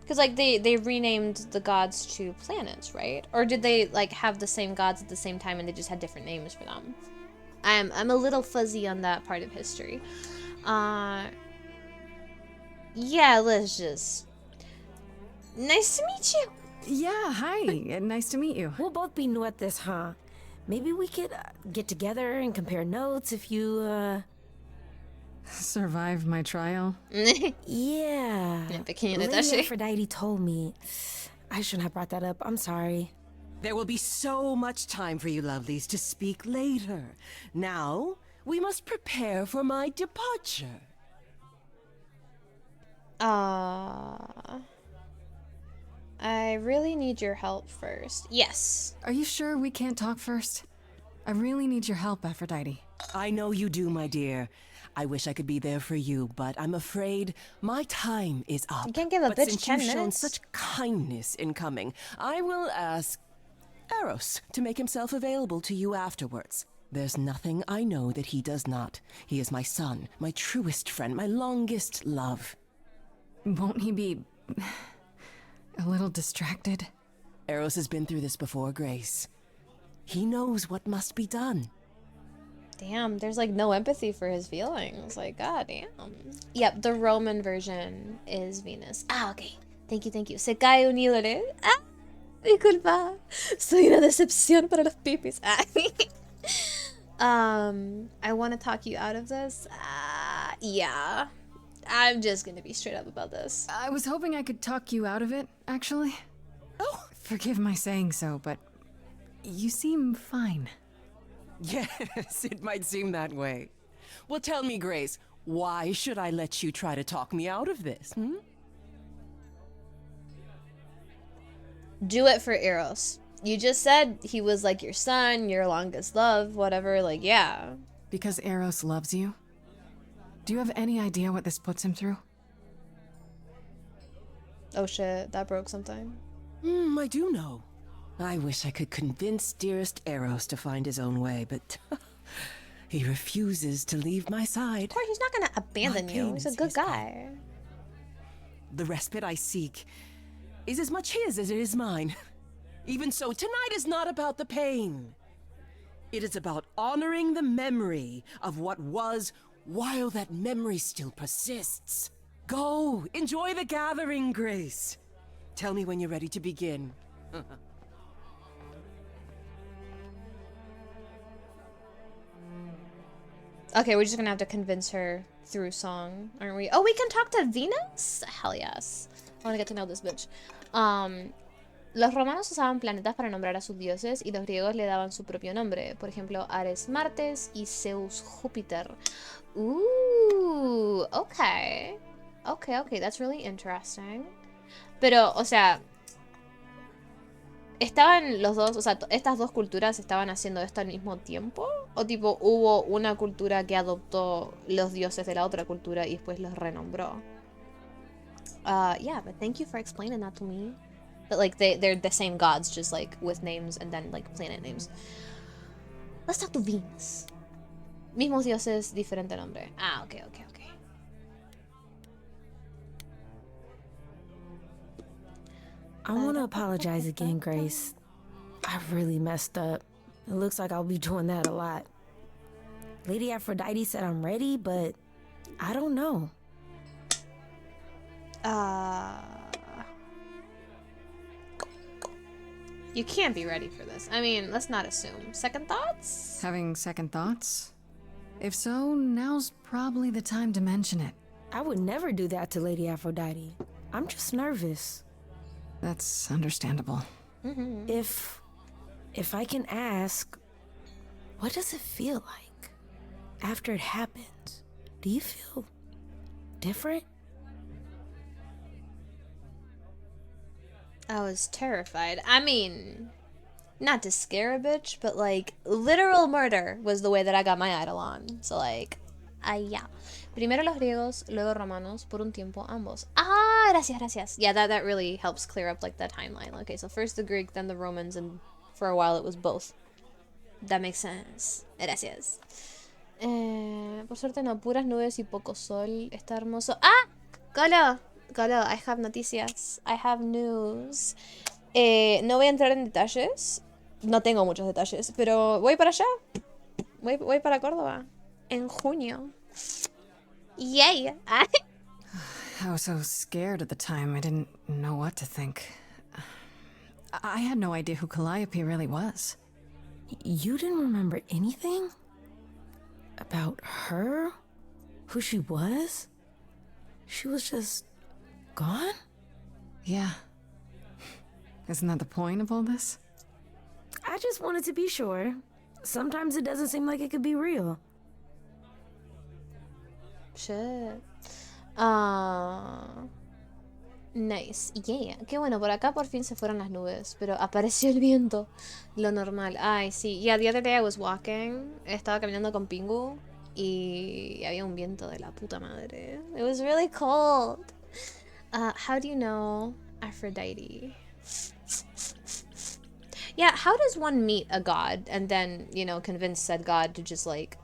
Because like they renamed the gods to planets, right? Or did they like have the same gods at the same time and they just had different names for them? I'm a little fuzzy on that part of history. Yeah, let's just. Nice to meet you. Yeah, hi. Nice to meet you. We'll both be new at this, huh? Maybe we could get together and compare notes if you, Survive my trial? Yeah. Pequeña Lady detalle. Aphrodite told me. I shouldn't have brought that up. I'm sorry. There will be so much time for you lovelies to speak later. Now, we must prepare for my departure. I really need your help first. Yes. Are you sure we can't talk first? I really need your help, Aphrodite. I know you do, my dear. I wish I could be there for you, but I'm afraid my time is up. You can't give a but bitch since 10 you've shown minutes. such kindness in coming, I will ask Eros to make himself available to you afterwards. There's nothing I know that he does not. He is my son, my truest friend, my longest love. Won't he be a little distracted? Eros has been through this before, Grace. He knows what must be done. Damn, there's like no empathy for his feelings. Like, god damn. Yep, the Roman version is Venus. Ah, okay. Thank you. Se cae un hilo. Ah, disculpa. Soy una decepción para los pipis. Ah. I want to talk you out of this. Yeah. I'm just gonna be straight up about this. I was hoping I could talk you out of it, actually. Oh, Forgive my saying so, but you seem fine. yes, it might seem that way. Well, tell me, Grace, why should I let you try to talk me out of this, Do it for Eros. You just said he was like your son, your longest love, whatever, like, yeah. Because Eros loves you? Do you have any idea what this puts him through? Oh shit, that broke something. I do know. I wish I could convince dearest Eros to find his own way, but he refuses to leave my side. Of course, he's not gonna abandon My you. pain He's a is good his guy. The respite I seek is as much his as it is mine. Even so, tonight is not about the pain. It is about honoring the memory of what was while that memory still persists. Go, enjoy the gathering, Grace. Tell me when you're ready to begin. Okay, we're just gonna have to convince her through song, aren't we? Oh, we can talk to Venus? Hell yes. I wanna get to know this bitch. Los romanos usaban planetas para nombrar a sus dioses y los griegos le daban su propio nombre. Por ejemplo, Ares Martes y Zeus Júpiter. Ooh, okay. Okay, that's really interesting. Pero, o sea, ¿estaban los dos, o sea, estas dos culturas estaban haciendo esto al mismo tiempo? ¿O tipo hubo una cultura que adoptó los dioses de la otra cultura y después los renombró? Yeah, but thank you for explaining that to me. But like they're the same gods, just like with names and then like planet names. Let's talk to Venus. Mismos dioses, diferente nombre. Ah, okay. I want to apologize again, Grace. I really messed up. It looks like I'll be doing that a lot. Lady Aphrodite said I'm ready, but I don't know. You can't be ready for this. I mean, let's not assume. Second thoughts? Having second thoughts? If so, now's probably the time to mention it. I would never do that to Lady Aphrodite. I'm just nervous. That's understandable. If I can ask, what does it feel like after it happens? Do you feel different? I was terrified. I mean, not to scare a bitch, but like literal murder was the way that I got my idol on. So like, yeah. Primero los griegos, luego romanos, por un tiempo ambos. Ah, gracias. Yeah, that really helps clear up like the timeline. Okay, so first the Greek, then the Romans, and for a while it was both. That makes sense. Gracias. Por suerte no, puras nubes y poco sol. Está hermoso. Ah, Golo, I have noticias. I have news. No voy a entrar en detalles. No tengo muchos detalles, pero voy para allá. Voy para Córdoba. En junio. Yay! I was so scared at the time, I didn't know what to think. I had no idea who Calliope really was. You didn't remember anything? About her? Who she was? She was just gone? Yeah. Isn't that the point of all this? I just wanted to be sure. Sometimes it doesn't seem like it could be real. Shit. Nice. Yeah. Qué bueno, por acá por fin se fueron las nubes, pero apareció el viento. Lo normal. Ay, sí. Yeah, the other day I was walking. Estaba caminando con Pingu y había un viento de la puta madre. It was really cold. How do you know Aphrodite? Yeah, how does one meet a god and then, convince said god to just like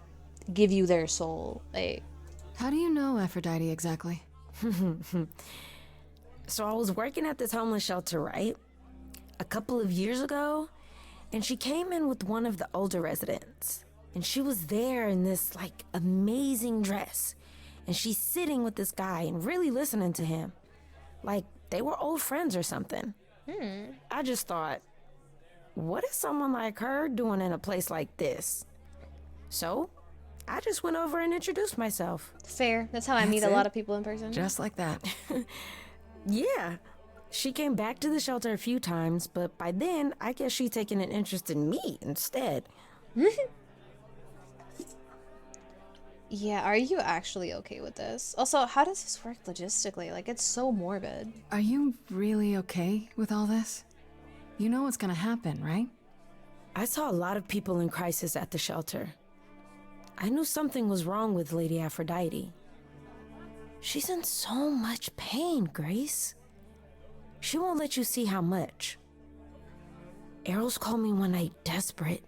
give you their soul? Like, how do you know Aphrodite exactly? So I was working at this homeless shelter, right? A couple of years ago, and she came in with one of the older residents. And she was there in this, like, amazing dress. And she's sitting with this guy and really listening to him. Like, they were old friends or something. I just thought, what is someone like her doing in a place like this? So I just went over and introduced myself. Fair. That's how I meet a lot of people in person. Just like that. Yeah. She came back to the shelter a few times, but by then, I guess she'd taken an interest in me instead. Yeah, are you actually okay with this? Also, how does this work logistically? Like, it's so morbid. Are you really okay with all this? You know what's gonna happen, right? I saw a lot of people in crisis at the shelter. I knew something was wrong with Lady Aphrodite. She's in so much pain, Grace. She won't let you see how much. Eros called me one night desperate.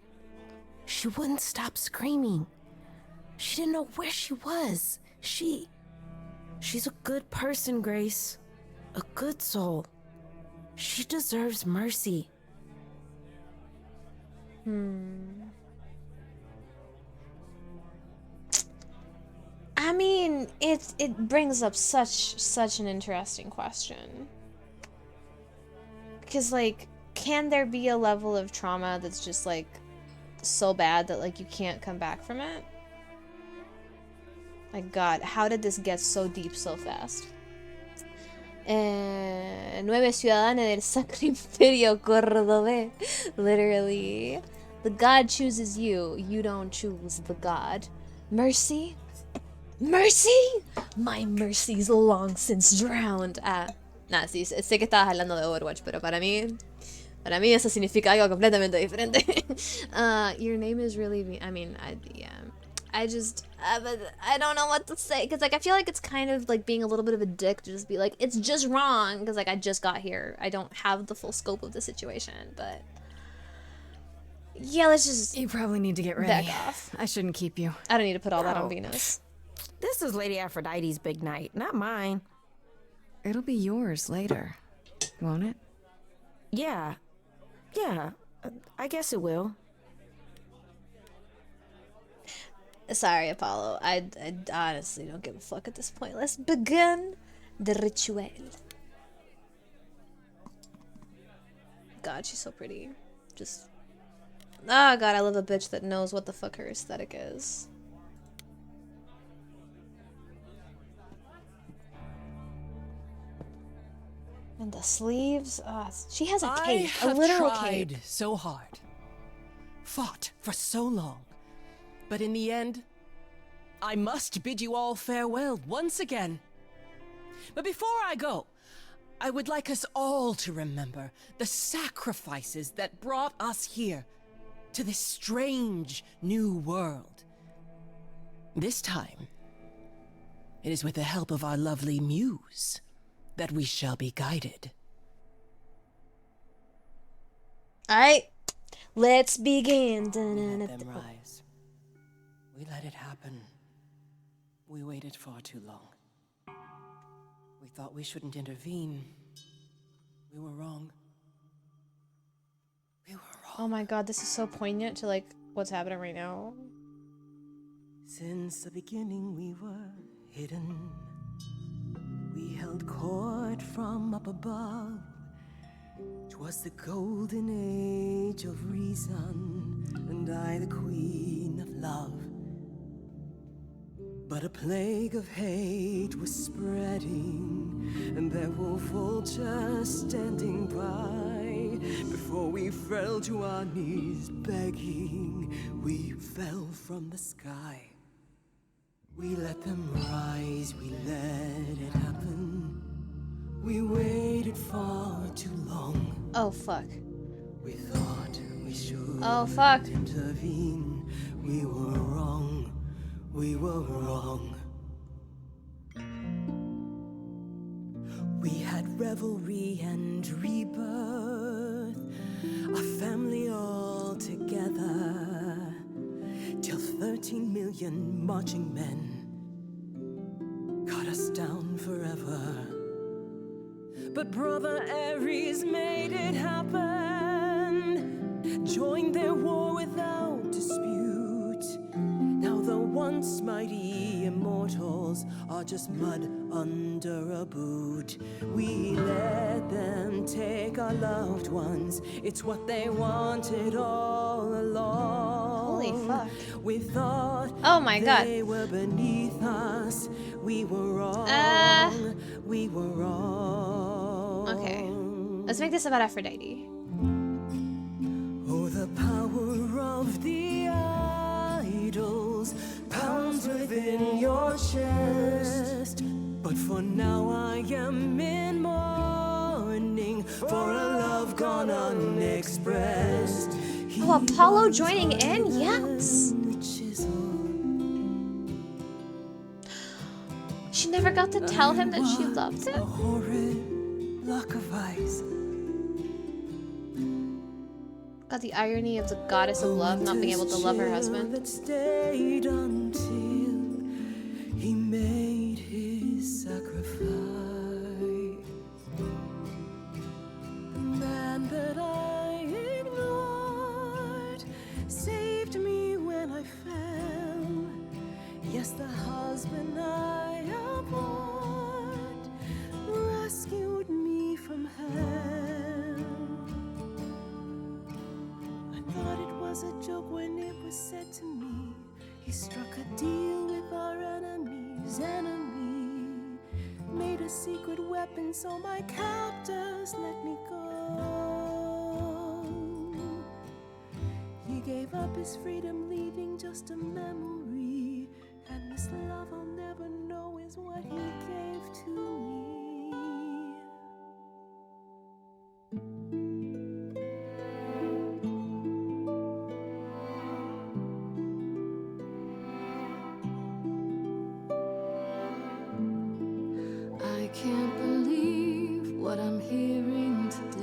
She wouldn't stop screaming. She didn't know where she was. She's a good person, Grace. A good soul. She deserves mercy. I mean, it brings up such an interesting question. Because, like, can there be a level of trauma that's just, like, so bad that, like, you can't come back from it? Like, God, how did this get so deep so fast? 9 ciudadanos del sacrificio cordobés. Literally. The God chooses you. You don't choose the God. Mercy? Mercy? My mercy's long since drowned. Nah, sí, sé que estabas hablando de Overwatch, pero para mí eso significa algo completamente diferente. Your name is really, I mean, I just, I don't know what to say, because, like, I feel like it's kind of, like, being a little bit of a dick to just be like, it's just wrong, because, like, I just got here. I don't have the full scope of the situation, but... Yeah, let's just... You probably need to get ready. Back off. I shouldn't keep you. I don't need to put all that on Venus. This is Lady Aphrodite's big night, not mine. It'll be yours later, won't it? Yeah. I guess it will. Sorry, Apollo. I honestly don't give a fuck at this point. Let's begin the ritual. God, she's so pretty. Just... Oh, God, I love a bitch that knows what the fuck her aesthetic is. And the sleeves. She has a cape. A literal cape. I have tried so hard. Fought for so long. But in the end, I must bid you all farewell once again. But before I go, I would like us all to remember the sacrifices that brought us here to this strange new world. This time, it is with the help of our lovely muse that we shall be guided. Alright, let's begin. We let them rise. We let it happen. We waited far too long. We thought we shouldn't intervene. We were wrong. We were wrong. Oh my God, this is so poignant to, like, what's happening right now. Since the beginning we were hidden. We held court from up above. 'Twas the golden age of reason, and I the queen of love. But a plague of hate was spreading, and there were vultures standing by. Before we fell to our knees begging, we fell from the sky. We let them rise, we let it happen. We waited far too long. Oh, fuck. We thought we should intervene. We were wrong. We were wrong. We had revelry and rebirth, a family all together, till 13 million marching men cut us down forever. But Brother Ares made it happen, joined their war without dispute. Now the once mighty immortals are just mud under a boot. We let them take our loved ones, it's what they wanted all along. Holy fuck. We thought oh my God. they were beneath us. We were wrong. We were wrong. Okay. Let's make this about Aphrodite. Oh, the power of the idols pounds within your chest. But for now I am in mourning for a love gone unexpressed. Oh, Apollo joining in? Yes. She never got to tell him that she loved him? A horrid lock of ice. Got the irony of the goddess of love not being able to love her husband. That stayed until he made his sacrifice. The man that I ignored saved me when I fell. Yes, the husband struck a deal with our enemy's enemy, made a secret weapon so my captors let me go. He gave up his freedom, leaving just a memory, and this love I'll never know is what he gave to me. I can't believe what I'm hearing today.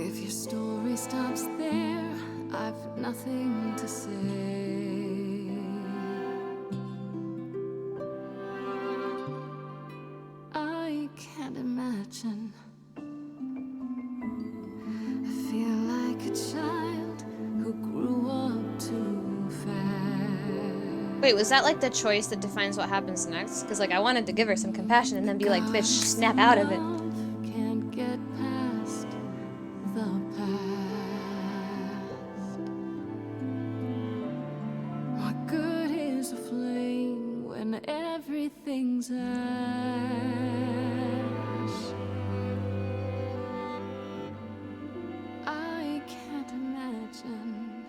If your story stops there, I've nothing to say. I can't imagine. I feel like a child who grew up too fast. Wait, was that like the choice that defines what happens next? Because like I wanted to give her some compassion and then be like, bitch, snap out of it. Can't get past the past. What good is a flame when everything's ash? I can't imagine.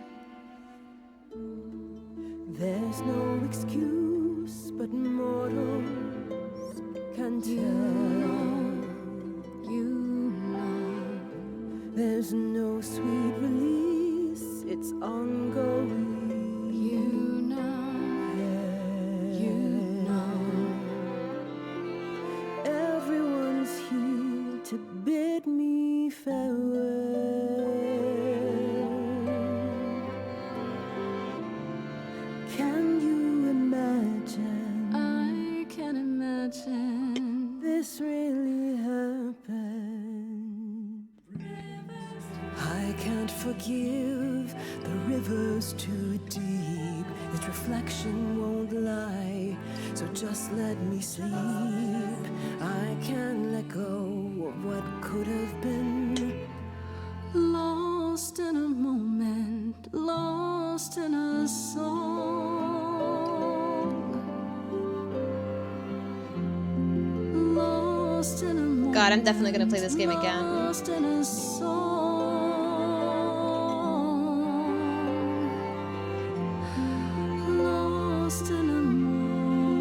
There's no excuse, but mortals can tell. You know. There's no sweet release, it's ongoing. You know. You know. Everyone's here to bid me farewell. Can you imagine? I can imagine. This really happened. I can't forgive, the river's too deep. Its reflection won't lie, so just let me sleep. I can't let go of what could have been. Lost in a moment, lost in a song. Lost in a moment. God, I'm definitely gonna play this game again. Lost in a song. Lost in a moment.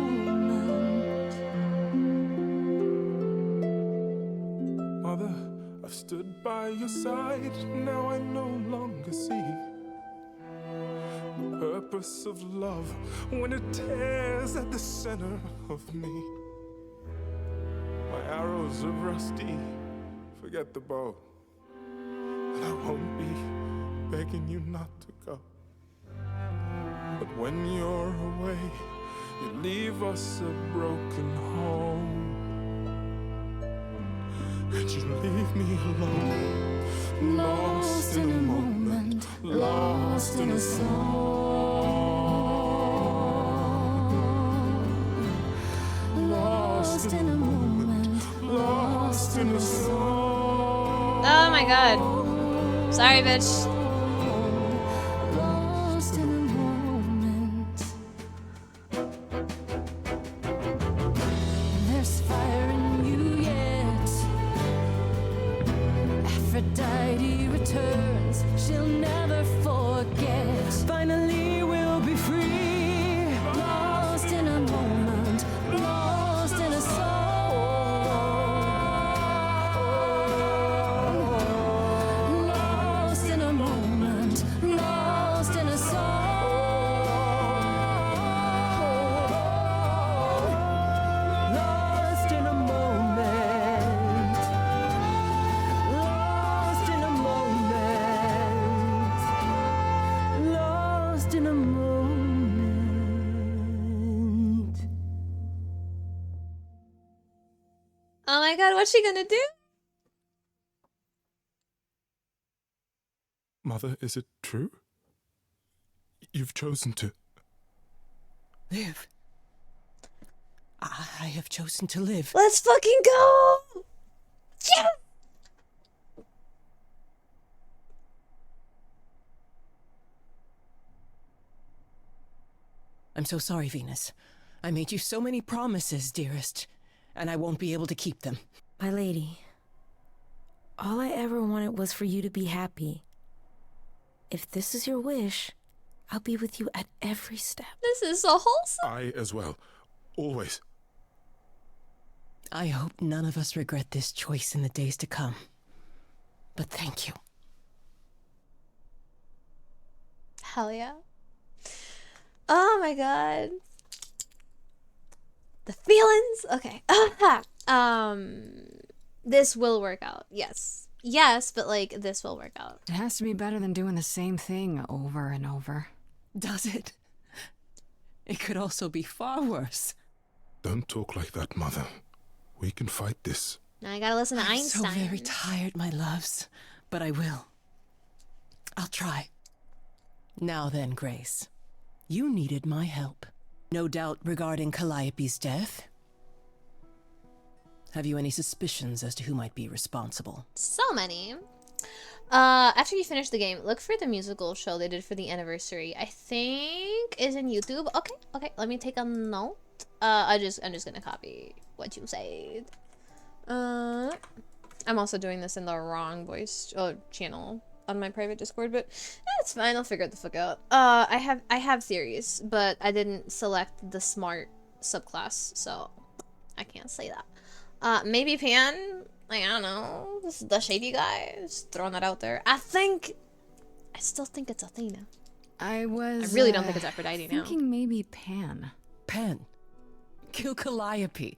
Mother, I've stood by your side, now I no longer see the purpose of love when it tears at the center of me. My arrows are rusty, forget the bow, and I won't be begging you not to go. But when you're away, you leave us a broken home. And you leave me alone, lost in a moment, lost in a song. Lost in a moment, lost in a song. Oh my god. Sorry, bitch. Lost in a moment. There's fire in you yet. Aphrodite returns, she'll never forget. Finally we'll be free. Lost in a moment, lost in a song. Lost in a moment, lost in a song. Lost in a moment. Lost in a moment. Lost in a moment. Oh my god, what's she gonna do? Mother, is it true? You've chosen to. Live. I have chosen to live. Let's fucking go! Yeah! I'm so sorry, Venus. I made you so many promises, dearest, and I won't be able to keep them. My lady, all I ever wanted was for you to be happy. If this is your wish, I'll be with you at every step. This is so wholesome. I as well. Always. I hope none of us regret this choice in the days to come. But thank you. Hell yeah. Oh my god. The feelings. Okay. This will work out. Yes. Yes, but like this will work out. It has to be better than doing the same thing over and over. Does it? It could also be far worse. Don't talk like that, Mother. We can fight this. Now I gotta listen to I'm Einstein. so very tired, my loves. But I will. I'll try. Now then, Grace. You needed my help. No doubt regarding Calliope's death. Have you any suspicions as to who might be responsible? So many. After you finish the game, look for the musical show they did for the anniversary. I think is in YouTube. Okay, let me take a note. I'm just gonna copy what you said. I'm also doing this in the wrong voice channel on my private Discord, but it's fine. I'll figure it the fuck out. I have theories, but I didn't select the smart subclass, so I can't say that. Maybe Pan. Like, I don't know. This is the shady guy. Just throwing that out there. I still think it's Athena. I really don't think it's Aphrodite now. Thinking maybe Pan. Pan. Kill Calliope.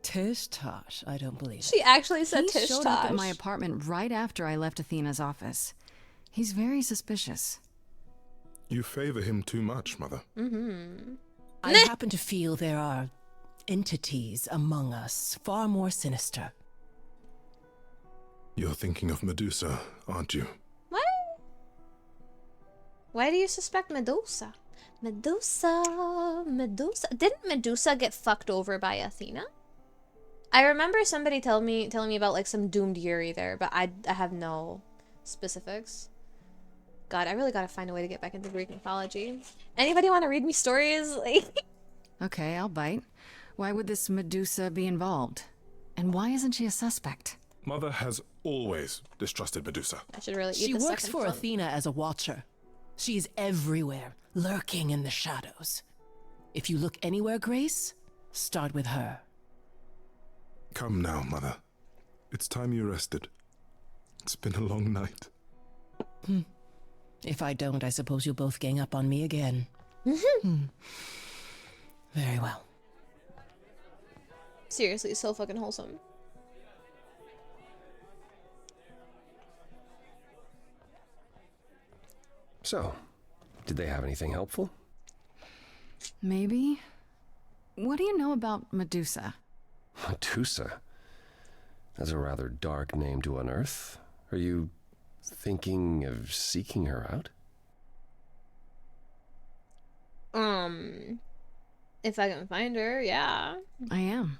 Tish Tosh, I don't believe it. She actually said He Tish showed Tosh. up at my apartment right after I left Athena's office. He's very suspicious. You favor him too much, Mother. I happen to feel there are entities among us far more sinister. You're thinking of Medusa, aren't you? What? Why do you suspect Medusa? Medusa. Didn't Medusa get fucked over by Athena? I remember somebody telling me about like some doomed Yuri there, but I have no specifics. God, I really gotta find a way to get back into Greek mythology. Anybody want to read me stories? Like, Okay, I'll bite. Why would this Medusa be involved? And why isn't she a suspect? Mother has always distrusted Medusa. I should really eat She the works second for plum. Athena as a watcher. She's everywhere, lurking in the shadows. If you look anywhere, Grace, start with her. Come now, Mother. It's time you rested. It's been a long night. If I don't, I suppose you'll both gang up on me again. Very well. Seriously, so fucking wholesome. So, did they have anything helpful? Maybe? What do you know about Medusa? Medusa? That's a rather dark name to unearth. Are you thinking of seeking her out? If I can find her, yeah. I am.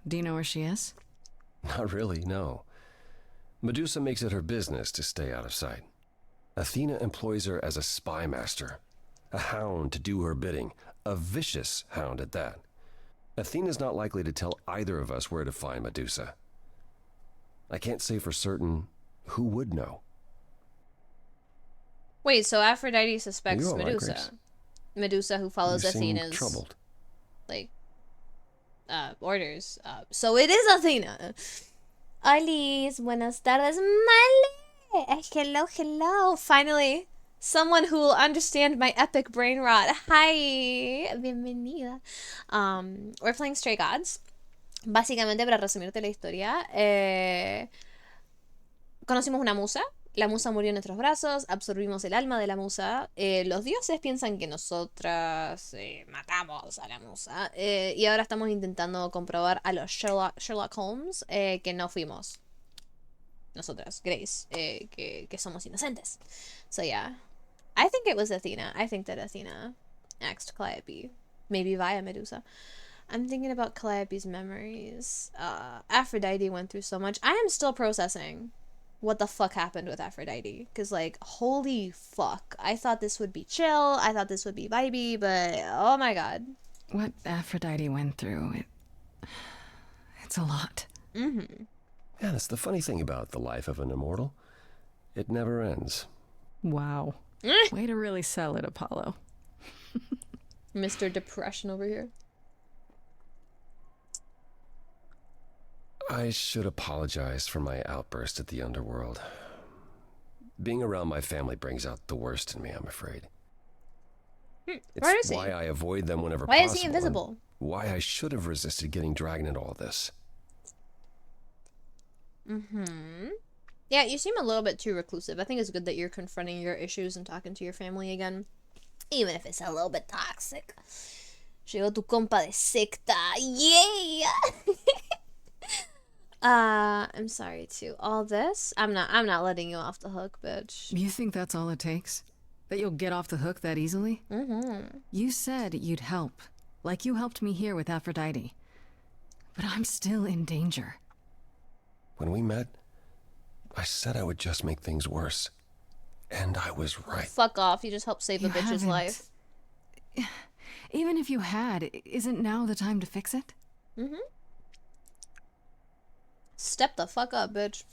Do you know where she is? Not really, no. Medusa makes it her business to stay out of sight. Athena employs her as a spy master, a hound to do her bidding, a vicious hound at that. Athena's not likely to tell either of us where to find Medusa. I can't say for certain who would know. Wait, so Aphrodite suspects Are you all right, Medusa. Grace? Medusa, who follows You seem Athena's troubled. like orders. So it is Athena. Alice, buenas tardes, Male. Hello. Finally, someone who will understand my epic brain rot. Hi, bienvenida. We're playing Stray Gods. Básicamente, para resumirte la historia, conocimos una musa. La musa murió en nuestros brazos, absorbimos el alma de la musa. Los dioses piensan que nosotras matamos a la musa. Y ahora estamos intentando comprobar a los Sherlock Holmes que no fuimos nosotras, Grace, que somos inocentes. So yeah, I think it was Athena. I think that Athena axed Calliope, maybe via Medusa. I'm thinking about Calliope's memories. Aphrodite went through so much. I am still processing what the fuck happened with Aphrodite. Because, like, holy fuck. I thought this would be chill. I thought this would be vibey, but oh my god. What Aphrodite went through, it's a lot. Mm-hmm. Yeah, that's the funny thing about the life of an immortal. It never ends. Wow. Way to really sell it, Apollo. Mr. Depression over here. I should apologize for my outburst at the underworld. Being around my family brings out the worst in me, I'm afraid. It's why I avoid them whenever possible. Why is he invisible? Why I should have resisted getting dragged into all this. Mm-hmm. Yeah, you seem a little bit too reclusive. I think it's good that you're confronting your issues and talking to your family again. Even if it's a little bit toxic. Llegó tu compa de secta. Yeah! I'm sorry too. All this? I'm not letting you off the hook, bitch. You think that's all it takes? That you'll get off the hook that easily? Mm-hmm. You said you'd help. Like you helped me here with Aphrodite. But I'm still in danger. When we met, I said I would just make things worse. And I was right. Fuck off. You just helped save a bitch's life. Even if you had, isn't now the time to fix it? Mm-hmm. Step the fuck up, bitch.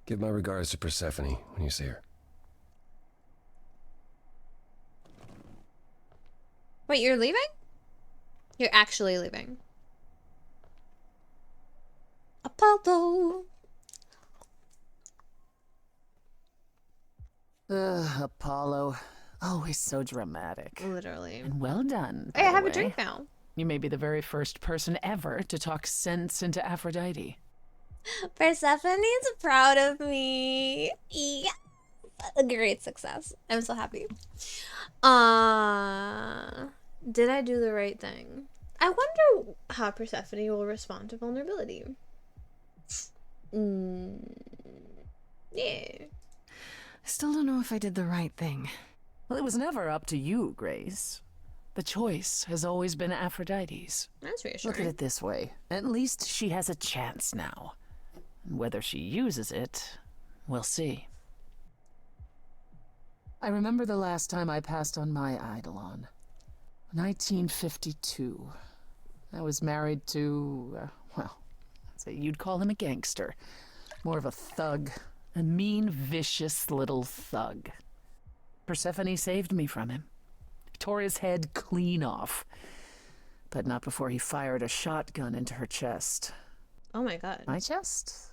Give my regards to Persephone when you see her. Wait, you're leaving? You're actually leaving. Apollo. Apollo. Always so dramatic. Literally. And well done. Hey, I have a drink now. You may be the very first person ever to talk sense into Aphrodite. Persephone's proud of me. Yeah. A great success. I'm so happy. Did I do the right thing? I wonder how Persephone will respond to vulnerability. Yeah. I still don't know if I did the right thing. Well, it was never up to you, Grace. The choice has always been Aphrodite's. That's reassuring. Look at it this way. At least she has a chance now. Whether she uses it, we'll see. I remember the last time I passed on my Eidolon. 1952. I was married to, well, I'd say you'd call him a gangster. More of a thug. A mean, vicious little thug. Persephone saved me from him. Tore his head clean off. But not before he fired a shotgun into her chest. Oh my god. My chest?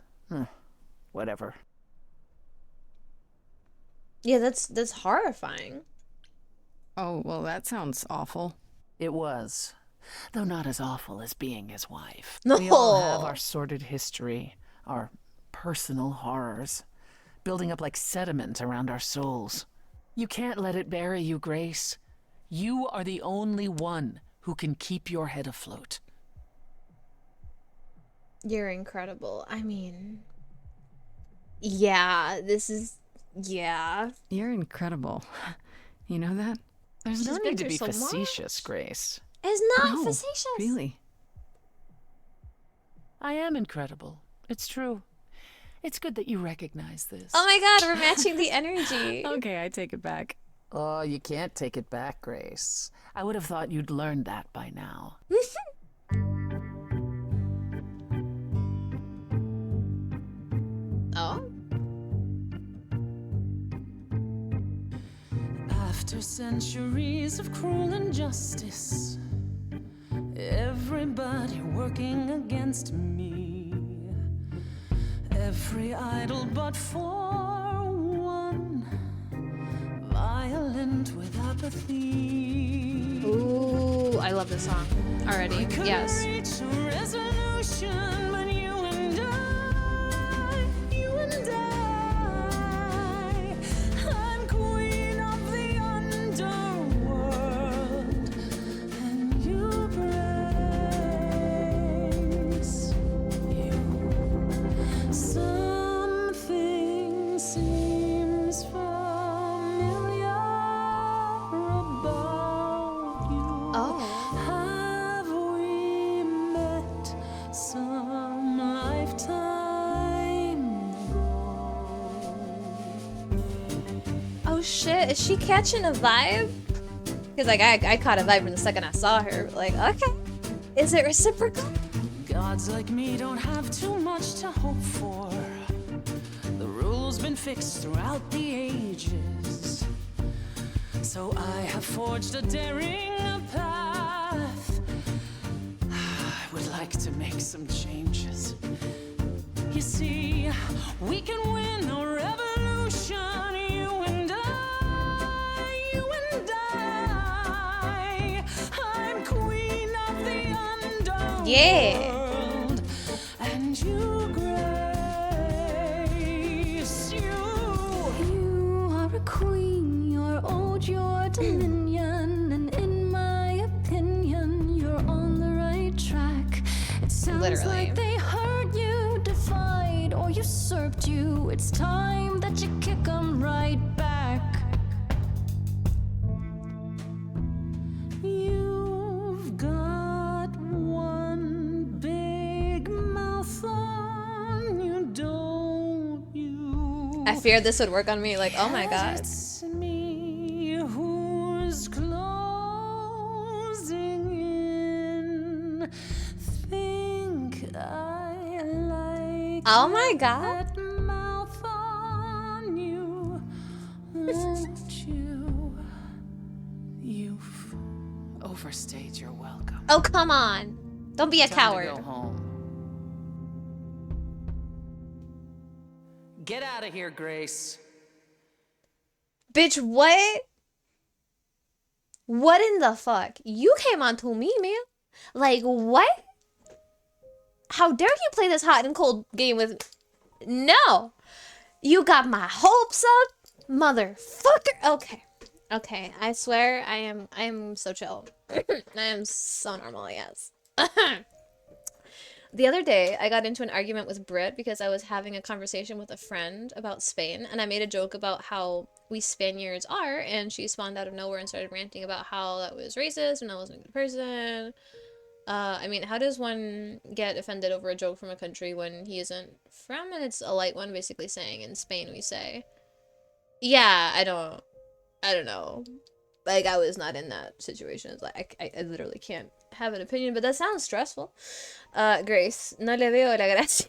Whatever. Yeah, that's horrifying. Oh, well, that sounds awful. It was. Though not as awful as being his wife. No. We all have our sordid history, our personal horrors, building up like sediment around our souls. You can't let it bury you, Grace. You are the only one who can keep your head afloat. You're incredible. I mean, yeah, this is, yeah. You're incredible. You know that? There's no need to be facetious, Grace. It's not No, facetious. Really? I am incredible. It's true. It's good that you recognize this. Oh my god, we're matching the energy. Okay, I take it back. Oh, you can't take it back, Grace. I would have thought you'd learned that by now. Oh? After centuries of cruel injustice, everybody working against me, every idol but for one, violent with apathy. Ooh, I love this song already. Yes. Reach a resolution, but you and I, I'm queen of the underworld, and you praise you. Something seems familiar about you. Oh. Have we met somewhere? shit, is she catching a vibe? Because like I caught a vibe from the second I saw her. Like, okay, is it reciprocal? Gods like me don't have too much to hope for. The rules been fixed throughout the ages. So I have forged a daring path. I would like to make some changes. You see, we can win a revolution, you and I, you and I. I'm queen of the underworld. Yeah. And you, Grace, You are a queen, you're old, you're dominion, and in my opinion, you're on the right track. It sounds Literally. like they hurt you, defied, or usurped you. It's time that you kick them right back. You've got one big mouth on you, don't you? I feared this would work on me. Like, oh my god. It's me who's closing in. Think I like Oh my god. that mouth on you, won't you? You've overstayed your welcome. Oh, come on. Don't be a Time coward. to go home. Get out of here, Grace. Bitch, what? What in the fuck? You came on to me, man. Like, what? How dare you play this hot and cold game with me? No. You got my hopes up, motherfucker. Okay. Okay, I swear I am so chill. I am so normal, yes. The other day, I got into an argument with Britt because I was having a conversation with a friend about Spain, and I made a joke about how we Spaniards are, and she spawned out of nowhere and started ranting about how that was racist and I wasn't a good person. I mean, how does one get offended over a joke from a country when he isn't from? And it's a light one, basically saying in Spain we say, yeah, I don't know. Like, I was not in that situation. It's like, I literally can't have an opinion, but that sounds stressful. Grace, no le veo la gracia.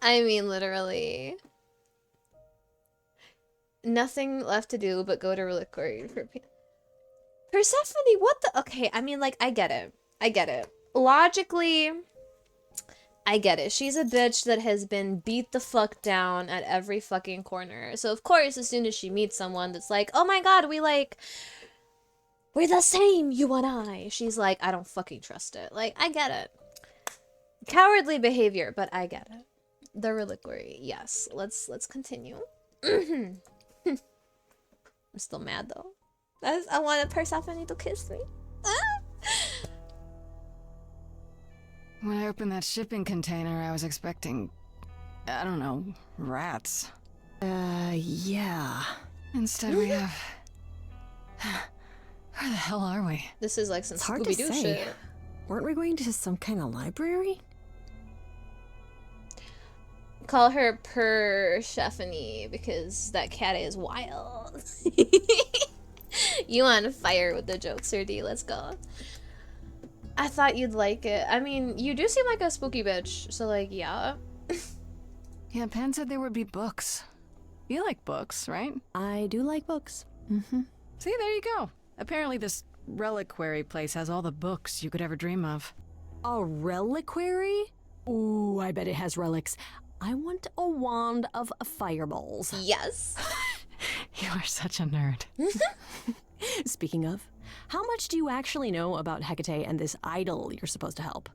I mean, literally. Nothing left to do but go to reliquary for Persephone, what the? Okay, I mean, like, I get it. I get it. Logically, I get it. She's a bitch that has been beat the fuck down at every fucking corner. So, of course, as soon as she meets someone that's like, oh my god, we're the same, you and I. She's like, I don't fucking trust it. Like, I get it. Cowardly behavior, but I get it. The reliquary, yes. Let's continue. I'm still mad, though. I wanted Persephone to kiss me. When I opened that shipping container, I was expecting, I don't know, rats. Yeah. Instead we have... Where the hell are we? This is like some It's hard to Scooby-Doo say. shit. Weren't we going to some kind of library? Call her Persephone because that cat is wild. You on fire with the jokes, Sir D. Let's go. I thought you'd like it. I mean, you do seem like a spooky bitch, so like, yeah. Yeah, Pan said there would be books. You like books, right? I do like books. Mm-hmm. See, there you go. Apparently this reliquary place has all the books you could ever dream of. A reliquary? Ooh, I bet it has relics. I want a wand of fireballs. Yes. You are such a nerd. Speaking of, how much do you actually know about Hecate and this idol you're supposed to help?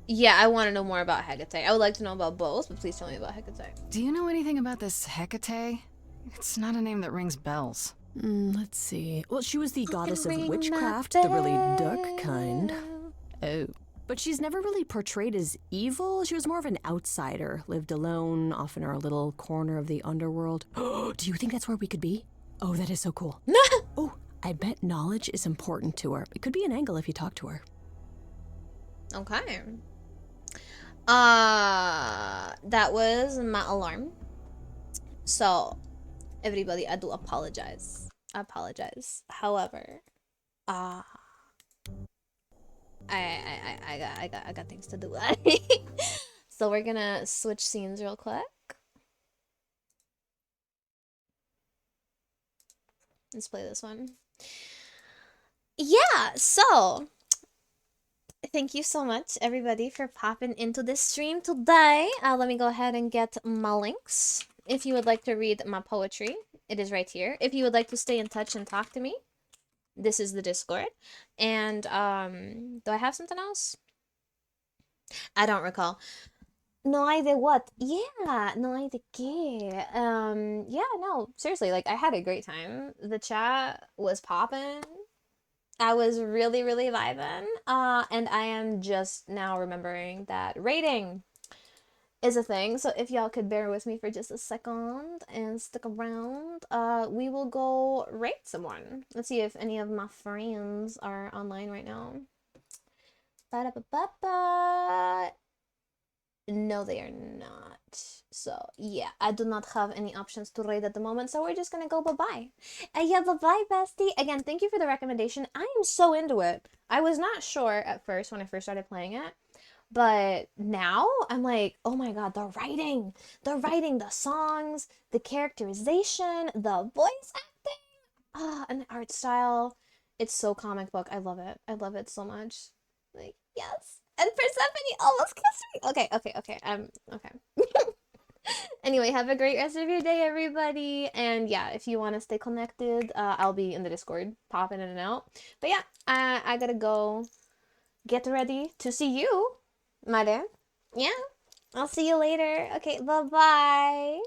Yeah, I want to know more about Hecate. I would like to know about both, but please tell me about Hecate. Do you know anything about this Hecate? It's not a name that rings bells. Let's see. Well, she was the goddess of witchcraft, the really dark kind. Oh. But she's never really portrayed as evil. She was more of an outsider, lived alone, off in our little corner of the underworld. Do you think that's where we could be? Oh, that is so cool. Oh, I bet knowledge is important to her. It could be an angle if you talk to her. Okay. That was my alarm. So, everybody, I do apologize. I apologize. However, I got things to do. So we're gonna switch scenes real quick. Let's play this one. Yeah, so thank you so much, everybody, for popping into this stream today. Let me go ahead and get my links. If you would like to read my poetry, it is right here. If you would like to stay in touch and talk to me, this is the Discord. And do I have something else? I don't recall. No hay de what? Yeah, no hay de qué. Yeah, no, seriously, like, I had a great time. The chat was popping. I was really, really vibing. And I am just now remembering that rating is a thing. So if y'all could bear with me for just a second and stick around, we will go rate someone. Let's see if any of my friends are online right now. Ba-da-ba-ba-ba. No, they are not. So, yeah, I do not have any options to rate at the moment, so we're just gonna go bye-bye. Yeah, bye-bye, bestie. Again, thank you for the recommendation. I am so into it. I was not sure at first when I first started playing it, but now I'm like, oh my god, the writing, the songs, the characterization, the voice acting, and the art style. It's so comic book. I love it. I love it so much. Like, yes. And Persephone almost kissed me. Okay. Okay. Anyway, have a great rest of your day, everybody. And yeah, if you want to stay connected, I'll be in the Discord, popping in and out. But yeah, I gotta go get ready to see you, my dear. Yeah, I'll see you later. Okay, bye-bye.